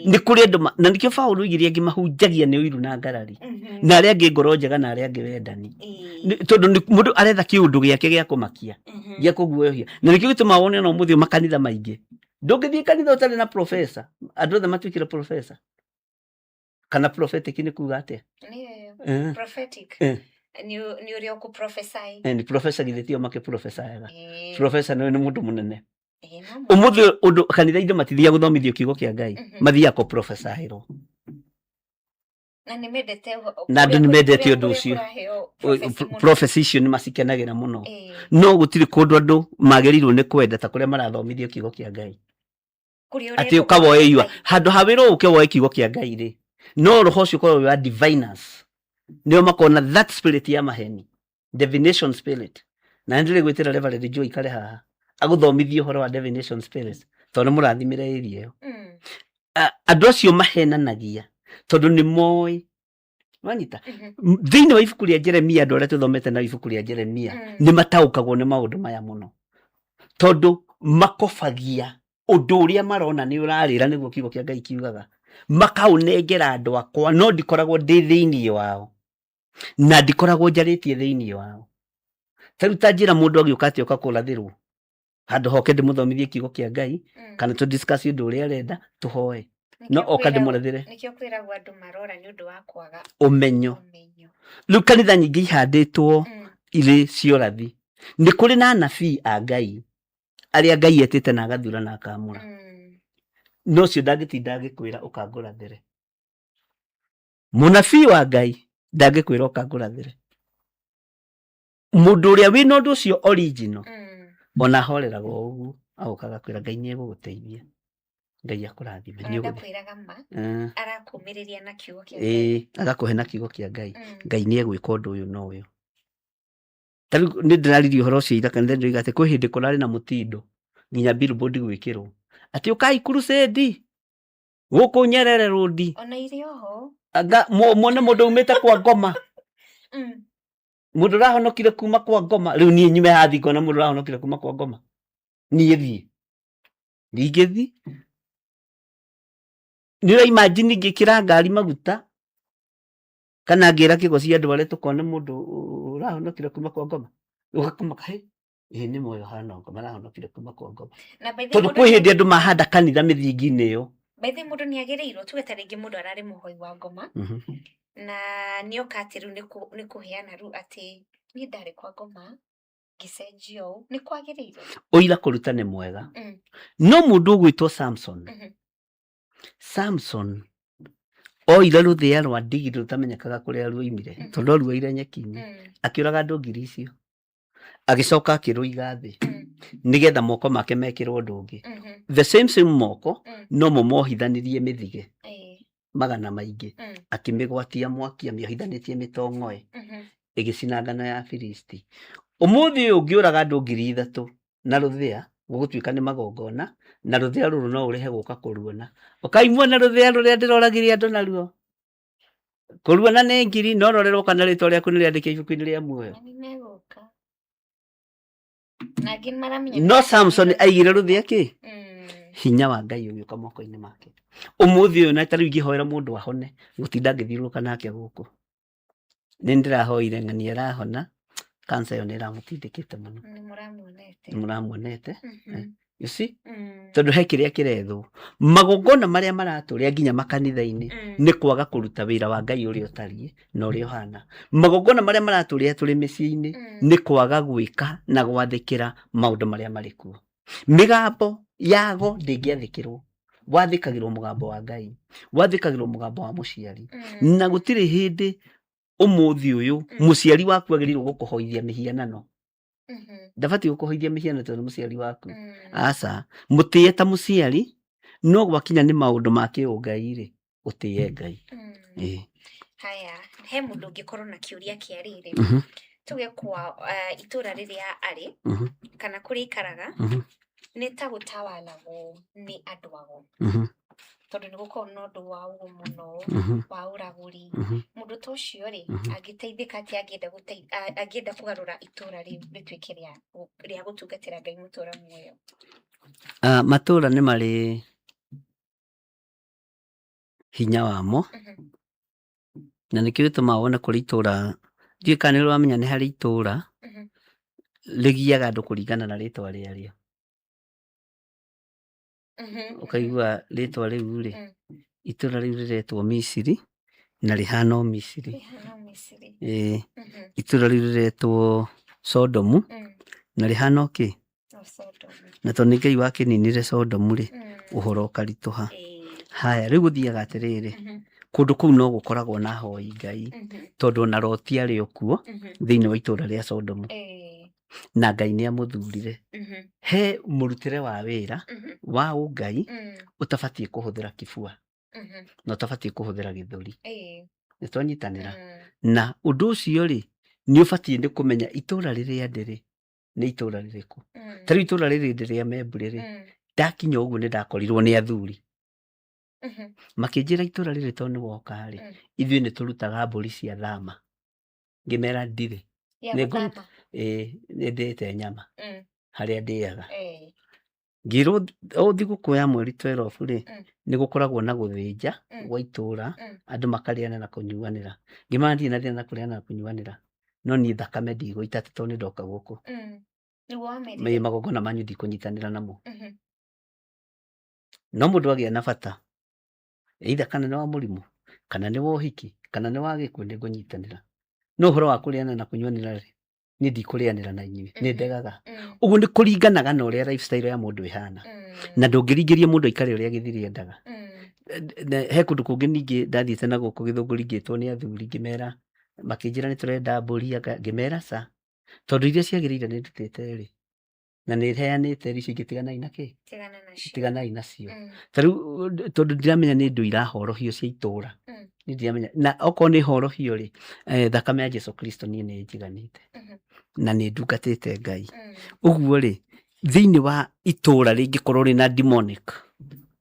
ni kuri andu na nikio Paulo igiria ngimahunjagia ni uiru na ngarari na aria angi ngoro njega na aria angi wendani tondu mundu aretha kiundu giake gia kumakia gia kuguohia na nikio gituma wone no muthio makanitha maingi ndungithie kanitha utari na professor andu othe matuikire professor kana prophetic ni kuga atia prophetic ni uri oku prophesy ni professor githitio make professor professor no ni mundu munene umuthi undu kanitha inde matithia guthomithio kiugo kia Ngai mathia ko professoriro na ndu nimendete undu ucio profession ni masikenagira muno no gutiri kundu andu magerirwo ni kwenda ta kuria marathomithio kiugo kia Ngai ati ukawoeiywa handu hawiro ukewoe kiugo kia Ngai ri no roho ucio ko wa diviners ndio makona that spirit ya maheni divination spirit na ndire gwitira Reverend Joy kare haha aguthomithio horo wa divination spirit tondu murathimire area yo andu acio mahenanagia tondu ni moi wanyita thiini wa ibuku ria Jeremia andu aria tuthomete na ibuku ria Jeremia ni mataukagwo ni maundu maya muno tondu makofagia undu uria marona ni urarira niguo kiugo kia Ngai kiugaga makaunengera andu akwa no ndikoragwo ndi thiini wao na ndikoragwo njaritie thiini wao taruta njira mundu agiuka ati ukakurathirwo handu hoke ndimuthomithie kiugo kia Ngai kana tu discuss undu uria arenda tuhoe no oka ndimurathire nikio kwiragwo andu marora ni undu wa kwaga umenyo riu kanitha nyingi ihanditwo iri ciorathi ni kuri na anabii a Ngai aria Ngai etete na agathura na akamura no cio ndagitinda agikwira ukangurathire munabii wa Ngai ndagikwira ukangurathire mundu uria wina undu ucio original ona horeragwo uguo agukaga kwira Ngai ni eguguteithia Ngai akurathime ni ugukwiraga ma arakumiriria na kiugo kia Ngai agakuhe na kiugo kia Ngai Ngai ni egwika undu uyu no uyu tari ni ndiraririo horo cio ira kanitha ndio igate kwi hindi kurari na mutindo nginya billboard gwikirwo ati ukai crusade guku Nyerere road ona irio ho anga mone mundu umite kwa Ngoma mundu rahonokire kuma kwa Ngoma riu nie nyume hathi kona mundu rahonokire kuma kwa Ngoma nie thie ndigethi ni imagine ngikira ngari maguta kana ngira kigo cia andu aria tukone mundu rahonokire kuma kwa Ngoma ukakuma kai ni moyo hana Ngoma rahonokire kuma kwa Ngoma tondu kwi hindi andu mahanda kanitha mithingi-ini yo Baithi mundu ni agirirwo tugeta ringi mundu arari muhoi wa Ngoma na ni okatiru ni kuheana ru ati ni ndari kwa Ngoma gicenjio ni kwagirirwo oira kuruta ni mwega no mundu ugwitwo Samson oira ruthia rwa ndigiri rutamenyekaga kuria ruimire tondu ruire nyeki-ini akiuraga andu ngiri icio agicoka akiruiga thi nigetha moko make mekirwo ndungi the same moko no momohithanirie mithige magana maingi akimigwatia mwaki amiohithanitie mitongoe igicina ngano ya Filisti umuthi ungiuraga andu ngiri 3 na ruthia gugutuika ni magongona na ruthia ruru no urehe guka kuruona ukaimwa na ruthia ruria ndiroragiria andu naruo kuruona ni ngiri no rorerwo kana ritwa riaku ni riandike ibuku-ini ria muoyo no Samson aigire ruthia ki hinya wa Ngai ugiuka moko-ini make umuthi uyu na tariu ngihoera mundu ahone gutinda ngithiuruka nake guku ni ndirahoire ng'ani arahona kansa yo nira mutindikite muno ni muramuonete you see tondu he kiria kirethwo magongona maria maraturia nginya makanitha-ini ni kwaga kuruta wira wa Ngai uria utarie na uria uhana magongona maria maraturia turi micii-ini ni kwaga gwika na gwathikira maundu maria marikuo migambo yago ndingiathikirwo wathikagirwo mugambo wa Ngai, wathikagirwo mugambo wa muciari, na gutire hindi umuthi uyu muciari waku agirirwo gukuhoithia mihianano. Ndabati gukuhoithia mihianano tondu muciari waku. Aca, mutie ta muciari no gwakinya ni maundu ma kiungai ri utie Ngai. Haya, he mundu ngikorwo na kiuria kiarire. Tuge kwa itura riria ari kana kuri ikaraga ni ta gutawalagwo ni andu ago. Tondu ni gukorwo no ndu wa ugo muno wa uraguri. Mundu ta ucio ri agiteithika ati agienda kugarura itura rituike ria gutungatira Ngai mutura muoyo. Matura ni mari hinya wamo. Na nikio gituma wona kuri itura ndikanä rå amenya nä harä itura rä giaga andå kå ringana na rä twa rä arä ukaigua rä twa rä u rä itura rä u rä retwo Misiri na rä hana o Misiri. Itura rä u rä retwo Sodomu na rä hana o kä na tondå nä Ngai wakä ninire Sodomu rä å horo å karitå ha. Haya rä u gå thiaga atä rä rä kundu kuu no gukoragwo na hoi Ngai tondu na Loti arĩ okuo thĩinĩ wa itura rĩa Sodomu na Ngai nĩ amuthurire. He mũrutĩre wa wĩra wa Ngai ũtabatiĩ kũhũthĩra kĩbua na ũtabatiĩ kũhũthĩra gĩthũri. Nĩ twanyitanĩra na ũndũ ũcio rĩ nĩ ũbatiĩ nĩ kũmenya itura rĩrĩa ndĩrĩ nĩ itura rĩrĩkũ. Ta rĩu itura rĩrĩ ndĩrĩa Membure rĩ ndakinya ũguo nĩ ndakorirwo nĩ athuri makĩnjĩra itura rĩrĩ to nĩ woka rĩ ithuĩ nĩ tũrutaga mbũri cia thama. Ngĩmera ndirĩ nĩ ndĩte nyama harĩa ndĩaga. Ngĩrwo o thigũkũ ya mweri 12 rĩ nĩ gũkoragwo na gũthĩnja gwa itura andũ makarĩana na kũnyuanĩra. Ngĩmera ndirĩ na thĩna na kũrĩana na kũnyuanĩra no niĩ thakame ndigũita to nĩ ndoka gũkũ magongona manyu ndikũnyitanĩra namo. No mũndũ agĩa na bata either kana nĩ wa mũrimũ kana nĩ wa ũhiki kana nĩ wa gĩkuũ nĩ ngũnyitanĩra. No ũhoro wa kũrĩana na kũnyuanĩra rĩ niĩ ndikũrĩanĩra na inyuĩ nĩ ndegaga. Ũguo nĩ kũringanaga na ũrĩa lifestyle ya mũndũ ĩhana na ndũngĩringĩria mũndũ aikare ũrĩa gĩthiri endaga. He kũndũ kũngĩ ningĩ ndathiĩte na gũkũ Gĩthũngũ ringĩtwo nĩ athuri ngĩmera makĩnjĩra nĩ tũrenda mbũri ngĩmera ca tondũ iria ciagĩrĩire nĩ ndutĩte rĩ na nĩ heanĩte ici ingĩ tiganai na kĩ tiganai nacio. Ta rĩu tondũ ndiramenya nĩ ndũ irahorohio cia itũra nĩ ndiramenya na okorwo nĩ horohio rĩ thakame ya Jesu Kristo niĩ nĩ njiganĩte na nĩ ndungatĩte Ngai. Ũguo rĩ thĩinĩ wa itũra rĩngĩkorwo rĩna demonic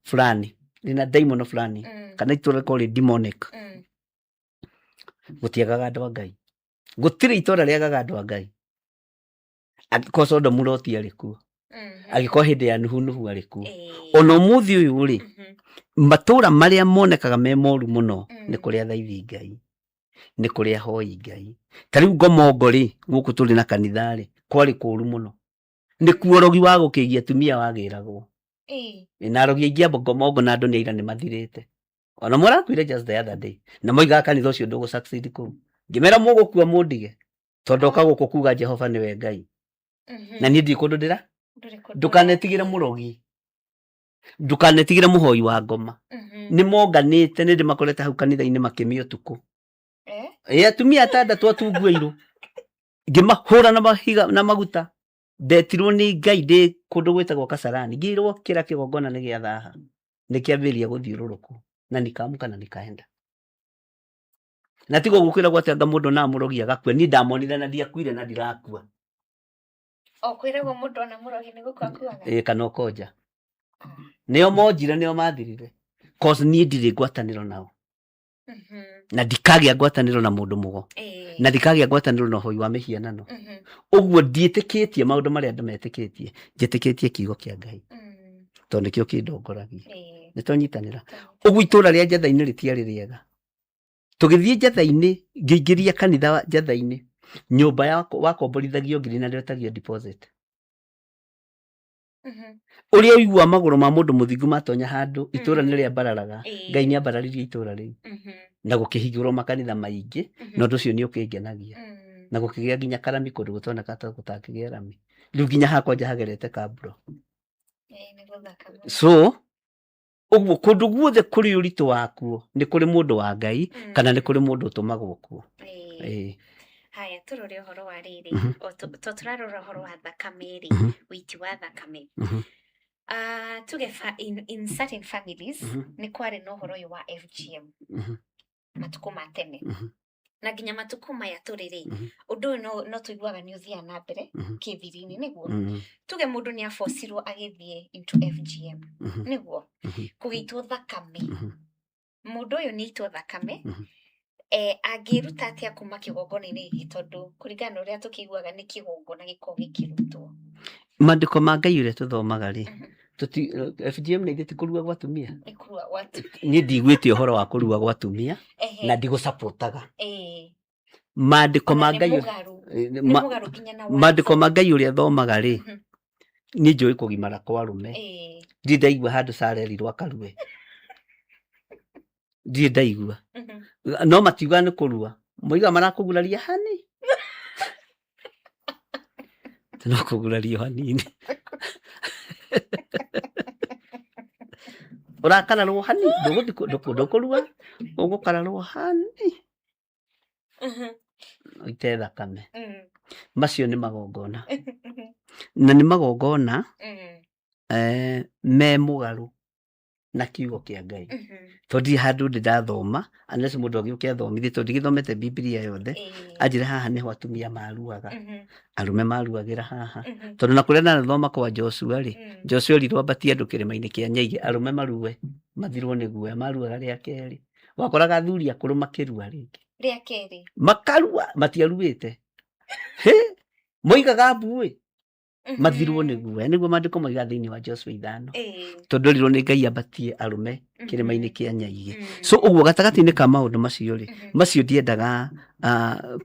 fulani rĩna daimon fulani kana itũra rĩkorwo rĩ demonic gũtiagaga andũ a Ngai. Gũtirĩ itũra rĩagaga andũ a Ngai. Angĩkorwo Sodomu Loti arĩ kuo angĩkorwo hĩndĩ ya Nuhu arĩ kuo ona ũmũthĩ ũyũ rĩ matũra marĩa monekaga me moru mũno nĩ kũrĩa thaithi Ngai nĩ kũrĩa hoi Ngai. Ta rĩu Ngomongo rĩ gũkũ tũrĩ na kanitha rĩ kwarĩ kũru mũno nĩ kuo rogi wa gũkĩgia atumia wagĩragwo na rogi aingĩ a Ngomongo na andũ nĩ aira nĩ mathirĩte ona mũrakuire just the other day na moigaga kanitha ũcio ndũgũ succeed kũu. Ngĩmera mũgũkua mũndige tondũ oka gũkũ kuga Jehova nĩwe Ngai na niĩ ndikũndũndĩra. Ndũkanetigĩre mũrogi ndũkanetigĩre mũhoi wa ngoma nĩ monganĩte nĩ ndĩmakorete hau kanitha-inĩ makĩmia ũtukũ. Atumia atandatũ atunguĩirwo ngĩmahũra na mahiga na maguta ndetirwo nĩ Ngai ndĩ kũndũ gwĩtagwo Kasarani ngĩrwo kĩra kĩgongona nĩ gĩa thaha nĩ kĩambĩrĩria gũthiũrũrũkwo na nikamuka na nikaenda. Na tigo gũkwĩra gwatanga mũndũ na mũrogi agakua niĩ ndamonire na ndiakuire na ndirakua. Kwĩragwo mũndũ ona mũrogi nĩ gũkua akuaga kana ũkonja nĩo monjire nĩo mathirire cause niĩ ndirĩ ngwatanĩro nao na ndikagĩa ngwatanĩro na mũndũ mũgo na ndikagĩa ngwatanĩro na ũhoi wa mĩhianano. Ũguo ndiĩtĩkĩtie maũndũ marĩa andũ metĩkĩtie njĩtĩkĩtie kiugo kĩa Ngai tondũ nĩkĩo kĩndongoragia. Nĩ twanyitanĩra. Ũguo itũra rĩa Njatha-inĩ rĩtiarĩ rĩega. Tũgĩthiĩ Njatha-inĩ ngĩingĩria kanitha Njatha-inĩ nyũmba ya wakomborithagio ngiri na ndĩretagio deposit. Ũrĩa ũigua magũrũ ma mũndũ mũthingu matonya handũ itũra nĩ rĩa bararaga Ngai nĩ ambararirie itũra rĩu na gũkĩhingũrwo makanitha maingĩ na ũndũ ũcio nĩ ũkĩngenagia na gũkĩgĩa nginya karami kũndũ gũtoneka ta gũtangĩgĩa rami. Rĩu nginya hakwa njahagerete kamburo. So Ũguo kũndũ guothe kũrĩ ũritũ wakuo nĩ kũrĩ mũndũ wa Ngai kana nĩ kũrĩ mũndũ ũtũmagwo kuo. Haya tũrore ũhoro wa rĩrĩ tũrarora ũhoro wa thakame rĩ wĩiti wa thakame. Tuge in certain families nĩ kwarĩ na ũhoro ũyũ wa FGM matukũ ma tene na nginya matukũ maya tũrĩ rĩ ũndũ ũyũ no tũiguaga nĩ ũthiaga na mbere kĩthiri-inĩ nĩguo tuge mũndũ nĩ abocirwo agĩthiĩ into FGM nĩguo kũgĩitwo thakame mũndũ ũyũ nĩ aitwo thakame angĩruta atĩa kuma kĩgongona-inĩ gĩkĩ tondũ kũringana na ũrĩa tũkĩiguaga nĩ kĩgongona gĩkoragwo gĩkĩrutwo. Maandĩko ma Ngai ũrĩa tũthomaga rĩ FGM nĩ ithĩti kũrua gwa atumia. Niĩ ndigwĩte ũhoro wa kũrua gwa atumia na ndigũcapotaga. Maandĩko ma Ngai ũrĩa thomaga rĩ niĩ njũĩ kũgimara kwa arũme. Ndirĩ ndaigua handũ carerirwo akarue. Ndirĩ ndaigua. No matiuga nĩ kũrua. Moiga marakũguraria hani. No kũgurario hanini. Ũrakararwo hani ndũkũrua ũgũkararwo hani. Ite thakame. Macio nĩ magongona. Na nĩ magongona me mũgarũ na kiugo kĩa Ngai. Tondũ handũ ndathoma unless mũndũ agĩũke athomithie tondũ gĩthomete Biblia yothe anjĩra haha nĩho atumia maruaga arũme maruagĩra haha tondũ na kũrĩa nathoma kwa Joshua rĩ Joshua rirwo ambatie andũ kĩrĩma-inĩ kĩa Nyaigĩ arũme marue mathirwo nĩ guoya maruaga rĩa kerĩ wakoraga athuri akũrũ makĩrua rĩngĩ rĩa kerĩ makarua matiaruĩte moigaga mbuĩ mathirwo nĩ guoya nĩguo maandĩko moiga thĩinĩ wa Joshua 5 tondũ rirwo nĩ Ngai ambatie arũme kĩrĩma-inĩ kĩa Nyaigĩ. So ũguo gatagatĩ-inĩ ka maũndũ macio rĩ macio ndiendaga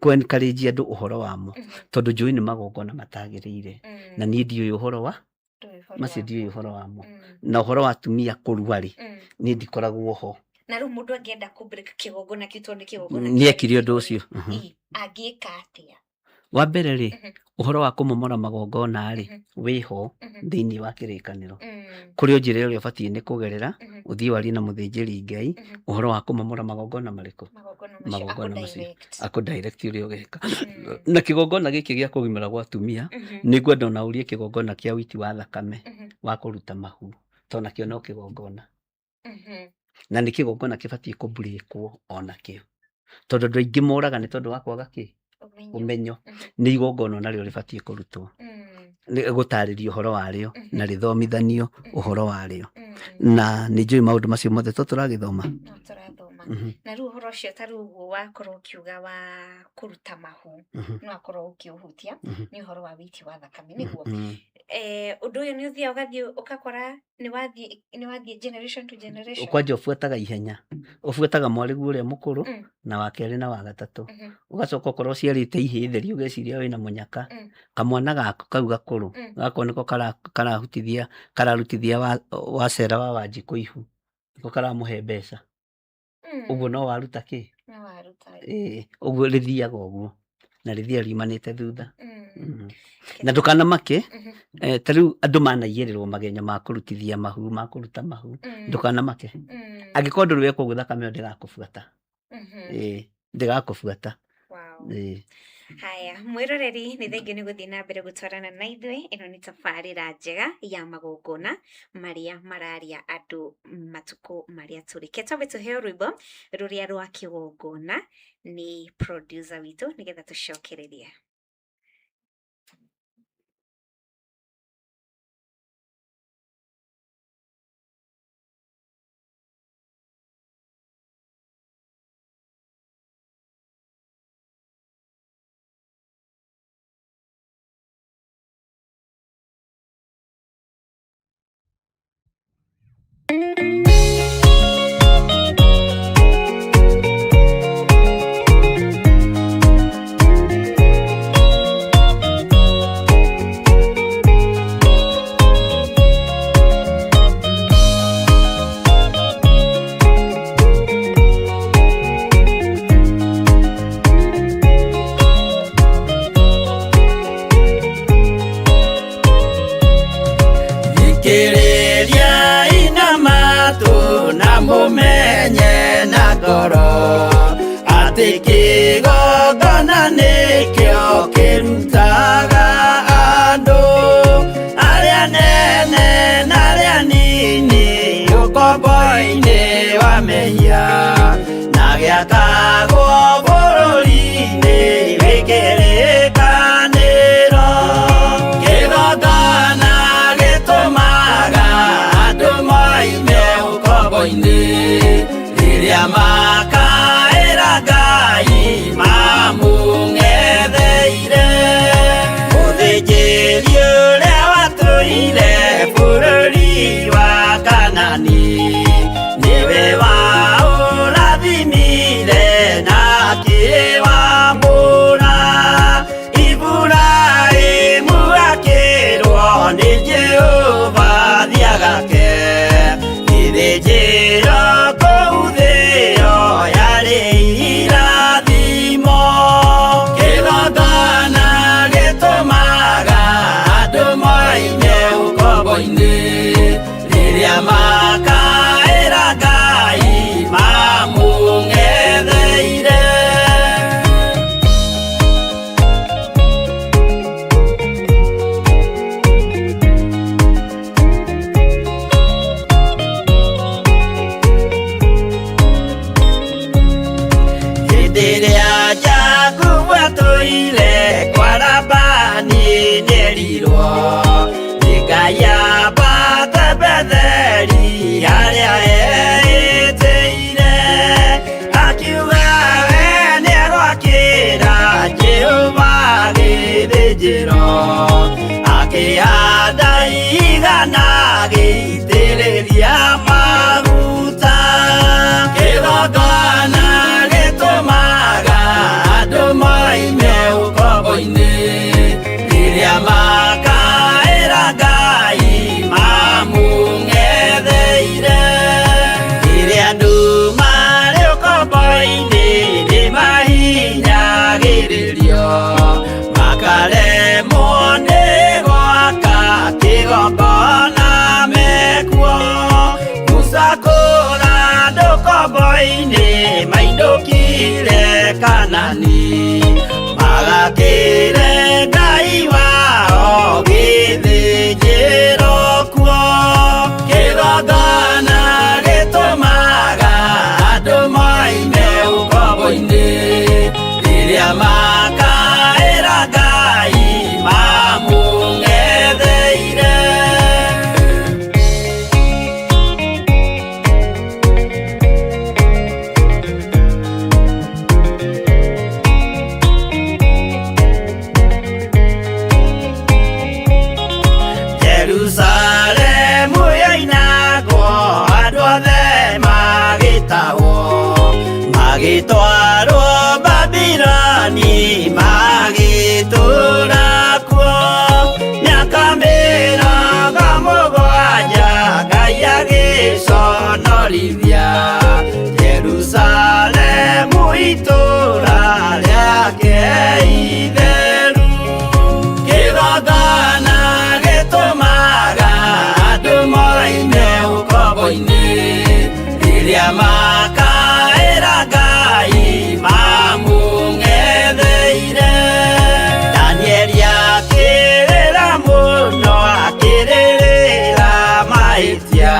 kũ-encourage andũ ũhoro wamo tondũ njũĩ nĩ magongona matagĩrĩire na niĩ ndiũĩ ũhoro wa macio ndiũĩ ũhoro wamo na ũhoro wa atumia kũrua rĩ niĩ ndikoragwo ho. Na rĩu mũndũ angĩenda kũ-break kĩgongona kĩu tondũ nĩ kĩgongona nĩekire ũndũ ũcio angĩka atĩa? Wa mbere rĩ ũhoro wa kũmomora magongona rĩ wĩho thĩinĩ wa kĩrĩkanĩro kũrĩ njĩra ĩrĩa ũbatiĩ nĩ kũgerera ũthiĩ warie na mũthĩnjĩri Ngai ũhoro wa kũmomora magongona marĩkũ magongona macio akũ-direct ũrĩa ũgeka na kĩgongona gĩkĩ gĩa kũgimara gwa atumia nĩ ngwenda ona ũrie kĩgongona kĩa ũiti wa thakame wa kũruta mahu tondũ nakĩo no kĩgongona na nĩ kĩgongona kĩbatiĩ kũ-breakwo onakĩo tondũ andũ aingĩ moraga nĩ tondũ wa kwaga ũmenyo nĩ igongona narĩo rĩbatiĩ kũrutwo gũtarĩrio ũhoro warĩo na rĩthomithanio ũhoro warĩo na nĩ njũĩ maũndũ macio mothe tũragĩthoma. Na rĩu ũhoro ũcio ta rĩu wakorwo ũkiuga wa kũruta mahu no akorwo ũkĩũhutia nĩ ũhoro wa wĩiti wa thakame nĩguo ũndũ ũyũ nĩ ũthiaga ũgathiĩ ũgakora nĩ wathiĩ generation to generation ũkwanja ũbuataga ihenya ũbuataga mwarĩguo ũrĩa mũkũrũ na wa kerĩ na wa gatatũ ũgacoka ũkorwo ciarĩte ihĩ theri ũgeciria wĩna mũnyaka kamwana gako kau gakũrũ gako nĩko kararutithia Wacera wa Wanjikũ ihu nĩko karamũhe mbeca ũguo no waruta kĩ ũguo rĩthiaga ũguo na rĩthia riumanĩte thutha na ndũkanamake ta rĩu andũ manaigĩrĩrwo magenya ma kũrutithia mahu ma kũruta mahu ndũkanamake angĩkorwo ndũrĩ wekwo ũguo thakame ĩyo ndĩgakũbuata ndĩgakũbuata. Haya mwĩroreri nĩ thengiũ nĩ gũthiĩ na mbere gũtwarana na ithuĩ ĩno nĩ tabarĩra njega ya magongona marĩa mararia andũ matukũ marĩa tũrĩ twambe tũheo rwĩmbo rũrĩa rwa kĩgongona nĩ producer witũ nĩgetha tũcokererie. goro ati kigongona nikio kirutaga andu aria nene na aria nini ukombo-ini wa mehia na giakagwo bururi-ini wikirikaniro kigongona gitumaga andu moime ukombo-ini riria makaira Ngai mamung'etheire muthĩnjĩri ũrĩa watũire bũrũri wa Kanani niwe waũrathimire na akĩwamũra Iburahĩmu akĩrwo nĩ Jehova thiagake gĩthĩnjĩro kũu thĩ ĩyo yarĩ irathimo kĩgongona gĩtũmaga andũ moime ũkombo-inĩ rĩrĩa makaĩra Ngai mamũng'etheire rĩrĩa Jakubu atũire kwa Labani nĩerirwo nĩ Ngai ambate Betheli harĩa eĩtĩire akiuga we nĩegwakĩra Jehova gĩthĩnjĩro akĩhanda igana gĩitĩrĩria maguta kĩgongona gĩtũmaga andũ moime ũkombo-inĩ rĩrĩa makaĩra Ngai mamũng'etheire rĩrĩa andũ marĩ ũkombo-inĩ nĩmahinyagĩrĩrio makaremwo nĩ gwaka kĩgongona mekuo gũcakũra andũ ũkombo-inĩ mainũkire Kanani magakĩre Ngai wao gĩthĩnjĩro kuo kĩgongona gĩtũmaga andũ moime ũkombo-inĩ rĩrĩa makaĩra Ngai mamũng'etheire Jerusalemu yainagwo andũ othe magĩtahwo magĩtwarwo Babironi magĩtũũra kuo mĩaka mĩrongo mũgwanja Ngai agĩconorithia Jerusalemu itũũra rĩake itheru kĩgongona gĩtũmaga andũ moime ũkombo-inĩ rĩrĩa makaĩra Ngai mamũng'etheire Danieli akĩrĩra mũno akĩrĩrĩra mahĩtia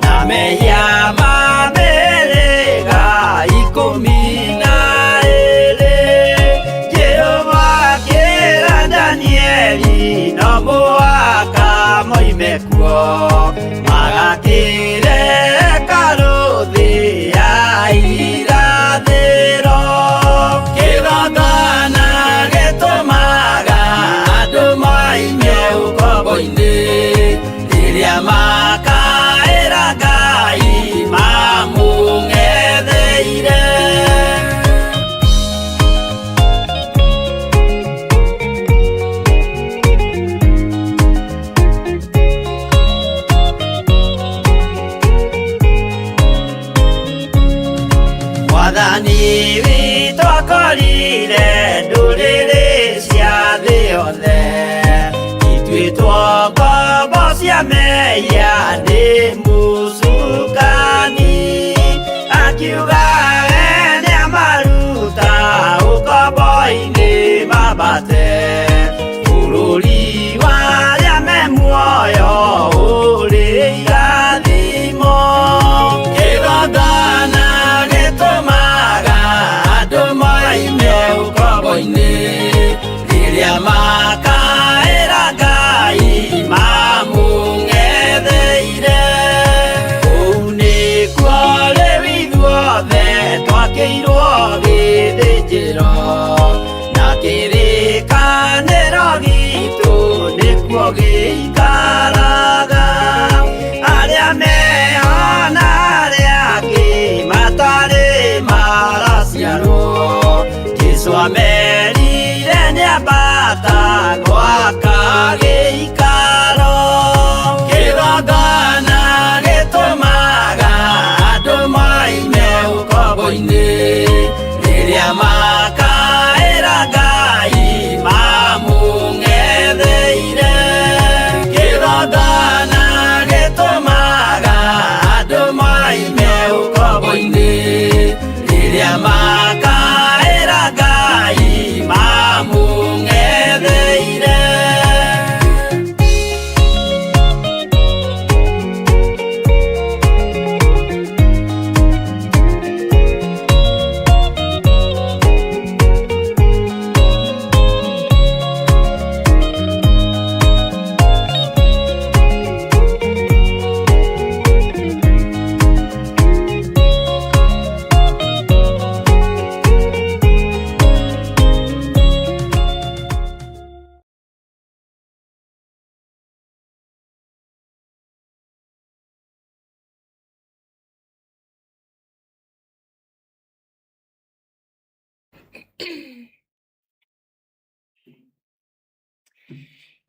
na mehia ma mĩhĩrĩga 12 Jehova akĩra Danieli no mũhaka moime kuo magakĩre karũthĩ ya irathĩro kĩgongona gĩtũmaga andũ moime ũkombo-inĩ rĩrĩa makaĩra Ngai mamũng'etheire Mwathani witũ akorire ndũrĩrĩ cia thĩ yothe ituĩtwo ngombo cia mehia nĩ mũcukani akiuga aria mehana aria angĩ matarĩ maraciarwo. Jesũ amerire nĩambata gwaka gĩikaro. Kĩgongona gĩtũmaga andũ maime ũkombo-inĩ rĩrĩa makaĩra Ngai mamũng'etheire. Kĩgongona gĩtũmaga andũ maime ũkombo-inĩ rĩrĩa makaĩra Ngai mamũng'etheire.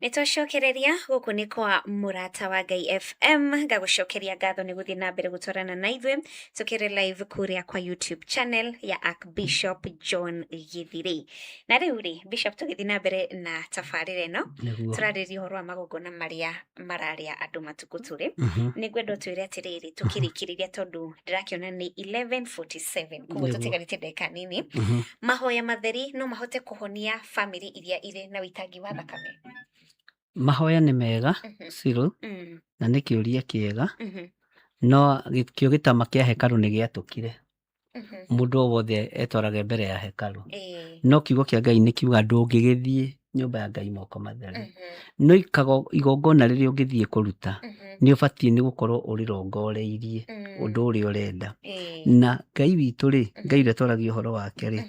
Nitwacokereria guku ni kwa Murata wa Ngai FM. Ngagucokeria ngatho ni guthii na mbere gutwarana na ithwe tukire live kuria kwa YouTube channel ya Archbishop John Githiri. Na riu ri Bishop tugithi na mbere na tafarire ino turariria uhoro wa magongona maria mararia andu matuku turi. Ni gwendo twire atiriri tukirikiriria tondu ndirakiona ni 11:47 kuguo tutigarite ndeka nini. Mahoya matheri no mahote kuhonia family iria ire na witangi wa thakame. Mahoya nĩ mega Cyril na nĩ kĩũria kĩega no kĩo gĩtama kĩa hekalu nĩ gĩatũkire. Mũndũ o wothe etwarage mbere ya hekalu no kiugo kĩa Ngai nĩ kiuga ndũngĩgĩthiĩ nyũmba ya Ngai moko matheri. No igongona rĩrĩa ũngĩthiĩ kũruta nĩ ũbatiĩ nĩ gũkorwo ũrĩrongoreirie ũndũ ũrĩa ũrenda. Na Ngai witũ rĩ, Ngai ũrĩa twaragia ũhoro wake rĩ,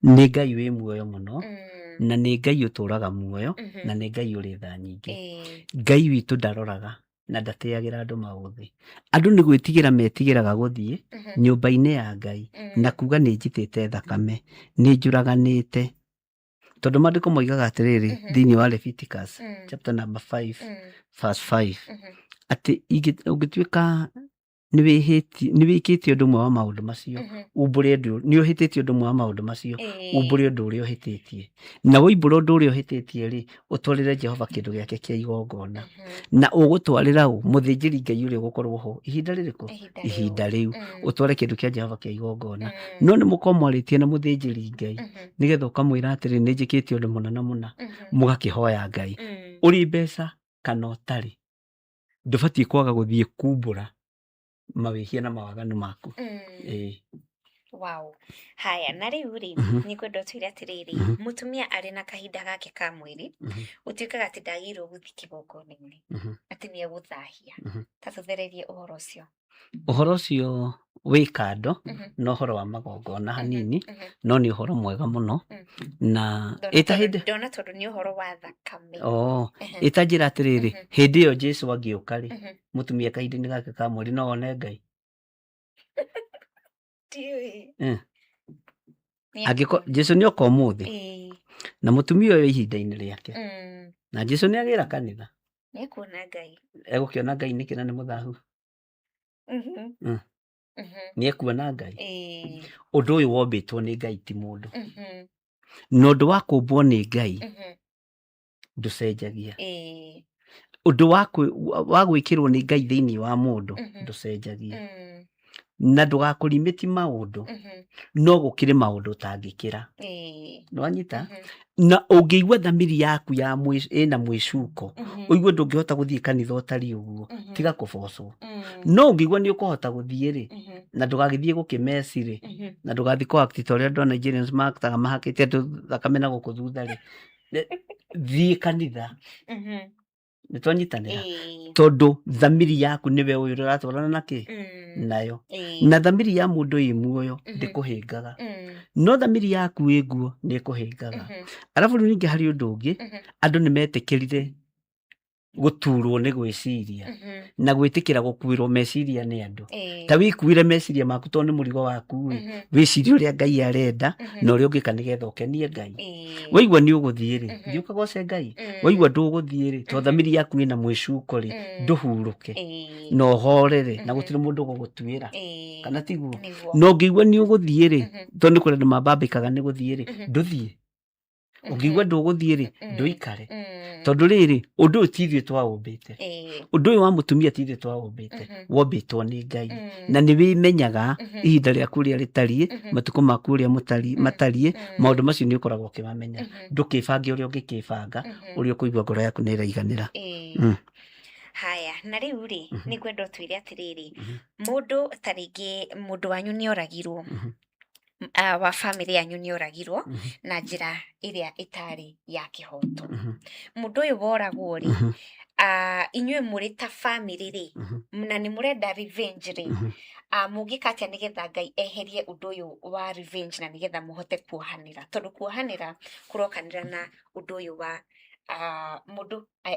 nĩ Ngai wĩ muoyo mũno na nĩ Ngai ũtũraga muoyo na nĩ Ngai ũrĩ tha nyingĩ. Ngai witũ ndaroraga na ndatĩagĩra andũ maũthĩ. Andũ nĩ gwĩtigĩra metigĩraga gũthiĩ nyũmba-inĩ ya Ngai na kuga nĩ njitĩte thakame, nĩ njũraganĩte. Tondũ maandĩko moigaga atĩrĩrĩ thĩinĩ wa Leviticus chapter number 5 verse 5 atĩ ũngĩtuĩka nĩ wĩkĩtie ũndũ ũmwe wa maũndũ macio umbũre ũndũ nĩ ũhĩtĩtie ũndũ ũmwe wa maũndũ macio umbũre ũndũ ũrĩa ũhĩtĩtie. Na woimbũra ũndũ ũrĩa ũhĩtĩtie rĩ, ũtwarĩre Jehova kĩndũ gĩake kĩa igongona na ũgũtwarĩra mũthĩnjĩri Ngai ũrĩa ũgũkorwo ho ihinda rĩrĩkũ? Ihinda rĩu ũtware kĩndũ kĩa Jehova kĩa igongona. No nĩ mũkorwo mwarĩtie na mũthĩnjĩri Ngai nĩgetha ũkamwĩra atĩrĩ nĩ njĩkĩte ũndũ mũna na mũna, mũgakĩhoya Ngai ũrĩ mbeca kana ũtarĩ. Ndũbatiĩ kwaga gũthiĩ kumbũra mawĩhia na mawaganu maku. Wow. Haya, na riu ri ni kwenda twire atiriri mutumia ari na kahinda gake ka mwiri utuikaga ati ndagirwo guthi kigongona-ini ati ni eguthahia. Tatũthererie uhoro ucio. Uhoro ucio wĩ kando no uhoro wa magongona hanini no nĩ uhoro mwega mũno na ĩtahĩndĩ ndona tondu ni uhoro wa thakame. Ĩtanjĩra atĩrĩrĩ hĩndĩ ĩyo Jesũ agĩũka rĩ mutumia kahinda-inĩ gake ka mweri no one Ngai. Angĩkorwo Jesũ nĩ oka ũmũthĩ na mutumia ũyũ ihinda-inĩ rĩake na Jesũ nĩ agĩra kanitha nĩ kuona Ngai, egũkĩona Ngai nĩkĩ na nĩ mũthahu? Nĩ ekuona Ngai. Ũndũ ũyũ wombĩtwo nĩ Ngai ti mũndũ na ũndũ wa kũmbwo nĩ Ngai ndũcenjagia. Ũndũ wa gwĩkĩrwo nĩ Ngai thĩinĩ wa mũndũ ndũcenjagia na ndũgakũrimĩti maũndũ no gũkĩrĩ maũndũ ũtangĩkĩra. Nĩwanyita? Na ũngĩigua thamiri yaku ĩna mwĩcuko ũigue ndũngĩhota gũthiĩ kanitha ũtari ũguo tiga kũbocwo. No ũngĩigua nĩ ũkũhota gũthiĩ rĩ na ndũgagĩthiĩ gũkĩmeci rĩ na ndũgathiĩ kũ-act ta ũrĩa andũ a Nigerians maktaga mahakĩte andũ thakame na gũkũ thutha rĩ, thiĩ kanitha. Nĩtwanyitanĩra tondũ thamiri yaku nĩwe ũyũ ũratwarana nakĩ nayo na thamiri ya mũndũ ĩ muoyo ndĩkũhĩngaga no thamiri yaku ĩ nguo nĩ ĩkũhĩngaga. Arabu rĩu ningĩ harĩ ũndũ ũngĩ andũ nĩ metĩkĩrire guturwo ni gwiciria na gwitikira gukuirwo meciria ni andu ta wikuire meciria maku to ni murigo waku wiciria uria Ngai arenda na uria ungika nigetha ukenie Ngai waigua ni uguthie ri thiuka goce Ngai waigua nduguthie ri to thamiri yaku ina mwicuko ri nduhuruke no horere na gutire mundu gugutuira kana tiguo no ngigua ni uguthie ri to ni kure mabambikaga ni guthie ri nduthie ungigua nduguthie ri nduikare tondu riri undu utithie twaumbite undu uyu wa mutumia tithie twaumbite wombitwo ni Ngai na ni wimenyaga ihinda riaku ria ritarie matuko maku ria matarie maundu macio ni ukoragwo ukimamenya ndukibange uria ungikibanga uria ukuigua ngoro yaku ni iraiganira. Haya, na riu ri ni kwenda twire atiriri mundu taringi mundu wanyu ni oragirwo wa family yanyu ni oragirwo na njira iria itari ya kihoto mundu uyu woragwo ri inywe muri ta family ri na ni murenda revenge ri mungikatia nigetha Ngai eherie undu uyu wa revenge na nigetha muhote kuohanira tondu kuohanira kurokanira na undu uyu wa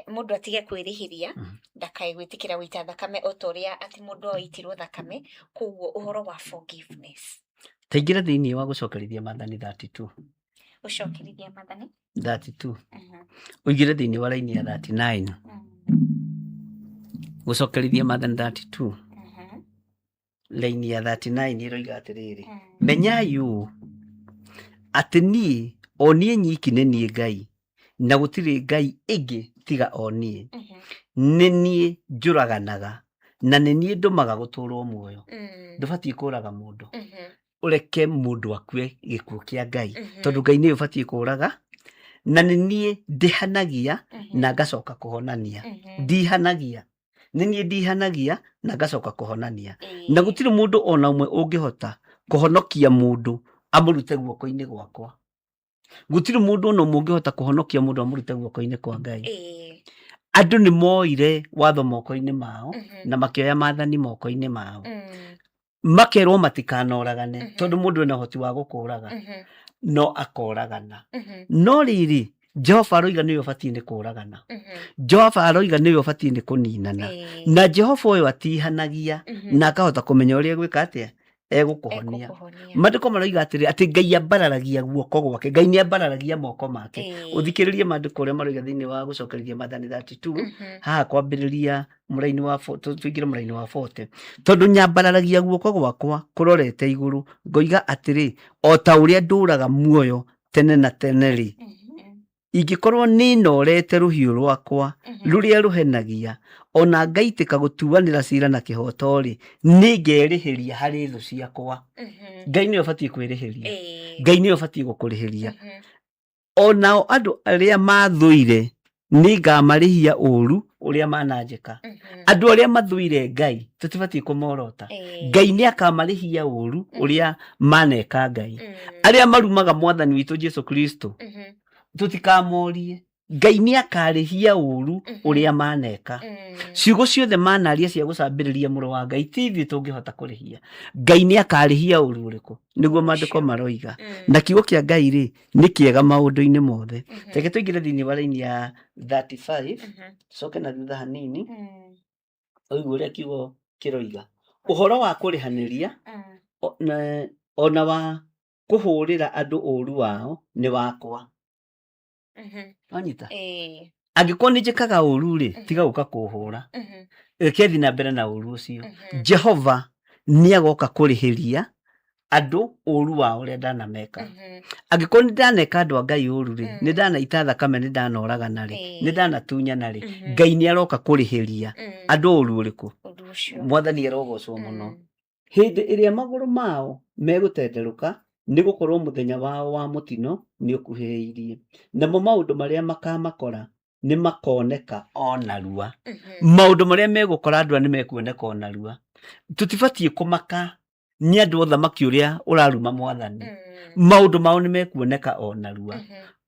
mundu atige kwirihiria ndakai gwitikira wita thakame otoria ati mundu oitirwo thakame kuguo uhoro wa forgiveness taingira thiini wa gucokerithia Maathani 32 ucokerithia Maathani 32 uigire thiini wa raini ya 39 gucokerithia Maathani 32 raini ya 39 iroiga atiriri menyayu ati nie onie nyiki ni nie Ngai na gutiri Ngai ingi tiga onie ni nie njuraganaga na ni nie ndumaga guturwo muoyo ndubati kuraga mundu ureke mundu akue gikuo kia Ngai tondu Ngai ni ubati kuraga na ni nie ndihanagia na ngacoka kuhonania ndihanagia ni nie ndihanagia na ngacoka kuhonania na gutiri mundu ona umwe ungihota kuhonokia mundu amurute guoko-ini gwakwa gutiri mundu ona mungihota kuhonokia mundu amurute guoko-ini kwa Ngai andu ni moire watho moko-ini mao na makioya maathani moko-ini mao makerwo matikanoragane tondu mundu ena hoti wa gukuraga no akoragana no riri Jehova aroiga niwe ubatie ni kuragana Jehova aroiga niwe ubatie ni kuninana na Jehova uyu atihanagia na akahota kumenya uria gwika atia egukuhonia mandiko maroiga atiri ati Ngai ambararagia guoko gwake Ngai ni ambararagia moko make uthikiririe mandiko uria maroiga thiini wa gucokerithia Maathani 32 haha kwambiriria muraini wa 40 tuingire muraini wa 40 tondu nyambararagia guoko gwakwa kurorete iguru ngoiga atiri ota uria nduraga muoyo tene na tene ri ingikorwo ni norete ruhiu rwakwa ruria ruhenagia ona ngaitika gutuanira cira na kihoto ri ningerihiria hari thu ciakwa Ngai ni ubatie kwirihiria Ngai ni ubatie gukurihiria onao andu aria mathuire ningamarihia uru uria mananjika andu aria mathuire Ngai tutibatie kumorota Ngai ni akamarihia uru uria maneka Ngai aria marumaga Mwathani witu Jesu Kristo tutikamorie Ngai ni akarihia uru uria maneka ciugo ciothe manaria cia gucambiriria muru wa Ngai tithi tungihota kurihia Ngai ni akarihia uru uriku niguo mandiko maroiga na kiugo kia Ngai ri ni kiega maundu-ini mothe teke tuingire thiini wa raini ya 35 coke na thutha hanini oigu uria kiugo kiroiga uhoro wa kurihaniria ona wa kuhurira andu uru wao ni wakwa anyita angikorwo ni njikaga uru ri tiga guka kuhura kethi na mbere na uru ucio Jehova ni agoka kurihiria andu uru wao ria ndanameka angikorwo ni ndaneka andu a Ngai uru ri ni ndanaita thakame ni ndanoragana ri ni ndanatunyana ri Ngai ni aroka kurihiria andu uru uriku Mwathani arogocwo muno hindi iria maguru mao megutenderuka ni gukorwo muthenya wao wa mutino ni ukuheirie namo maundu maria makamakora ni makoneka onarua maundu maria megukora andu ni mekuoneka onarua tutibatie kumaka ni andu othamaki uria uraruma Mwathani maundu mao ni mekuoneka onarua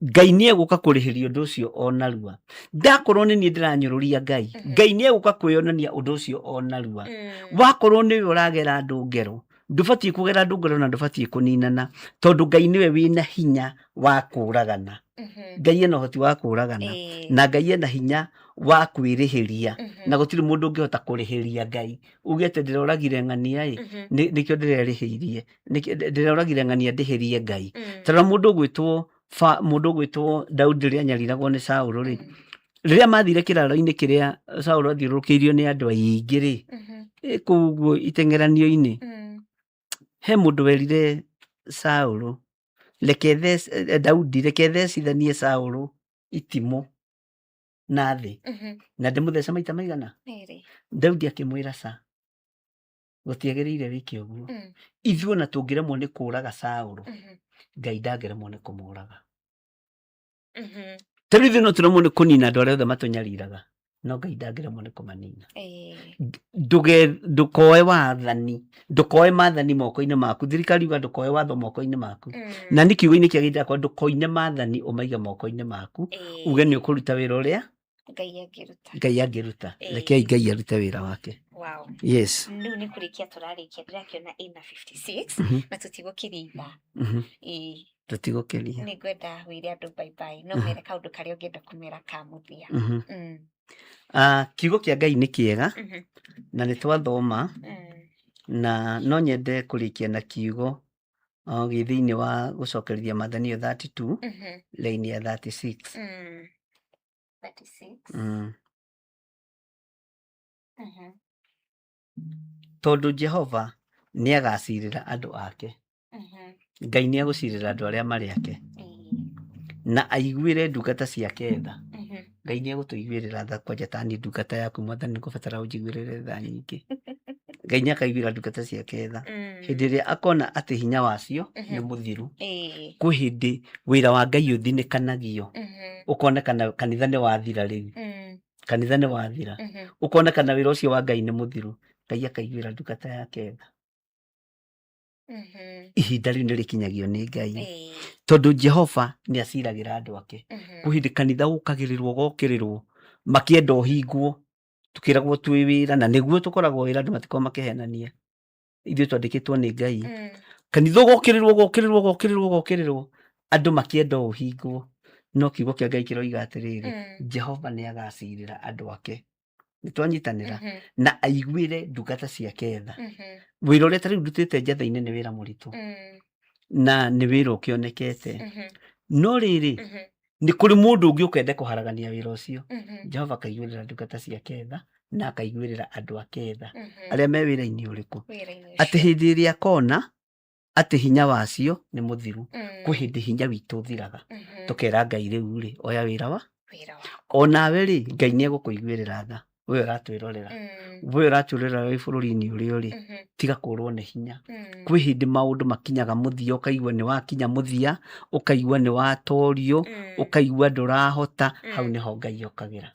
Ngai ni eguka kurihiria undu ucio onarua ndakorwo ni nie ndiranyururia Ngai ni eguka kwiyonania undu ucio onarua wakorwo ni uragera andu ngero ndubatie kugera ndungero na ndubatie kuninana tondu Ngai niwe wina hinya wa kuragana Ngai ena hoti wa kuragana na Ngai ena hinya wa kwĩrĩhĩria na gũtirĩ mũndũ ũngĩhota kũrĩhĩria Ngai uge atĩ ndĩroragire ng'ania nĩkĩo ndĩrerĩhĩirie ndĩroragire ng'ania ndĩhĩrie Ngai tondũ mũndũ ũgwĩtwo Daudi rĩrĩa anyariragwo nĩ Saũlũ rĩ rĩrĩa mathire kĩraro-inĩ kĩrĩa Saũlũ athiũrũrũkĩirio nĩ andũ aingĩ rĩ kũu iteng'eranio-inĩ he mũndũ werire Saũlũ Daudi reke thecithanie Saũlũ itimũ na thĩ na ndĩmũthece maita maigana Daudi akĩmwĩra ca gũtiagĩrĩire wĩke ũguo ithuĩ ona tũngĩremwo nĩ kũũraga Saũlũ Ngai ndangĩremwo nĩ kũmũũraga tarĩ ithuĩ no tũremwo nĩ kũnina andũ arĩa othe matũnyariraga no Ngai ndangĩremwo nĩ kũmanina ndũkoe maathani moko-inĩ maku thirikari uga ndũkoe watho moko-inĩ maku na nĩ kiugo-inĩ kĩagĩrĩire akwa ndũkoine maathani ũmaige moko-inĩ maku uge nĩ ũkũruta wĩra ũrĩa Ngai angĩruta rekei Ngai arute wĩra wake. Yes. Rĩu nĩ kũrĩkia tũrarĩkia ndĩrakĩona ina 56 na tũtigũkĩria tũtigũkĩria nĩ ngwenda wĩre andũ bye bye no mere kaũndũ karĩa ũngĩenda kũmera ka mũthia. Kiugo kĩa Ngai nĩ kĩega na nĩ twathoma na no nyende kũrĩkia na kiugo thĩinĩ wa gũcokerithia Mathayo 32 raini ya 36. Tondũ Jehova nĩ agacirĩra andũ ake Ngai nĩ agũcirĩra andũ arĩa marĩ ake na aiguĩre ndungata ciake tha Ngai nĩ agũtũiguĩrĩra tha kwanja tani ndungata yaku Mwathani nĩ kũbatara ũnjiguĩrĩre tha nyingĩ Ngai nĩ akaiguĩra ndungata ciake tha hĩndĩ ĩrĩa akona atĩ hinya wacio nĩ mũthiru kwĩ hĩndĩ wĩra wa Ngai ũthinĩkanagio ũkonekana kanitha nĩ wathira rĩu kanitha nĩ wathira ũkonekana wĩra ũcio wa Ngai nĩ mũthiru Ngai akaiguĩra ndungata yake tha ihinda rĩu nĩ rĩkinyagio nĩ Ngai tondũ Jehova nĩ aciragĩra andũ ake kwĩ hĩndĩ kanitha gũkagĩrĩrwo gokĩrĩrwo makĩenda ũhingwo tukĩragwo twĩ wĩra na nĩguo tũkoragwo wĩra andũ matikorwo makĩhenania ithuĩ twandĩkĩtwo nĩ Ngai kanitha gokĩrĩrwo andũ makĩenda ũhingwo no kiugo kĩa Ngai kĩroiga atĩrĩrĩ Jehova nĩ agacirĩra andũ ake nĩ twanyitanĩra na aiguĩre ndungata ciake tha wĩra ũrĩa tarĩu ndutĩte njatha-inĩ nĩ wĩra mũritũ na nĩ wĩra ũkĩonekete no rĩrĩ nĩ kũrĩ mũndũ ũngĩ ũkende kũharagania wĩra ũcio Jehova akaiguĩrĩra ndungata ciake tha na akaiguĩrĩra andũ ake tha arĩa me wĩra-inĩ ũrĩkũ atĩ hĩndĩ ĩrĩa akona atĩ hinya wacio nĩ mũthiru kwĩ hĩndĩ hinya witũ ũthiraga tũkera Ngai rĩu rĩ oya wĩra wa onawe rĩ Ngai nĩ egũkũiguĩrĩra tha we ũratwĩrorera we ũratwĩrorera wĩ bũrũri-inĩ ũrĩa ũrĩ tiga kũrwo nĩ hinya kwĩ hĩndĩ maũndũ makinyaga mũthia ũkaigua nĩ wakinya mũthia ũkaigua nĩ watorio ũkaigua ndũrahota hau nĩho Ngai okagĩra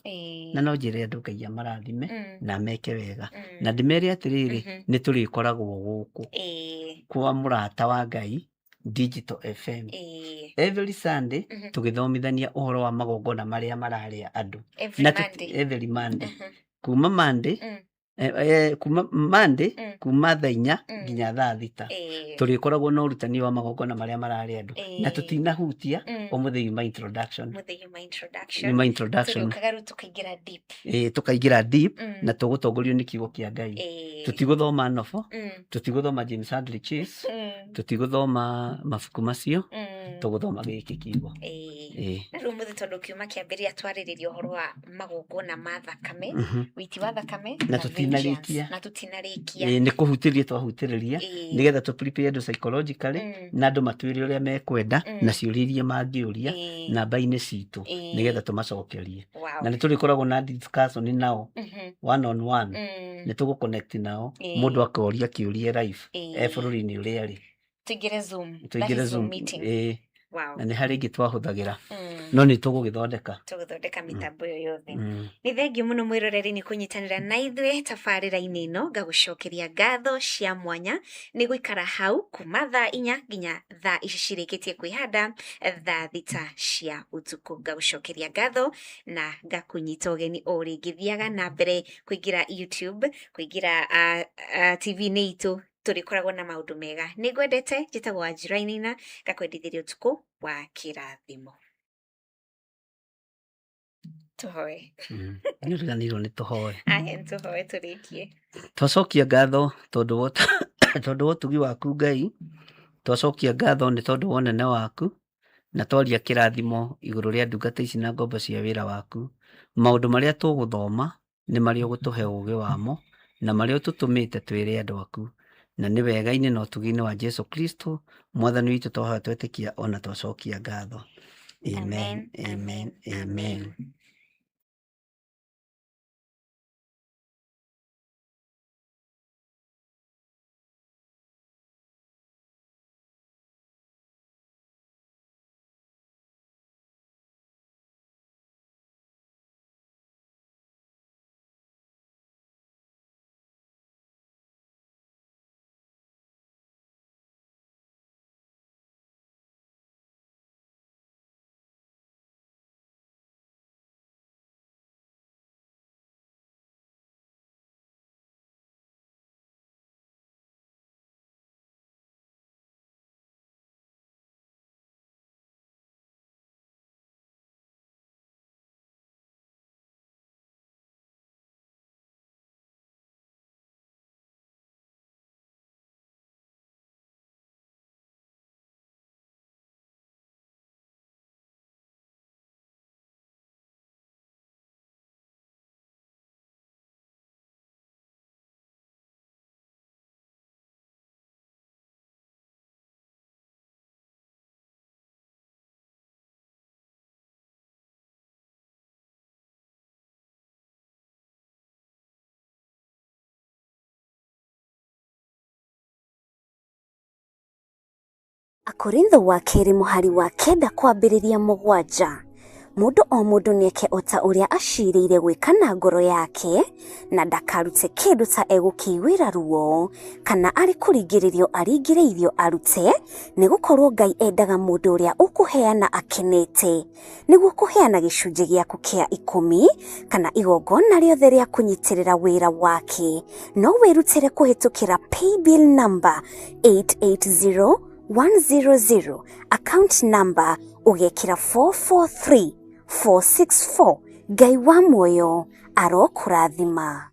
na no njĩre andũ Ngai amarathime na meke wega na ndĩmere atĩrĩrĩ nĩ tũrĩkoragwo gũkũ kwa mũrata wa Ngai Digital FM every Sunday tũgĩthomithania ũhoro wa magongona marĩa mararĩa andũ every Monday kuma Monday kuma thaa 4 nginya thaa 6 tũrĩkoragwo na ũrutani wa magongona marĩa mararĩa andũ na tũtinahutia ũmũthĩ yuma introduction tũkaingĩra deep na tũgũtongorio nĩ kiugo kĩa Ngai tũtigũthoma novo tũtigũthoma James Hadley Chase tũtigũthoma mabuku macio tũgũthoma gĩkĩ kiugo na rĩu mũthĩ tondũ kiuma kĩambĩrĩria twarĩrĩria ũhoro wa magongona ma thakame wĩiti wa thakame na tũtinarĩkia nĩ kũhutĩria twahutĩrĩria nĩgetha tũ prepare andũ psychologically na andũ matuĩre ũrĩa mekwenda na ciũria iria mangĩũria namba-inĩ citũ nĩgetha tũmacokerie na nĩ tũrĩkoragwo na discussion nao one on one nĩ tũgũ connect nao mũndũ akoria kĩũria live bũrũri-inĩ ũrĩa arĩ tũingĩre Zoom meeting na nĩ harĩ ingĩ twahũthagĩra no nĩ tũgũgĩthondeka mĩtambo ĩyo yothe nĩ thengiũ mũno mwĩroreri nĩ kũnyitanĩra na ithuĩ tabarĩra-inĩ ĩno ngagũcokeria ngatho cia mwanya nĩ gũikara hau kuma thaa 4 nginya thaa ici cirĩkĩtie kwĩhanda thaa 6 cia ũtukũ ngagũcokeria ngatho na ngakũnyita ũgeni o rĩngĩ thiaga na mbere kũingĩra YouTube kũingĩra TV-inĩ itũ tũrĩkoragwo na maũndũ mega nĩ ngwendete njĩtagwo Wanjira ngakwendithĩria ũtukũ wa kĩrathimo. Tuhoe. Nĩ ũriganĩirwo nĩ tũhoe. Aya tuhoe tũrĩkie. Twacokia ngatho tondũ ũtugi waku Ngai. Twacokia ngatho nĩ tondũ wa ũnene waku. Na twaria kĩrathimo igũrũ rĩa ndungata ici na ngombo cia wĩra waku. Maũndũ marĩa tũgũthoma nĩ marĩa ũgũtũhe ũũgĩ wamo na marĩa ũtũtũmĩte twĩre andũ aku. Na nĩ wega-inĩ na ũtugi-inĩ wa Jesu Kristo Mwathani witũ twahoya twetĩkia ona twacokia ngatho. Amen. Amen. Amen. Akorintho wa kerĩ mũhari wa 9 kwambĩrĩria 7. Mũndũ o mũndũ nĩeke ota ũrĩa acirĩire gwĩka na ngoro yake na ndakarute kĩndũ ta egũkĩiguĩra ruo kana arĩ kũringĩrĩrio aringĩrĩirio arute nĩgũkorwo Ngai endaga mũndũ ũrĩa ũkũheana akenete nĩguo kũheana gĩcunjĩ gĩaku kĩa 10 kana igongona rĩothe rĩa kũnyitĩrĩra wĩra wake. No wĩrutĩre kũhĩtũkĩra paybill number 880100 account number ugekira 443464. Ngai wa muoyo arokũrathima.